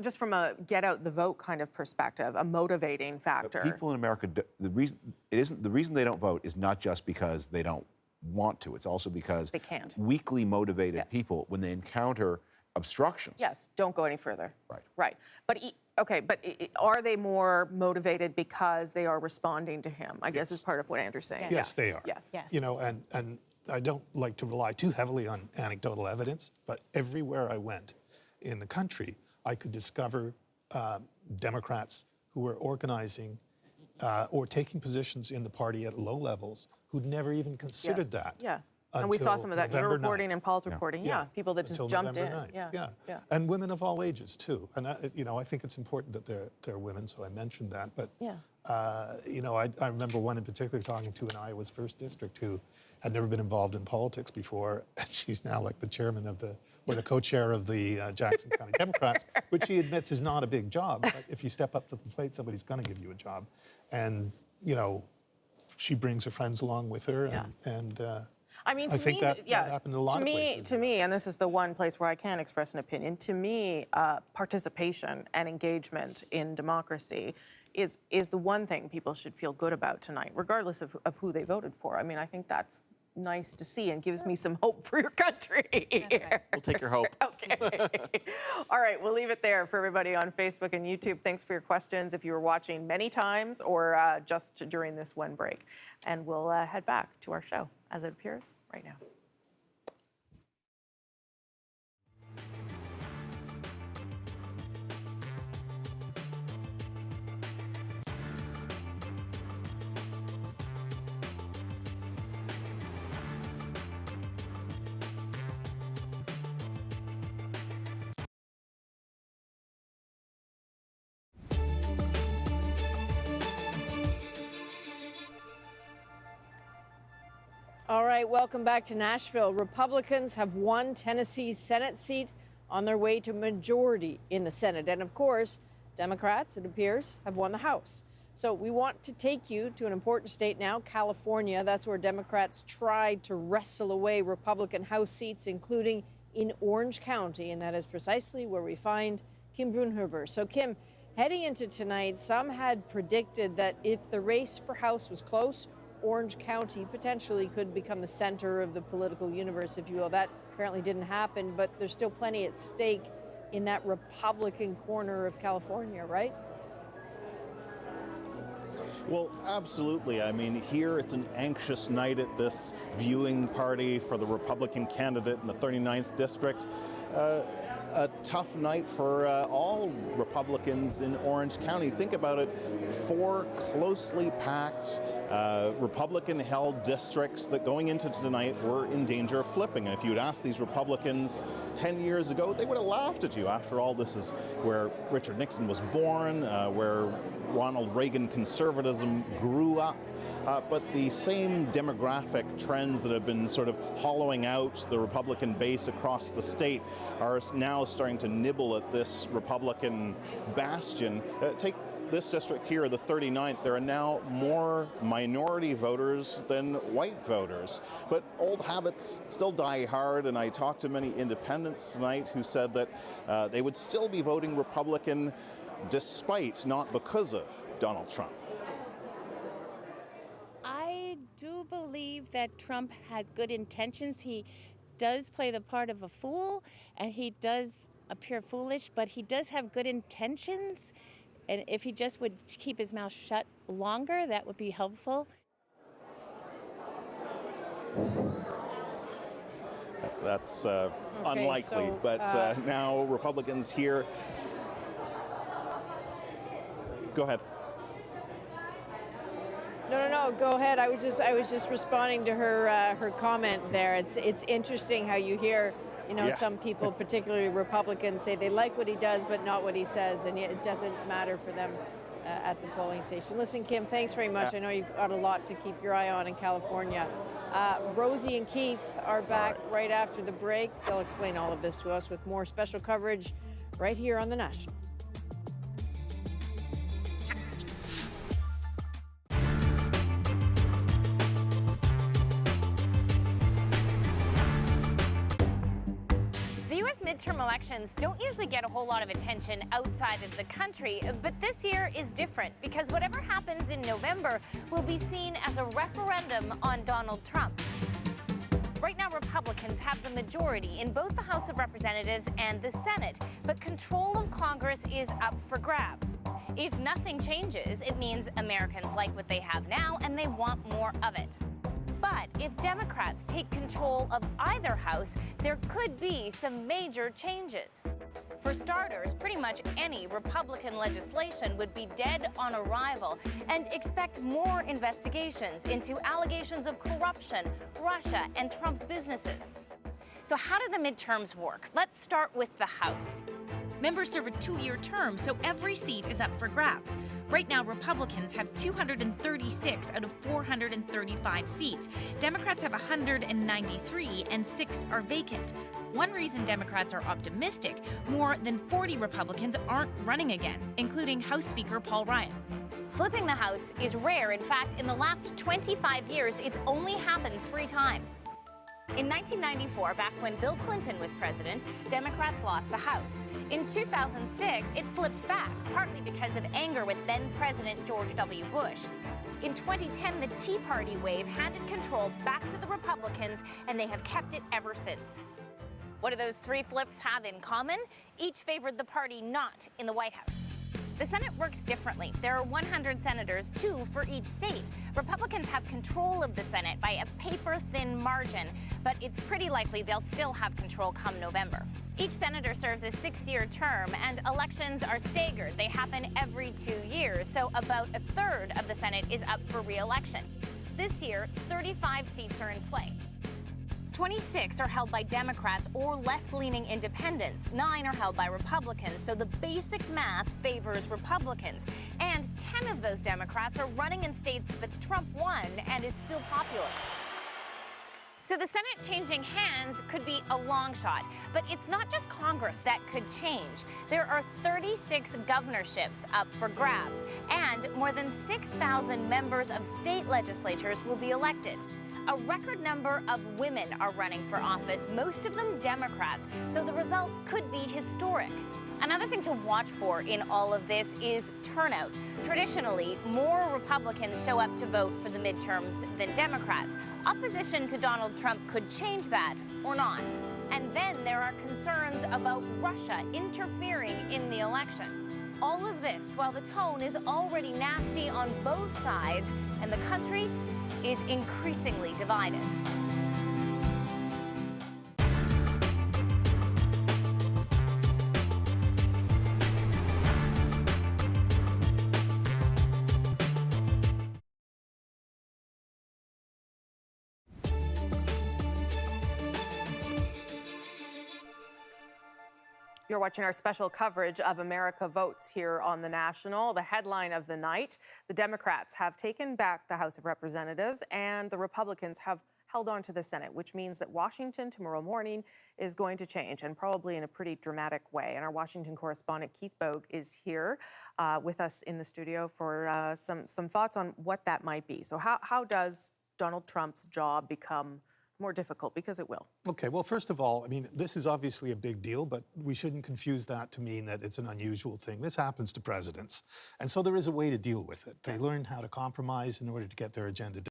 just from a get out the vote kind of perspective, a motivating factor. People in America, the reason they don't vote is not just because they don't want to. It's also because they can't. Weakly motivated people, when they encounter obstructions. Don't go any further. Right. But are they more motivated because they are responding to him? I guess is part of what Andrew's saying. Yes, they are. Yes. And I don't like to rely too heavily on anecdotal evidence, but everywhere I went in the country, I could discover Democrats who were organizing or taking positions in the party at low levels who'd never even considered that. Yeah. And we saw some of that in your reporting and Paul's reporting. Yeah. People that just jumped in. Yeah. And women of all ages, too. And, I think it's important that they're women, so I mentioned that. But, I remember one in particular talking to an Iowa's 1st District who had never been involved in politics before, and she's now like the chairman of the co-chair of the Jackson County Democrats, which she admits is not a big job. But if you step up to the plate, somebody's going to give you a job. And, she brings her friends along with her. I mean, I think that happened in a lot of places. To me, and this is the one place where I can express an opinion, to me, participation and engagement in democracy is the one thing people should feel good about tonight, regardless of who they voted for. I mean, I think that's nice to see and gives me some hope for your country. We'll take your hope. Okay. All right, we'll leave it there for everybody on Facebook and YouTube. Thanks for your questions if you were watching many times or just during this one break. And we'll head back to our show as it appears right now. All right, welcome back to Nashville. Republicans have won Tennessee's Senate seat on their way to majority in the Senate. And of course, Democrats, it appears, have won the House. So we want to take you to an important state now, California. That's where Democrats tried to wrestle away Republican House seats, including in Orange County. And that is precisely where we find Kim Brunhuber. So Kim, heading into tonight, some had predicted that if the race for House was close, Orange County potentially could become the center of the political universe, if you will. That apparently didn't happen, but there's still plenty at stake in that Republican corner of California, right? Well, absolutely. I mean, here it's an anxious night at this viewing party for the Republican candidate in the 39th district. A tough night for all Republicans in Orange County. Think about it, 4 closely packed Republican-held districts that going into tonight were in danger of flipping. And if you'd asked these Republicans 10 years ago, they would have laughed at you. After all, this is where Richard Nixon was born, where Ronald Reagan conservatism grew up. But the same demographic trends that have been sort of hollowing out the Republican base across the state are now starting to nibble at this Republican bastion. Take this district here, the 39th, there are now more minority voters than white voters. But old habits still die hard, and I talked to many independents tonight who said that they would still be voting Republican despite, not because of, Donald Trump. I do believe that Trump has good intentions. He does play the part of a fool, and he does appear foolish, but he does have good intentions. And if he just would keep his mouth shut longer, that would be helpful. That's unlikely, but now Republicans here. Go ahead. No, go ahead. I was just responding to her comment there. It's interesting how you hear, some people, particularly Republicans, say they like what he does, but not what he says, and yet it doesn't matter for them at the polling station. Listen, Kim, thanks very much. I know you've got a lot to keep your eye on in California. Rosie and Keith are back right after the break. They'll explain all of this to us with more special coverage right here on The National. Midterm elections don't usually get a whole lot of attention outside of the country, but this year is different because whatever happens in November will be seen as a referendum on Donald Trump. Right now, Republicans have the majority in both the House of Representatives and the Senate, but control of Congress is up for grabs. If nothing changes, it means Americans like what they have now and they want more of it. But if Democrats take control of either house, there could be some major changes. For starters, pretty much any Republican legislation would be dead on arrival, and expect more investigations into allegations of corruption, Russia, and Trump's businesses. So how do the midterms work? Let's start with the House. Members serve a 2-year term, so every seat is up for grabs. Right now, Republicans have 236 out of 435 seats. Democrats have 193, and 6 are vacant. One reason Democrats are optimistic, more than 40 Republicans aren't running again, including House Speaker Paul Ryan. Flipping the House is rare. In fact, in the last 25 years, it's only happened 3 times. In 1994, back when Bill Clinton was president, Democrats lost the House. In 2006, it flipped back, partly because of anger with then-President George W. Bush. In 2010, the Tea Party wave handed control back to the Republicans, and they have kept it ever since. What do those 3 flips have in common? Each favored the party not in the White House. The Senate works differently. There are 100 senators, 2 for each state. Republicans have control of the Senate by a paper-thin margin, but it's pretty likely they'll still have control come November. Each senator serves a 6-year term, and elections are staggered. They happen every 2 years, so about a third of the Senate is up for re-election. This year, 35 seats are in play. 26 are held by Democrats or left-leaning independents. 9 are held by Republicans, so the basic math favors Republicans. And 10 of those Democrats are running in states that Trump won and is still popular. So the Senate changing hands could be a long shot, but it's not just Congress that could change. There are 36 governorships up for grabs, and more than 6,000 members of state legislatures will be elected. A record number of women are running for office, most of them Democrats, so the results could be historic. Another thing to watch for in all of this is turnout. Traditionally, more Republicans show up to vote for the midterms than Democrats. Opposition to Donald Trump could change that or not. And then there are concerns about Russia interfering in the election. All of this while the tone is already nasty on both sides and the country is increasingly divided. You're watching our special coverage of America Votes here on The National. The headline of the night, the Democrats have taken back the House of Representatives and the Republicans have held on to the Senate, which means that Washington tomorrow morning is going to change, and probably in a pretty dramatic way. And our Washington correspondent, Keith Bogue, is here with us in the studio for some thoughts on what that might be. So how does Donald Trump's job become more difficult? Because it will. Okay, well, first of all, I mean, this is obviously a big deal, but we shouldn't confuse that to mean that it's an unusual thing. This happens to presidents. And so there is a way to deal with it. They learn how to compromise in order to get their agenda done.